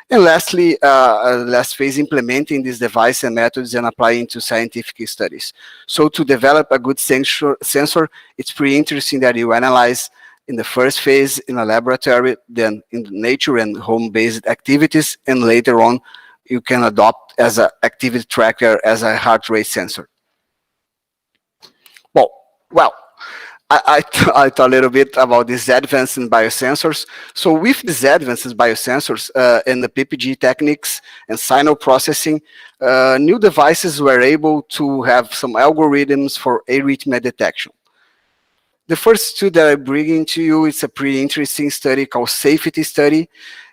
And lastly, last phase, implementing this device and methods and applying to scientific studies. So to develop a good sensor, it's pretty interesting that you analyze in the first phase in a laboratory, then in nature and home-based activities, and later on you can adopt as an activity tracker as a heart rate sensor. Well, I thought a little bit about these advances in biosensors. So with these advances in biosensors and the PPG techniques and signal processing, new devices were able to have some algorithms for arrhythmia detection. The first two that I bring to you is a pretty interesting study called safety study.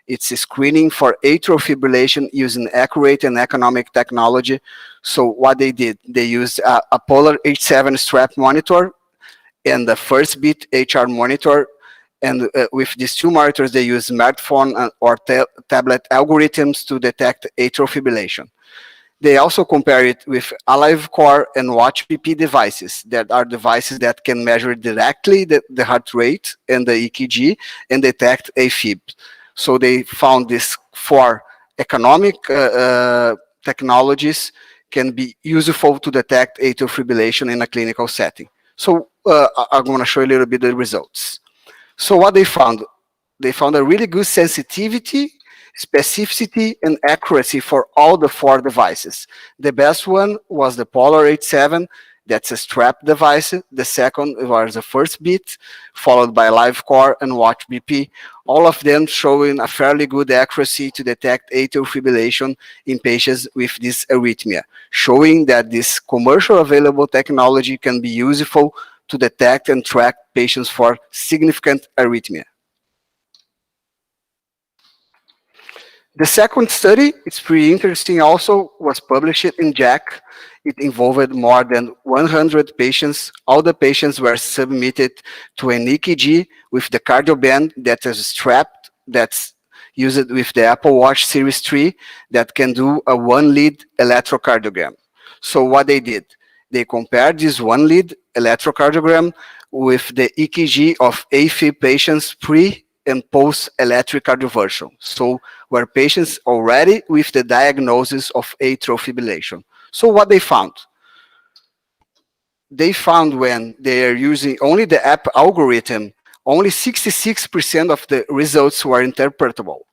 It's a screening for atrial fibrillation using accurate and economic technology. So what they did, they used a Polar H7 strap monitor and the first beat HR monitor. And with these two monitors, they use smartphone or tablet algorithms to detect atrial fibrillation. They also compare it with AliveCore and WatchBP devices that are devices that can measure directly the heart rate and the EKG and detect AFib. So they found these four economic technologies can be useful to detect atrial fibrillation in a clinical setting. So I'm going to show you a little bit the results. So what they found a really good sensitivity, specificity, and accuracy for all the four devices. The best one was the Polar H7, that's a strap device. The second was the first beat, followed by AliveCore and WatchBP. All of them showing a fairly good accuracy to detect atrial fibrillation in patients with this arrhythmia, showing that this commercial available technology can be useful to detect and track patients for significant arrhythmia. The second study, it's pretty interesting also, was published in JACC. It involved more than 100 patients. All the patients were submitted to an EKG with the cardio band that is strapped, that's used with the Apple Watch Series 3 that can do a one-lead electrocardiogram. So what they did, they compared this one-lead electrocardiogram with the EKG of AFib patients pre and post electric cardioversion. So were patients already with the diagnosis of atrial fibrillation. So what they found? They found when they are using only the app algorithm, only 66% of the results were interpretable.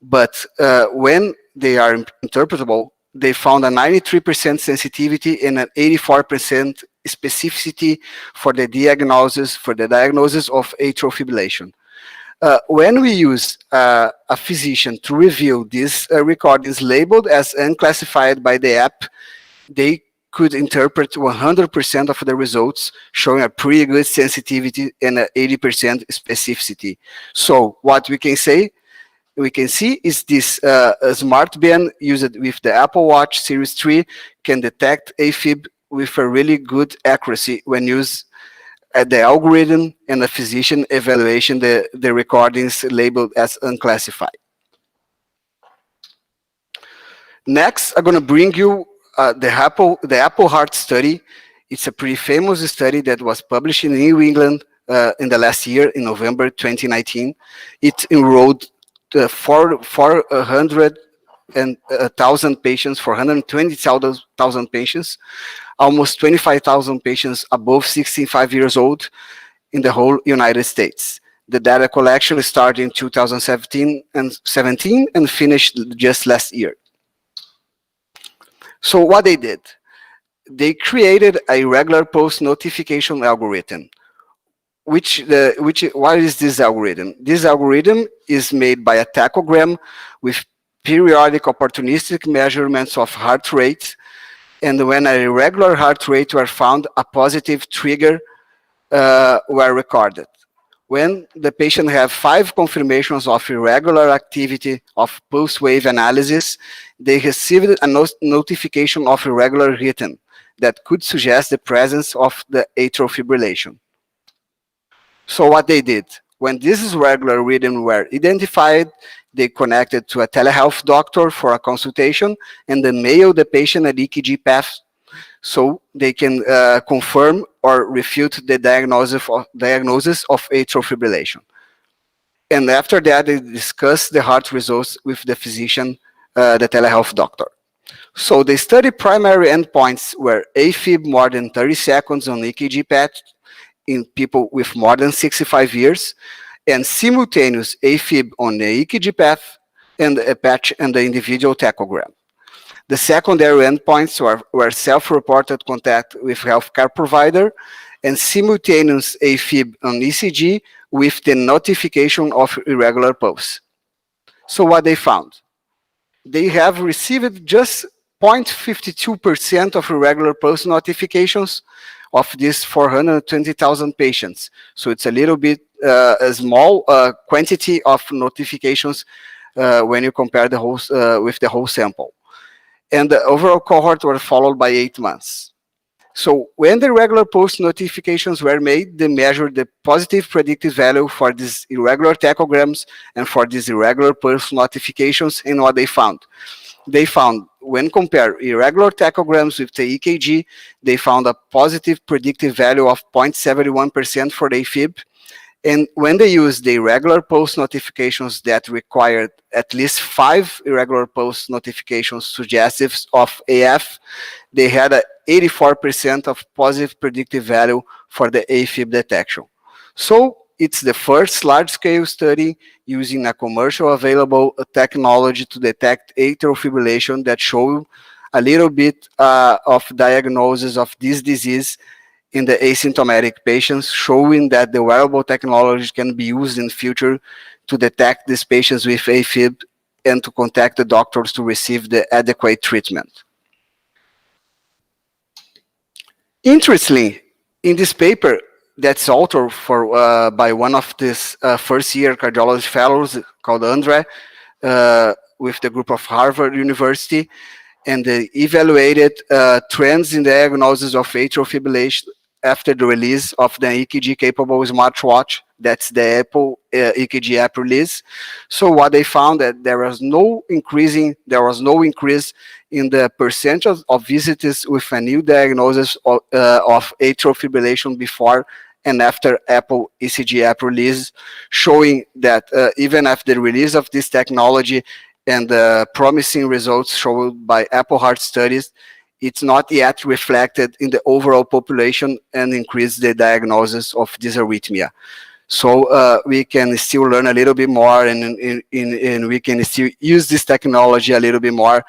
But when they are interpretable, they found a 93% sensitivity and an 84% specificity for the diagnosis of atrial fibrillation. When we use a physician to review these recordings labeled as unclassified by the app, they could interpret 100% of the results, showing a pretty good sensitivity and an 80% specificity. So what we can see is this smart band used with the Apple Watch Series 3 can detect AFib with a really good accuracy when used at the algorithm and the physician evaluation the recordings labeled as unclassified. Next, I'm going to bring you the Apple Heart study. It's a pretty famous study that was published in New England in the last year, in November 2019. It enrolled 420,000 patients, almost 25,000 patients above 65 years old in the whole United States. The data collection started in 2017 and finished just last year. So what they did, they created a regular post notification algorithm. What is this algorithm? This algorithm is made by a tachogram with periodic opportunistic measurements of heart rate. And when a irregular heart rate were found, a positive trigger were recorded. When the patient have 5 confirmations of irregular activity of pulse wave analysis, they received a notification of irregular rhythm that could suggest the presence of the atrial fibrillation. So what they did, when these irregular rhythms were identified, they connected to a telehealth doctor for a consultation and then mailed the patient an EKG path so they can confirm or refute the diagnosis of atrial fibrillation. And after that, they discuss the heart results with the physician, the telehealth doctor. So the study primary endpoints were AFib more than 30 seconds on EKG patch in people with more than 65 years, and simultaneous AFib on the EKG path and a patch and the individual tachogram. The secondary endpoints were self-reported contact with healthcare provider and simultaneous AFib on ECG with the notification of irregular pulse. So what they found? They have received just 0.52% of irregular pulse notifications of these 420,000 patients. So it's a little bit a small quantity of notifications when you compare the whole with the whole sample. And the overall cohort were followed by 8 months. So when the irregular pulse notifications were made, they measured the positive predictive value for these irregular tachograms and for these irregular pulse notifications, and what they found. They found, when compared irregular tachograms with the EKG, they found a positive predictive value of 0.71% for the AFib. And when they used the irregular pulse notifications that required at least 5 irregular pulse notifications suggestive of AF, they had a 84% of positive predictive value for the AFib detection. So it's the first large-scale study using a commercial available technology to detect atrial fibrillation that show a little bit of diagnosis of this disease in the asymptomatic patients, showing that the wearable technology can be used in future to detect these patients with AFib and to contact the doctors to receive the adequate treatment. Interestingly, in this paper that's authored by one of these first-year cardiology fellows called Andre, with the group of Harvard University, and they evaluated trends in the diagnosis of atrial fibrillation after the release of the EKG-capable smartwatch. That's the Apple EKG app release. So what they found that there was no increase in the percentage of visitors with a new diagnosis of atrial fibrillation before and after Apple ECG app release, showing that even after the release of this technology and the promising results shown by Apple Heart studies, it's not yet reflected in the overall population and increase the diagnosis of this arrhythmia. So we can still learn a little bit more, and we can still use this technology a little bit more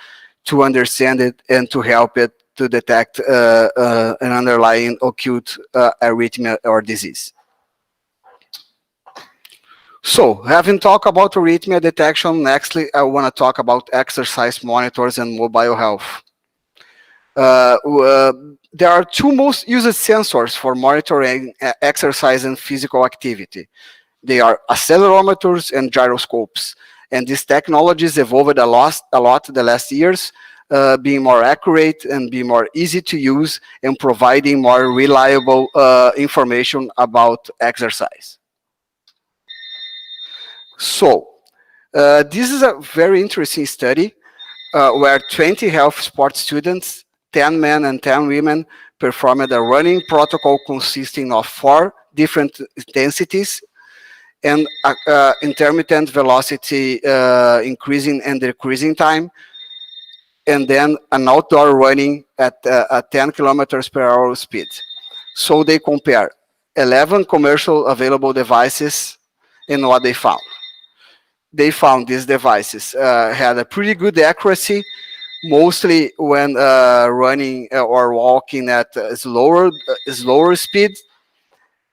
to understand it and to help it to detect an underlying acute arrhythmia or disease. So, having talked about arrhythmia detection, nextly I want to talk about exercise monitors and mobile health. There are two most used sensors for monitoring exercise and physical activity. They are accelerometers and gyroscopes. And these technologies evolved a lot the last years, being more accurate and being more easy to use and providing more reliable information about exercise. So, this is a very interesting study where 20 health sports students, 10 men and 10 women, performed a running protocol consisting of 4 different intensities and intermittent velocity increasing and decreasing time, and then an outdoor running at a 10 kilometers per hour speed. So they compare 11 commercial available devices and what they found. They found these devices had a pretty good accuracy, mostly when running or walking at a slower speed.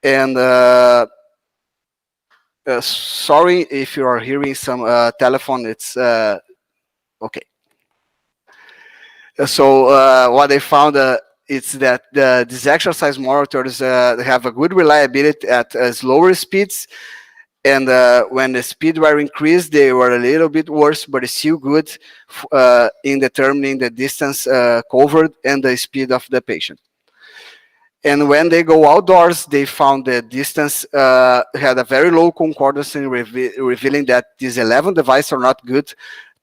And sorry if you are hearing some telephone, it's okay. So what they found is that these exercise monitors have a good reliability at slower speeds. And when the speed were increased, they were a little bit worse, but it's still good in determining the distance covered and the speed of the patient. And when they go outdoors, they found the distance had a very low concordance in revealing that these 11 devices are not good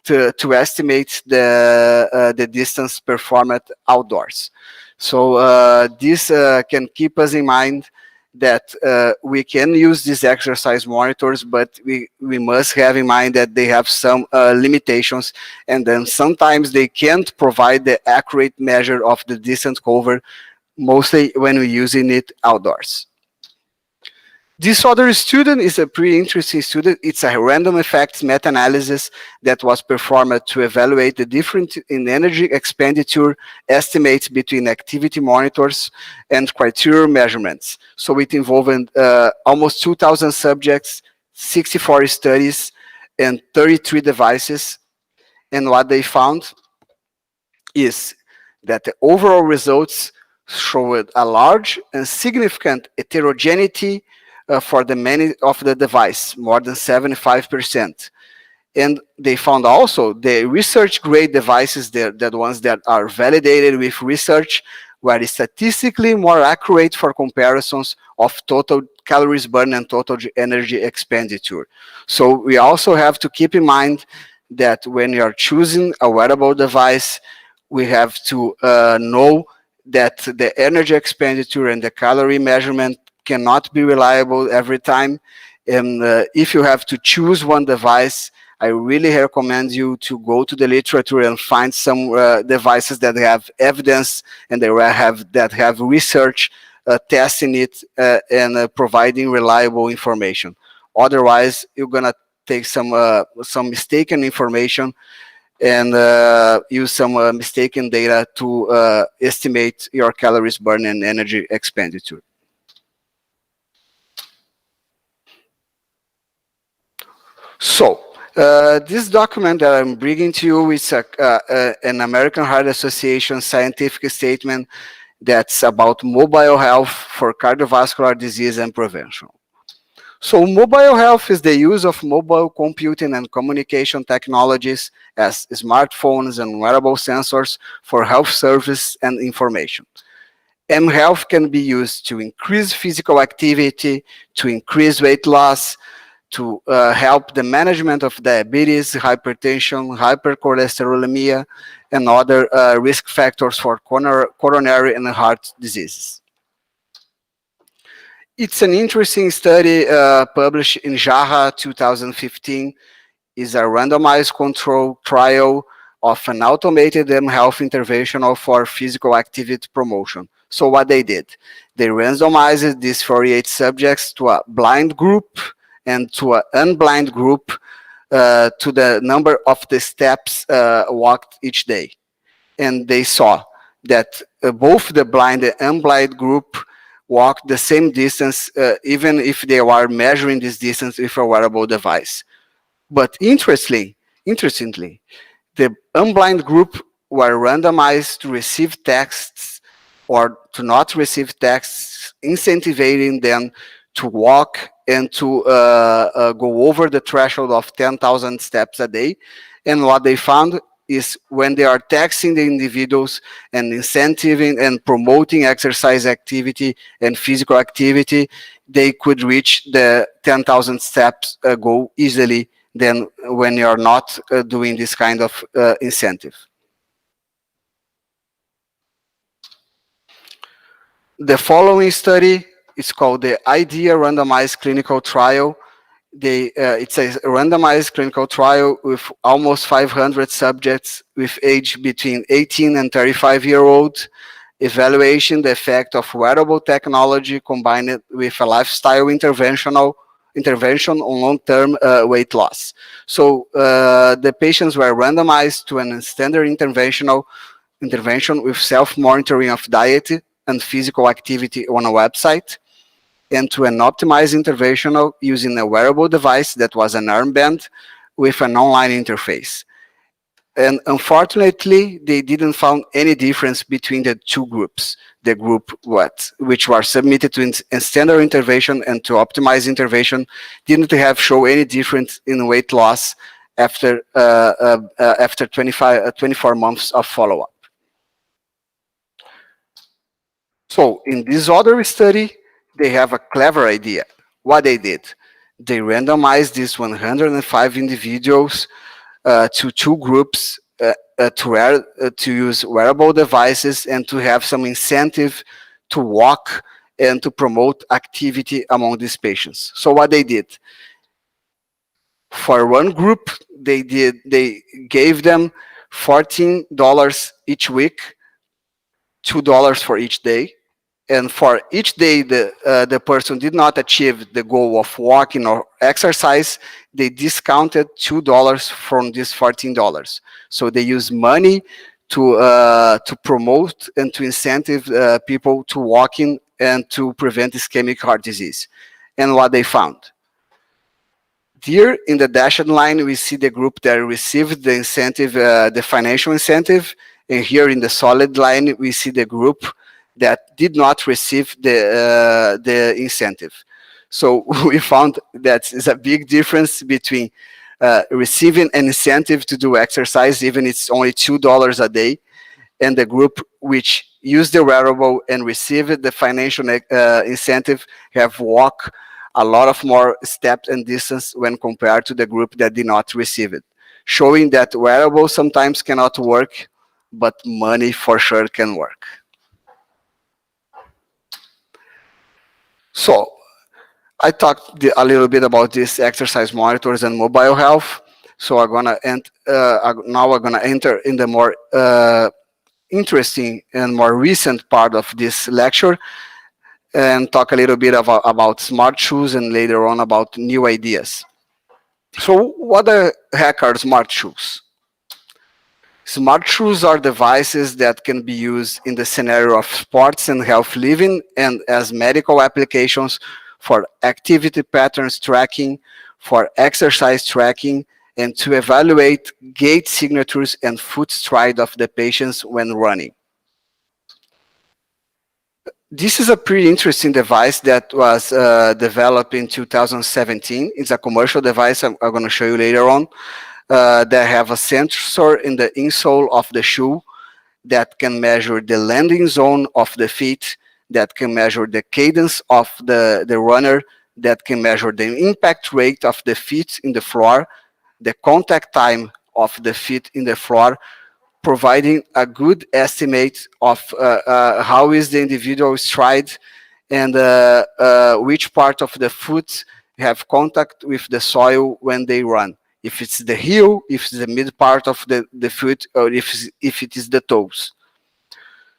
to estimate the distance performed outdoors. So this can keep us in mind that we can use these exercise monitors, but we must have in mind that they have some limitations, and then sometimes they can't provide the accurate measure of the distance covered, mostly when we're using it outdoors. This other student is a pretty interesting student. It's a random effects meta-analysis that was performed to evaluate the difference in energy expenditure estimates between activity monitors and criteria measurements. So it involved almost 2,000 subjects, 64 studies, and 33 devices. And what they found is that the overall results showed a large and significant heterogeneity for the many of the device, more than 75%. And they found also the research grade devices, the ones that are validated with research, were statistically more accurate for comparisons of total calories burned and total energy expenditure. So we also have to keep in mind that when you are choosing a wearable device, we have to know that the energy expenditure and the calorie measurement cannot be reliable every time. And if you have to choose one device, I really recommend you to go to the literature and find some devices that have evidence and that have research testing it and providing reliable information. Otherwise, you're gonna take some mistaken information and use some mistaken data to estimate your calories burned and energy expenditure. So, this document that I'm bringing to you is an American Heart Association scientific statement that's about mobile health for cardiovascular disease and prevention. So mobile health is the use of mobile computing and communication technologies as smartphones and wearable sensors for health service and information. M-Health can be used to increase physical activity, to increase weight loss, to help the management of diabetes, hypertension, hypercholesterolemia, and other risk factors for coronary and heart diseases. It's an interesting study published in JAHA 2015. It's a randomized control trial of an automated M-Health interventional for physical activity promotion. So what they did, they randomized these 48 subjects to a blind group and to an unblind group to the number of the steps walked each day. And they saw that both the blind and unblind group walked the same distance, even if they were measuring this distance with a wearable device. But interestingly, the unblind group were randomized to receive texts or to not receive texts, incentivizing them to walk and to go over the threshold of 10,000 steps a day. And what they found is when they are taxing the individuals and incentivizing and promoting exercise activity and physical activity, they could reach the 10,000 steps goal easily than when you're not doing this kind of incentive. The following study is called the IDEA Randomized Clinical Trial. It's a randomized clinical trial with almost 500 subjects with age between 18 and 35-year-old, evaluating the effect of wearable technology combined with a lifestyle intervention on long-term weight loss. So the patients were randomized to a standard intervention with self-monitoring of diet and physical activity on a website, and to an optimized interventional using a wearable device that was an armband with an online interface. And unfortunately, they didn't find any difference between the two groups. The group which were submitted to a standard intervention and to optimized intervention didn't show any difference in weight loss after 24 months of follow-up. So in this other study, they have a clever idea. What they did, they randomized these 105 individuals to two groups to use wearable devices and to have some incentive to walk and to promote activity among these patients. So what they did, for one group, they gave them $14 each week, $2 for each day. And for each day the person did not achieve the goal of walking or exercise, they discounted $2 from this $14. So they use money to promote and to incentive people to walking and to prevent ischemic heart disease. And what they found. Here in the dashed line, we see the group that received the incentive, the financial incentive. And here in the solid line, we see the group that did not receive the incentive. So we found that is a big difference between receiving an incentive to do exercise, even it's only $2 a day, and the group which used the wearable and received the financial incentive have walked a lot of more steps and distance when compared to the group that did not receive it, showing that wearable sometimes cannot work, but money for sure can work. So I talked a little bit about these exercise monitors and mobile health. So I'm gonna now we're gonna enter in the more interesting and more recent part of this lecture and talk a little bit about smart shoes and later on about new ideas. So what the heck are smart shoes? Smart shoes are devices that can be used in the scenario of sports and health living and as medical applications for activity patterns tracking, for exercise tracking, and to evaluate gait signatures and foot stride of the patients when running. This is a pretty interesting device that was developed in 2017. It's a commercial device I'm going to show you later on. That have a sensor in the insole of the shoe that can measure the landing zone of the feet, that can measure the cadence of the runner, that can measure the impact rate of the feet in the floor, the contact time of the feet in the floor, providing a good estimate of how is the individual stride and which part of the foot have contact with the soil when they run. If it's the heel, if it's the mid part of the foot, or if it is the toes.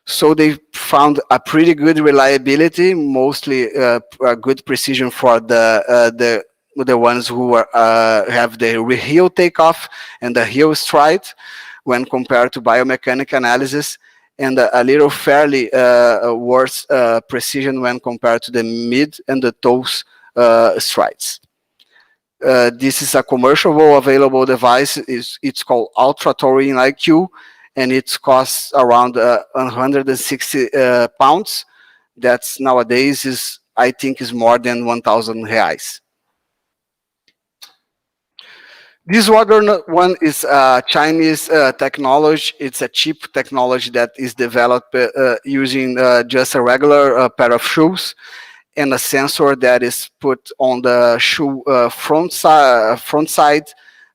So they found a pretty good reliability, mostly a good precision for the ones who have the heel takeoff and the heel stride when compared to biomechanical analysis, and a little fairly worse precision when compared to the mid and the toes strides. This is a commercial available device. It's called Ultra Taurine IQ, and it costs around 160 pounds. That's nowadays I think is more than 1,000 reais. This one is Chinese technology. It's a cheap technology that is developed using just a regular pair of shoes and a sensor that is put on the shoe front side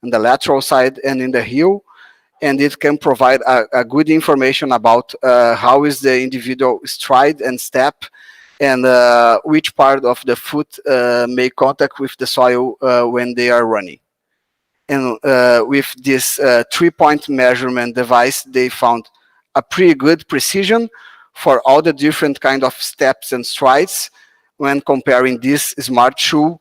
and the lateral side and in the heel, and it can provide a good information about how is the individual stride and step and which part of the foot make contact with the soil when they are running. And with this 3-point measurement device, they found a pretty good precision for all the different kind of steps and strides when comparing this smart shoe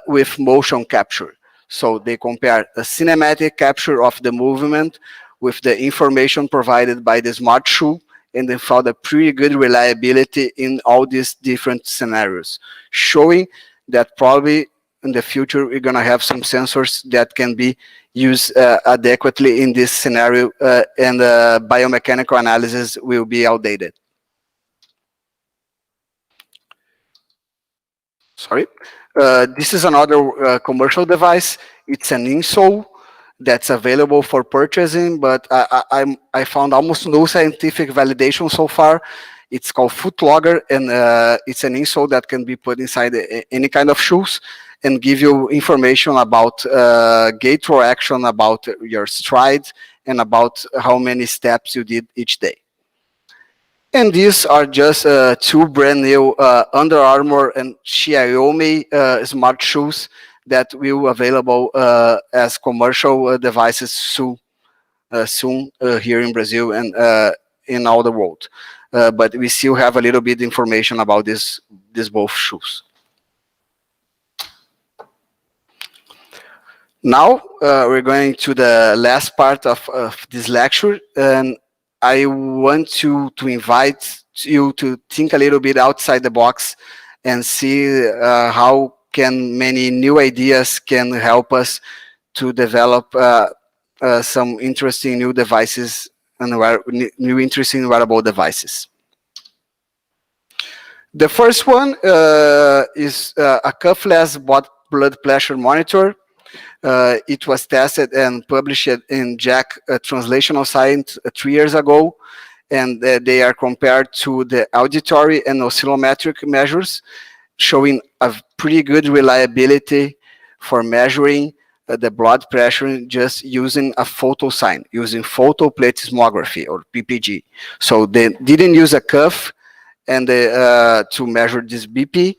with motion capture. So they compare a cinematic capture of the movement with the information provided by the smart shoe, and they found a pretty good reliability in all these different scenarios, showing that probably in the future we're going to have some sensors that can be used adequately in this scenario, and biomechanical analysis will be outdated. Sorry. This is another commercial device. It's an insole that's available for purchasing, but I found almost no scientific validation so far. It's called Foot Logger, and it's an insole that can be put inside any kind of shoes, and give you information about gait or action, about your stride, and about how many steps you did each day. And these are just two brand new Under Armour and Xiaomi smart shoes that will available as commercial devices soon here in Brazil and in all the world. But we still have a little bit information about these both shoes. Now we're going to the last part of this lecture, and I want to invite you to think a little bit outside the box and see how can many new ideas can help us to develop some interesting new devices and new interesting wearable devices. The first one is a cuffless blood pressure monitor. It was tested and published in JACC Translational Science 3 years ago, and they are compared to the auditory and oscillometric measures, showing a pretty good reliability for measuring the blood pressure just using a photo sign, using photoplethysmography or PPG. So they didn't use a cuff and to measure this BP,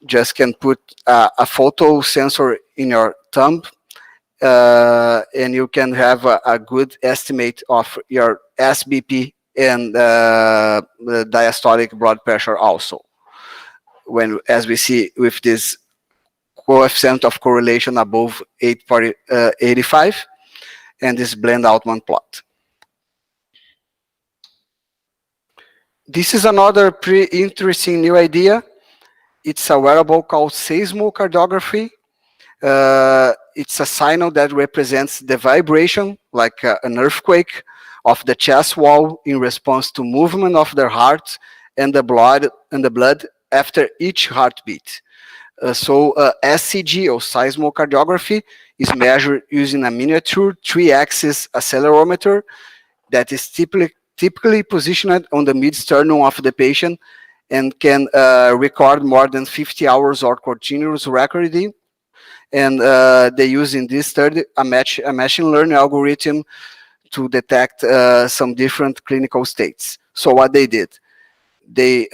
just can put a photo sensor in your thumb, and you can have a good estimate of your SBP and the diastolic blood pressure also. When, as we see with this coefficient of correlation above 8.85 and this Blend-Altman plot. This is another pretty interesting new idea. It's a wearable called seismocardiography. It's a signal that represents the vibration, like an earthquake, of the chest wall in response to movement of their heart and the blood after each heartbeat. SCG, or seismocardiography, is measured using a miniature 3-axis accelerometer that is typically positioned on the mid-sternum of the patient and can record more than 50 hours of continuous recording. And they use in this study a machine learning algorithm to detect some different clinical states. So what they did, they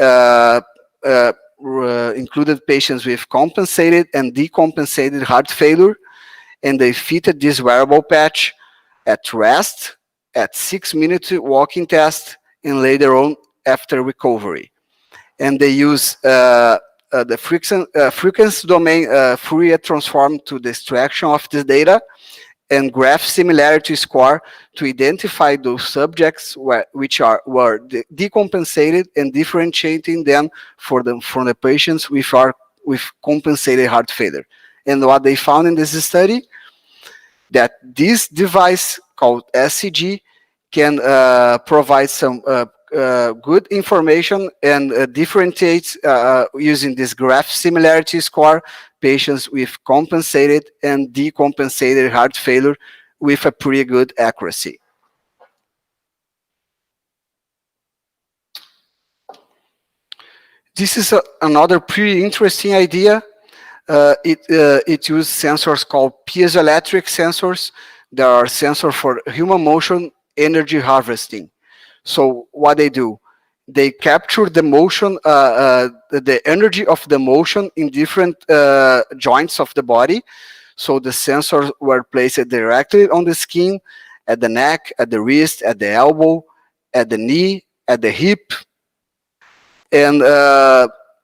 included patients with compensated and decompensated heart failure, and they fitted this wearable patch at rest, at 6-minute walking test, and later on after recovery. And they use the frequency domain Fourier transform to the extraction of this data and graph similarity score to identify those subjects which were decompensated and differentiating them from the patients with compensated heart failure. And what they found in this study, that this device called SCG can provide some good information and differentiates using this graph similarity score patients with compensated and decompensated heart failure with a pretty good accuracy. This is another pretty interesting idea. It uses sensors called piezoelectric sensors. There are sensors for human motion energy harvesting. So what they do, they capture the motion, the energy of the motion in different joints of the body. So the sensors were placed directly on the skin, at the neck, at the wrist, at the elbow, at the knee, at the hip. And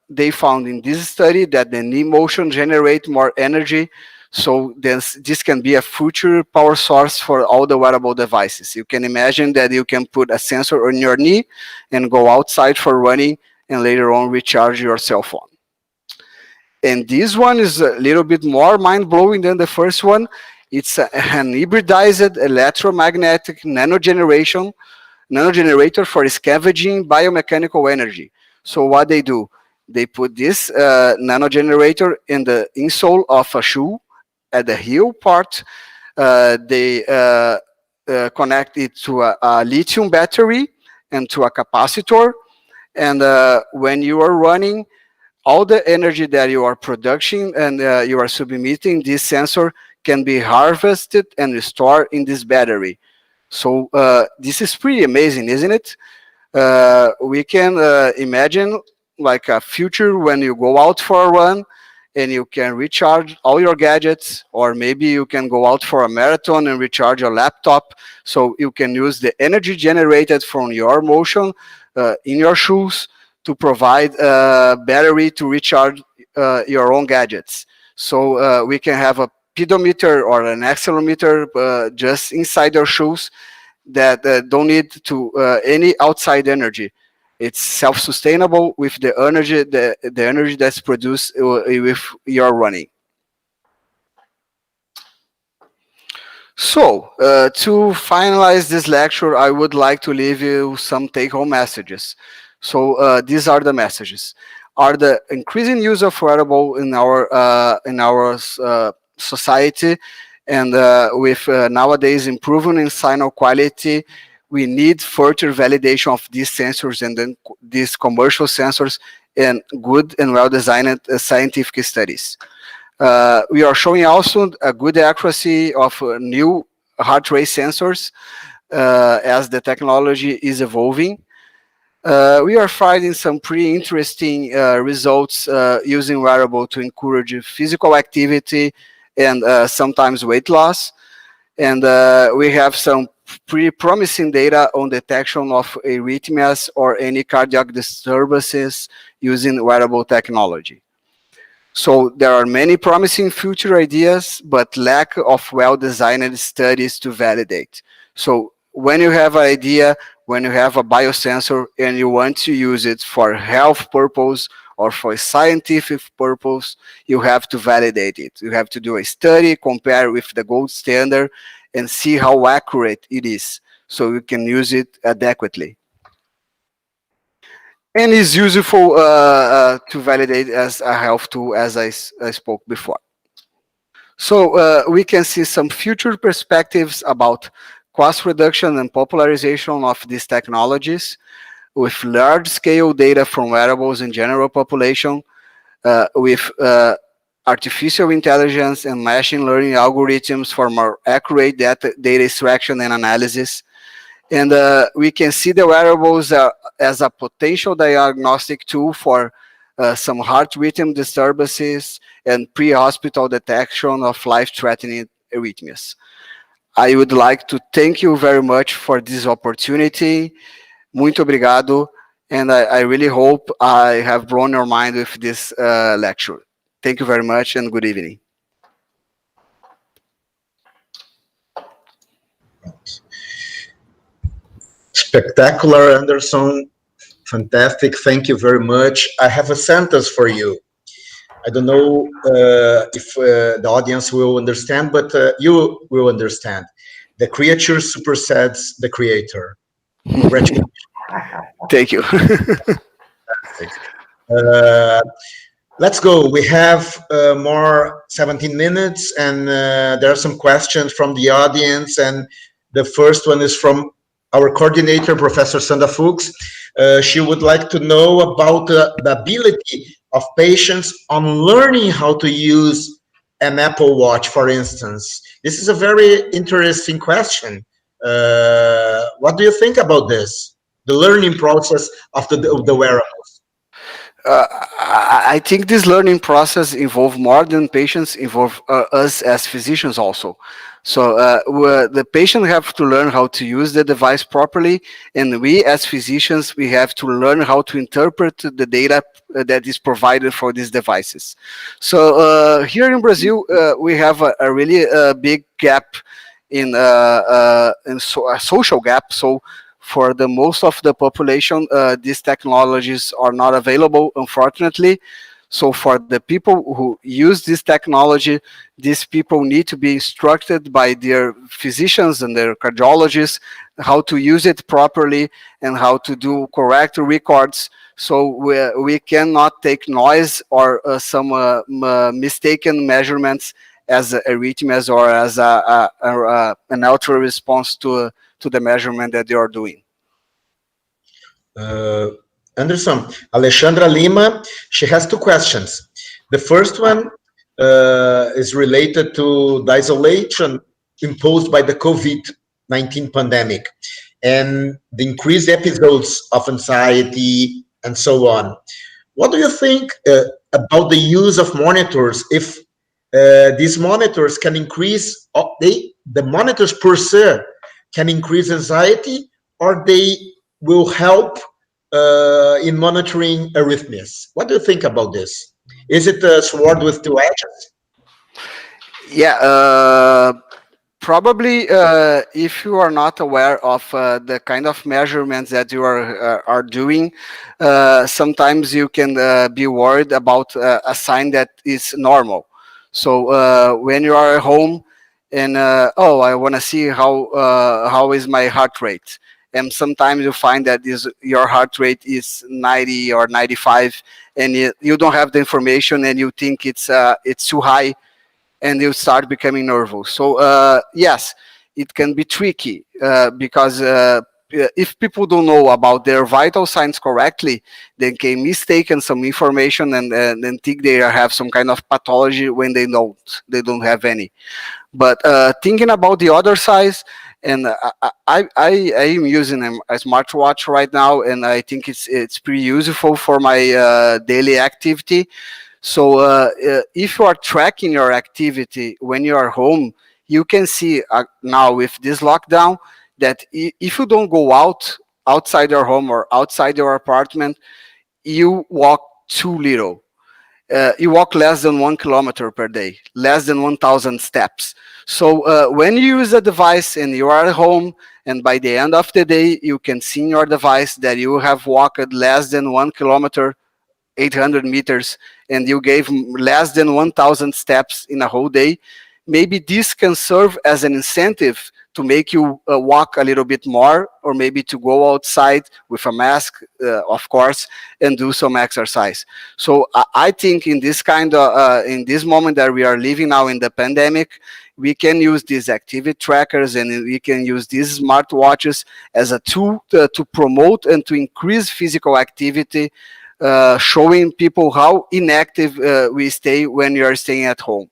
they found in this study that the knee motion generates more energy. So this can be a future power source for all the wearable devices. You can imagine that you can put a sensor on your knee and go outside for running and later on recharge your cell phone. And this one is a little bit more mind-blowing than the first one. It's an hybridized electromagnetic nanogenerator for scavenging biomechanical energy. So what they do, they put this nanogenerator in the insole of a shoe at the heel part. They connect it to a lithium battery and to a capacitor. And when you are running, all the energy that you are producing and you are submitting, this sensor can be harvested and stored in this battery. So this is pretty amazing, isn't it? We can imagine like a future when you go out for a run and you can recharge all your gadgets, or maybe you can go out for a marathon and recharge your laptop. So you can use the energy generated from your motion in your shoes to provide a battery to recharge your own gadgets. So we can have a pedometer or an accelerometer just inside your shoes that don't need to any outside energy. It's self-sustainable with the energy that's produced with your running. So to finalize this lecture, I would like to leave you some take-home messages. So these are the messages: are the increasing use of wearable in our society, and with nowadays improving in signal quality, we need further validation of these sensors and then these commercial sensors and good and well-designed scientific studies. We are showing also a good accuracy of new heart rate sensors as the technology is evolving. We are finding some pretty interesting results using wearable to encourage physical activity and sometimes weight loss. And we have some pretty promising data on detection of arrhythmias or any cardiac disturbances using wearable technology. So there are many promising future ideas, but lack of well-designed studies to validate. So when you have an idea, when you have a biosensor and you want to use it for health purpose or for scientific purpose, you have to validate it. You have to do a study, compare with the gold standard, and see how accurate it is, so you can use it adequately. And is useful to validate as a health tool, as I spoke before. So we can see some future perspectives about cost reduction and popularization of these technologies with large-scale data from wearables in general population, with artificial intelligence and machine learning algorithms for more accurate data extraction and analysis. And we can see the wearables as a potential diagnostic tool for some heart rhythm disturbances and pre-hospital detection of life-threatening arrhythmias. I would like to thank you very much for this opportunity. Muito obrigado. And I really hope I have blown your mind with this lecture. Thank you very much and good evening. Spectacular, Anderson. Fantastic. Thank you very much. I have a sentence for you. I don't know if the audience will understand, but you will understand. The creature supersedes the creator. Congratulations. Thank you. Let's go. We have more 17 minutes, and there are some questions from the audience. And the first one is from our coordinator, Professor Sandra Fuchs. She would like to know about the ability of patients on learning how to use an Apple Watch, for instance. This is a very interesting question. What do you think about this? The learning process of the wearables. I think this learning process involves more than patients, involve us as physicians also. So the patient have to learn how to use the device properly, and we as physicians, we have to learn how to interpret the data that is provided for these devices. So here in Brazil, we have a really big gap in a social gap. So for the most of the population, these technologies are not available, unfortunately. So for the people who use this technology, these people need to be instructed by their physicians and their cardiologists how to use it properly and how to do correct records. So we cannot take noise or some mistaken measurements as arrhythmias or as an neutral response to the measurement that they are doing. Anderson, Alexandra Lima, she has two questions. The first one is related to the isolation imposed by the COVID-19 pandemic and the increased episodes of anxiety and so on. What do you think about the use of monitors? If these monitors can increase, the monitors per se can increase anxiety, or they will help in monitoring arrhythmias. What do you think about this? Is it a sword with two edges? Yeah, probably if you are not aware of the kind of measurements that you are doing, sometimes you can be worried about a sign that is normal. So when you are at home and oh, I want to see how is my heart rate, and sometimes you find that your heart rate is 90 or 95, and you don't have the information, and you think it's too high, and you start becoming nervous. So yes, it can be tricky because if people don't know about their vital signs correctly, they can mistaken some information and think they have some kind of pathology when they don't have any. But thinking about the other side, and I am using a smartwatch right now, and I think it's pretty useful for my daily activity. So if you are tracking your activity when you are home, you can see now with this lockdown that if you don't go outside your home or outside your apartment, you walk too little. You walk less than 1 kilometer per day, less than 1,000 steps. So when you use a device and you are at home, and by the end of the day, you can see in your device that you have walked less than 1 kilometer, 800 meters, and you gave less than 1,000 steps in a whole day, maybe this can serve as an incentive to make you walk a little bit more, or maybe to go outside with a mask, of course, and do some exercise. So I think in this in this moment that we are living now in the pandemic, we can use these activity trackers and we can use these smartwatches as a tool to promote and to increase physical activity, showing people how inactive we stay when you are staying at home.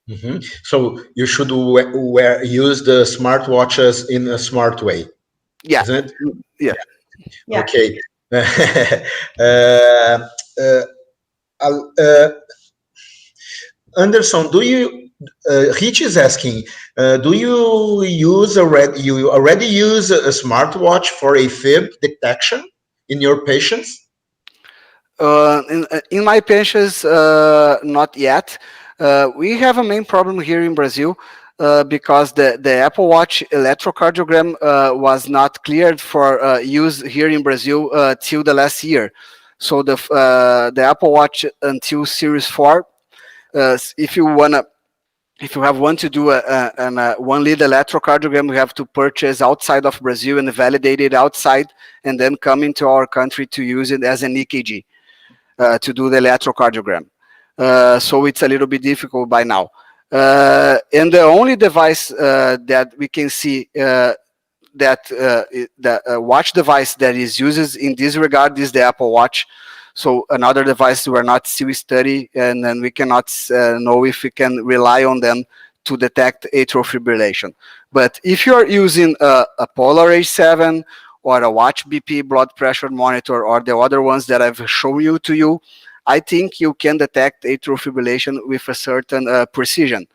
Mm-hmm. So you should use the smartwatches in a smart way, Yeah. isn't it? Yeah. Yeah. Okay. Anderson, do you? Rich is asking, do you already use a smartwatch for AFib detection in your patients? In my patients, not yet. We have a main problem here in Brazil because the Apple Watch electrocardiogram was not cleared for use here in Brazil till the last year. So the Apple Watch until Series 4, if you want to do a 1 lead electrocardiogram, you have to purchase outside of Brazil and validate it outside, and then come into our country to use it as an EKG. To do the electrocardiogram. So it's a little bit difficult by now. And the only device that we can see the watch device that is used in this regard is the Apple Watch. So another device we are not still study, and then we cannot know if we can rely on them to detect atrial fibrillation. But if you are using a Polar H7 or a watch BP blood pressure monitor, or the other ones that I've shown you to you, I think you can detect atrial fibrillation with a certain precision.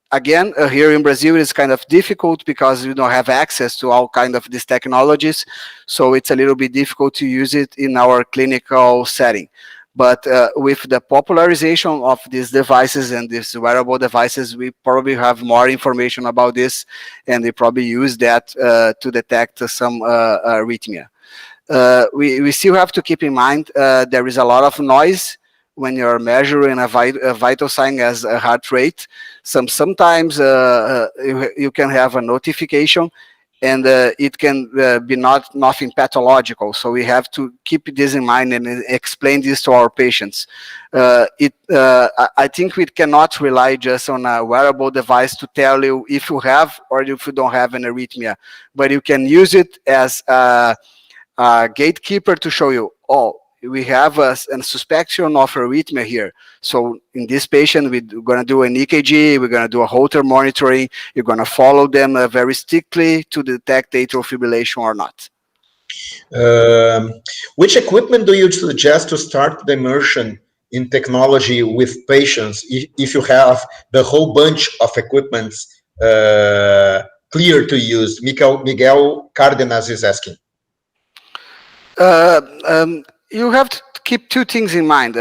Again, here in Brazil, it's kind of difficult because we don't have access to all kind of these technologies, so it's a little bit difficult to use it in our clinical setting. But with the popularization of these devices and these wearable devices, we probably have more information about this, and they probably use that to detect some arrhythmia. We still have to keep in mind there is a lot of noise when you're measuring a vital sign as a heart rate. Sometimes you can have a notification, and it can be nothing pathological. So we have to keep this in mind and explain this to our patients. I think we cannot rely just on a wearable device to tell you if you have or if you don't have an arrhythmia, but you can use it as a gatekeeper to show you, oh, we have a suspicion of arrhythmia here. So in this patient, we're going to do an EKG, we're going to do a Holter monitoring, you're going to follow them very strictly to detect atrial fibrillation or not. Which equipment do you suggest to start the immersion in technology with patients if you have the whole bunch of equipments clear to use? Miguel Cardenas is asking. You have to keep two things in mind.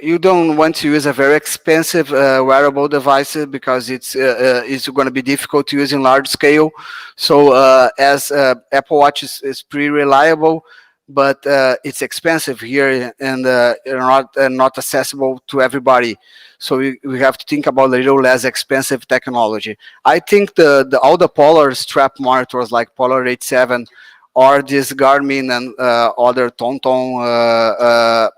You don't want to use a very expensive wearable device because it's going to be difficult to use in large scale. So as Apple Watch is pretty reliable, but it's expensive here and not accessible to everybody. So we have to think about a little less expensive technology. I think all the Polar strap monitors like Polar 87 or this Garmin and other TomTom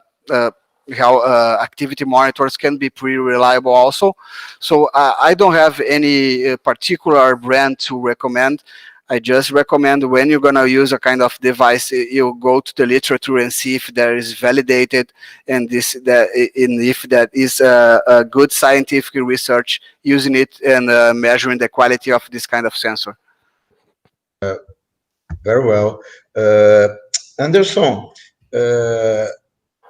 activity monitors can be pretty reliable also. So I don't have any particular brand to recommend. I just recommend when you're going to use a kind of device, you go to the literature and see if that is validated and if that is a good scientific research using it and measuring the quality of this kind of sensor. Very well. Anderson,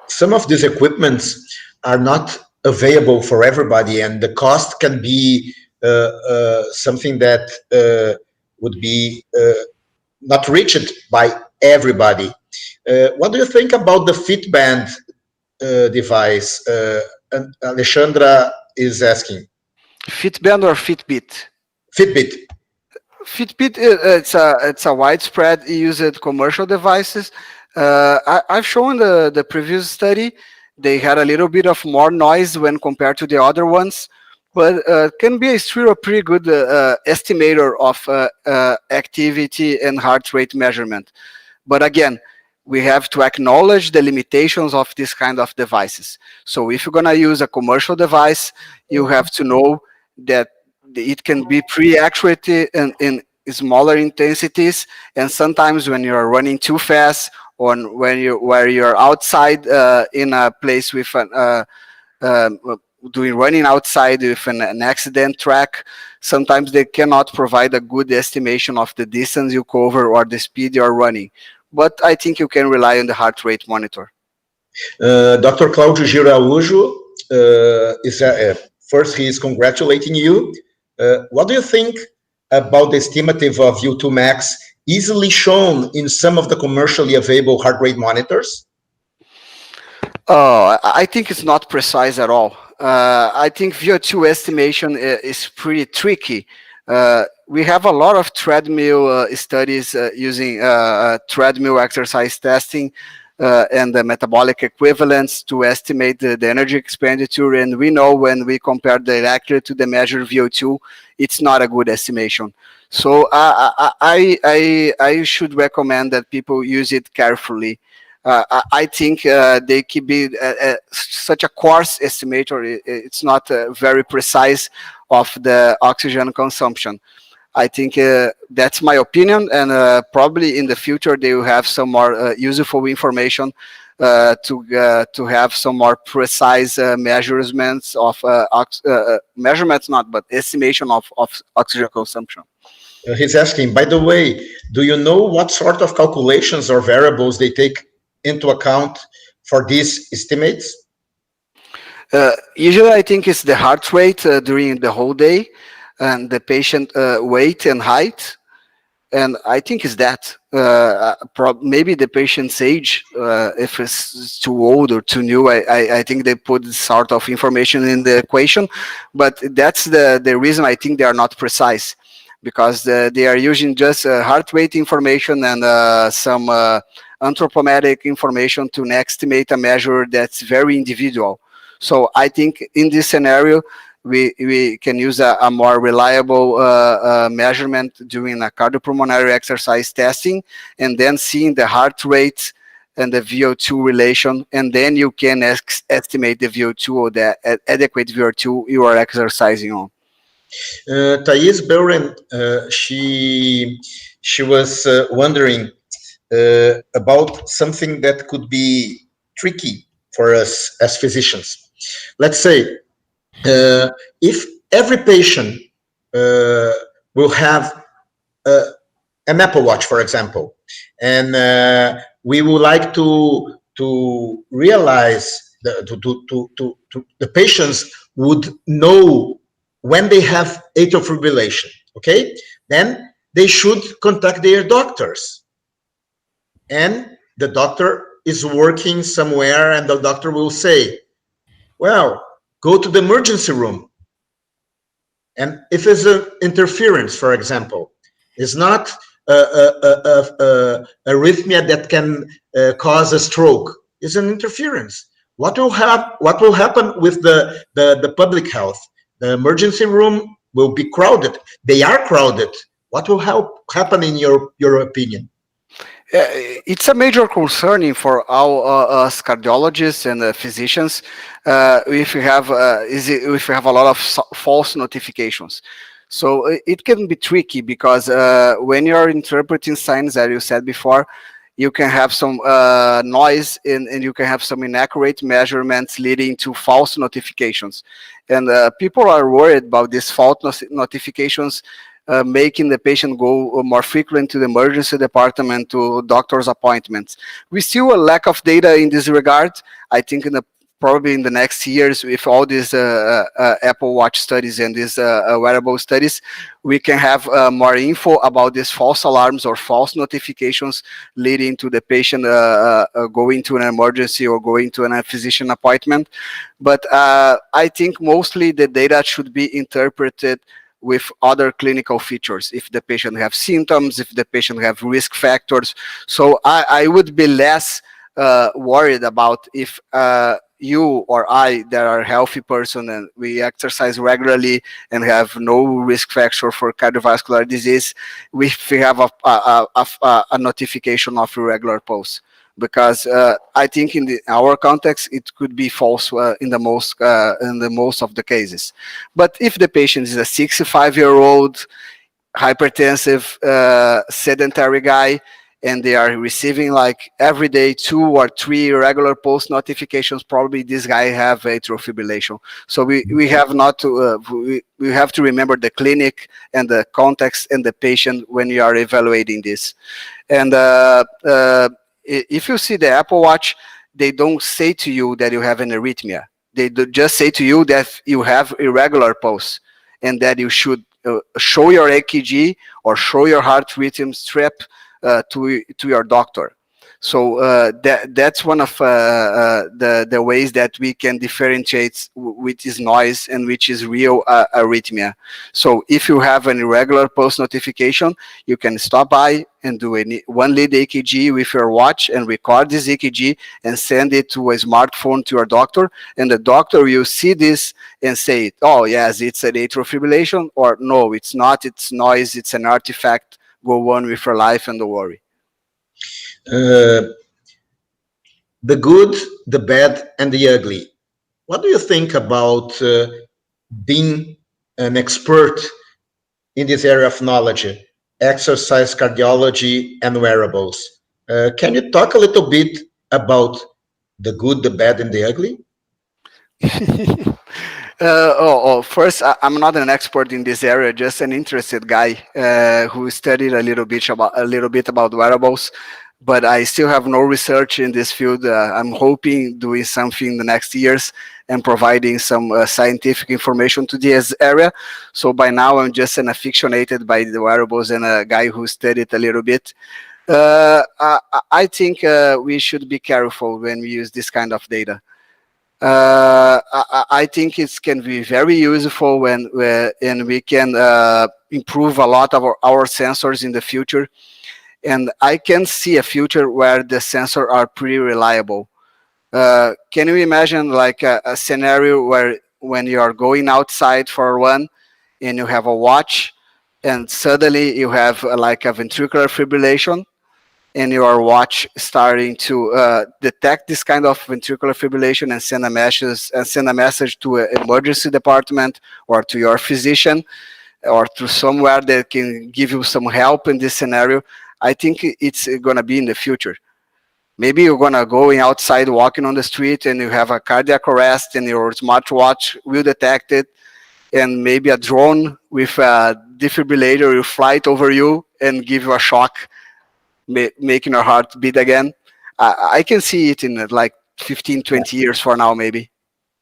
some of these equipments are not available for everybody, and the cost can be something that would be not reached by everybody. What do you think about the Fitband device? And Alexandra is asking. Fitband or Fitbit? Fitbit. Fitbit, it's a widespread used commercial devices. I've shown the previous study. They had a little bit of more noise when compared to the other ones, but can be still a pretty good estimator of activity and heart rate measurement. But again, we have to acknowledge the limitations of this kind of devices. So if you're going to use a commercial device, you have to know that it can be pretty accurate in smaller intensities, and sometimes when you're running too fast or where you're outside in a place with running outside with an accident track, sometimes they cannot provide a good estimation of the distance you cover or the speed you're running. But I think you can rely on the heart rate monitor. Dr. Claudio Giraújo first, he is congratulating you. What do you think about the estimative of VO2 max easily shown in some of the commercially available heart rate monitors? I think it's not precise at all. I think VO2 estimation is pretty tricky. We have a lot of treadmill studies using treadmill exercise testing and the metabolic equivalents to estimate the energy expenditure. And we know when we compare the accurate to the measured VO2, it's not a good estimation. So I should recommend that people use it carefully. I think they can be such a coarse estimator. It's not very precise of the oxygen consumption. I think that's my opinion, and probably in the future they will have some more useful information to have some more precise measurements of measurements, but estimation of oxygen consumption. He's asking, by the way, do you know what sort of calculations or variables they take into account for these estimates? Usually I think it's the heart rate during the whole day and the patient weight and height. And I think it's that. Maybe the patient's age, if it's too old or too new, I think they put this sort of information in the equation. But that's the reason I think they are not precise. Because they are using just heart rate information and some anthropometric information to estimate a measure that's very individual. So I think in this scenario, we can use a more reliable measurement during a cardiopulmonary exercise testing, and then seeing the heart rate and the VO2 relation, and then you can estimate the VO2 or the adequate VO2 you are exercising on. Thais Beuren, she was wondering, about something that could be tricky for us as physicians. Let's say, if every patient will have an Apple Watch, for example, and we would like to realize the patients would know when they have atrial fibrillation. Okay, then they should contact their doctors, and the doctor is working somewhere, and the doctor will say, "Well, go to the emergency room." And if it's an interference, for example, it's not a arrhythmia that can cause a stroke. It's an interference. What will happen with the public health? The emergency room will be crowded. They are crowded. What will happen in your opinion? It's a major concern for all us cardiologists and physicians if we have a lot of false notifications. So it can be tricky because when you're interpreting signs, as you said before, you can have some noise and you can have some inaccurate measurements leading to false notifications. And people are worried about these false notifications making the patient go more frequent to the emergency department, to doctor's appointments. We still a lack of data in this regard. I think probably in the next years, with all these Apple Watch studies and these wearable studies, we can have more info about these false alarms or false notifications leading to the patient going to an emergency or going to a physician appointment. But I think mostly the data should be interpreted with other clinical features, if the patient have symptoms, if the patient have risk factors. So I would be less worried about if you or I, that are a healthy person and we exercise regularly and have no risk factor for cardiovascular disease, if we have a notification of irregular pulse. Because I think in our context, it could be false in the most of the cases. But if the patient is a 65-year-old hypertensive sedentary guy, and they are receiving like every day 2 or 3 irregular pulse notifications, probably this guy have atrial fibrillation. So we have not to we have to remember the clinic and the context and the patient when you are evaluating this. And if you see the Apple Watch, they don't say to you that you have an arrhythmia. They just say to you that you have irregular pulse and that you should show your EKG or show your heart rhythm strip to your doctor. So that's one of the ways that we can differentiate which is noise and which is real arrhythmia. So if you have an irregular pulse notification, you can stop by and do one lead EKG with your watch and record this EKG and send it to a smartphone to your doctor. And the doctor will see this and say, oh, yes, it's an atrial fibrillation, or no, it's not, it's noise, it's an artifact. Go on with your life and don't worry. The good, the bad, and the ugly. What do you think about being an expert in this area of knowledge, exercise cardiology and wearables? Can you talk a little bit about the good, the bad, and the ugly? First, I'm not an expert in this area, just an interested guy who studied a little bit about wearables. But I still have no research in this field. I'm hoping doing something in the next years and providing some scientific information to this area. So by now, I'm just an aficionated by the wearables and a guy who studied a little bit. I think we should be careful when we use this kind of data. I think it can be very useful and we can improve a lot of our sensors in the future. And I can see a future where the sensors are pretty reliable. Can you imagine like a scenario where when you are going outside for a run and you have a watch and suddenly you have like a ventricular fibrillation and your watch starting to detect this kind of ventricular fibrillation and send a message to an emergency department or to your physician or to somewhere that can give you some help in this scenario? I think it's gonna be in the future. Maybe you're gonna going outside, walking on the street, and you have a cardiac arrest, and your smartwatch will detect it, and maybe a drone with a defibrillator will fly it over you and give you a shock, making your heart beat again. I can see it in like 15, 20 years for now, maybe.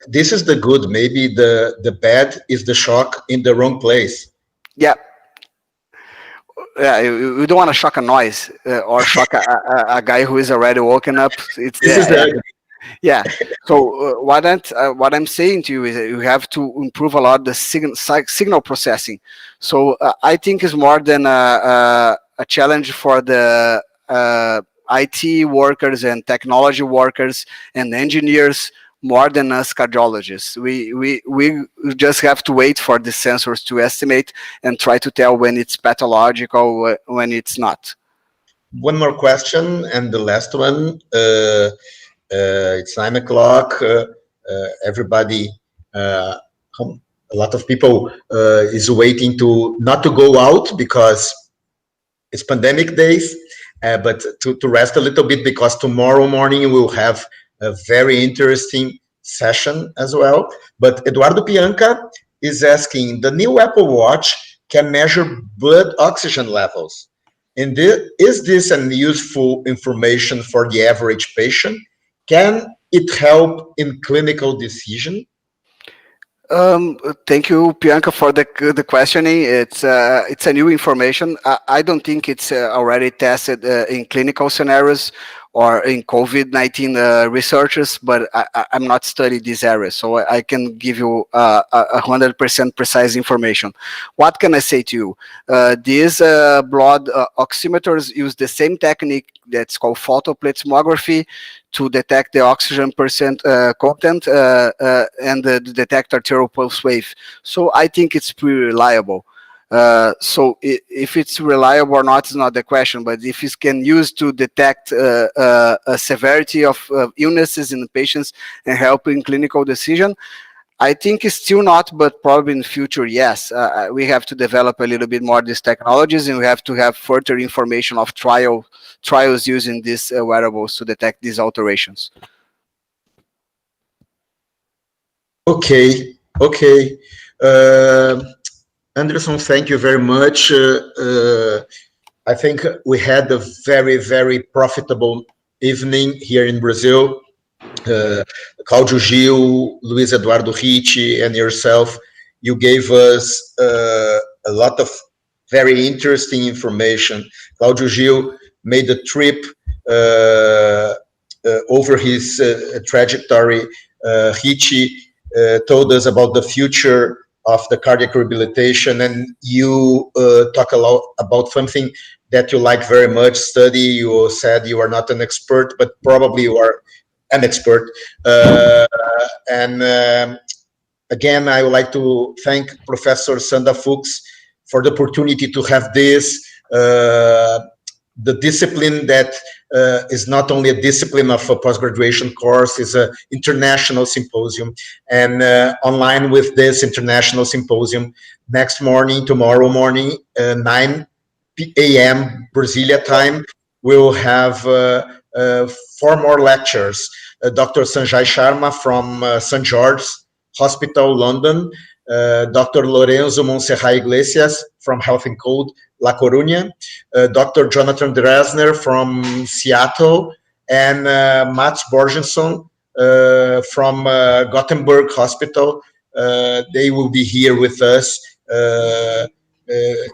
This is the good. Maybe the bad is the shock in the wrong place. Yeah. Yeah, you don't want to shock a noise or shock a guy who is already woken up. It's This is the yeah. So what I'm saying to you is that you have to improve a lot the signal processing. So I think it's more than a challenge for the IT workers and technology workers and engineers more than us cardiologists. We just have to wait for the sensors to estimate and try to tell when it's pathological, when it's not. One more question, and the last one. It's 9 o'clock. Everybody, a lot of people is waiting to not to go out because it's pandemic days, but to rest a little bit because tomorrow morning we'll have a very interesting session as well. But Eduardo Pianca is asking, the new Apple Watch can measure blood oxygen levels. And is this an useful information for the average patient? Can it help in clinical decision? Thank you, Bianca, for the questioning. It's a new information. I don't think it's already tested in clinical scenarios or in COVID-19 researchers, but I'm not studying this area, so I can give you 100% precise information. What can I say to you? These blood oximeters use the same technique that's called photoplethysmography to detect the oxygen percent content and detect arterial pulse wave. So I think it's pretty reliable. So if it's reliable or not is not the question, but if it can use to detect a severity of illnesses in the patients and help in clinical decision, I think it's still not, but probably in the future, yes. We have to develop a little bit more these technologies, and we have to have further information of trials using these wearables to detect these alterations. Okay. Anderson, thank you very much. I think we had a very, very profitable evening here in Brazil. Claudio Gil, Luiz Eduardo Ricci, and yourself, you gave us a lot of very interesting information. Claudio Gil made a trip over his trajectory. Ricci told us about the future of the cardiac rehabilitation, and you talk a lot about something that you like very much, study. You said you are not an expert, but probably you are an expert. Again, I would like to thank Professor Sandra Fuchs for the opportunity to have this, the discipline that is not only a discipline of a post-graduation course, is an international symposium. And online with this international symposium, next morning, tomorrow morning, 9 a.m. Brasilia time, we'll have 4 more lectures. Dr. Sanjay Sharma from St. George's Hospital, London, Dr. Lorenzo Monserrat Iglesias from Health and Code, La Coruña, Dr. Jonathan Dresner from Seattle, and Mats Borgensson from Gothenburg Hospital. They will be here with us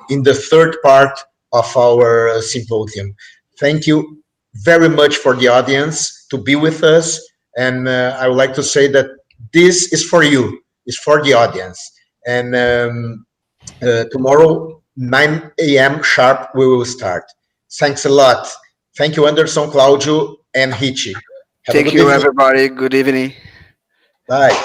in the third part of our symposium. Thank you very much for the audience to be with us. And I would like to say that this is for you, it's for the audience. And tomorrow, 9 a.m. sharp, we will start. Thanks a lot. Thank you, Anderson, Claudio, and Ricci. Thank you, everybody. Good evening. Bye.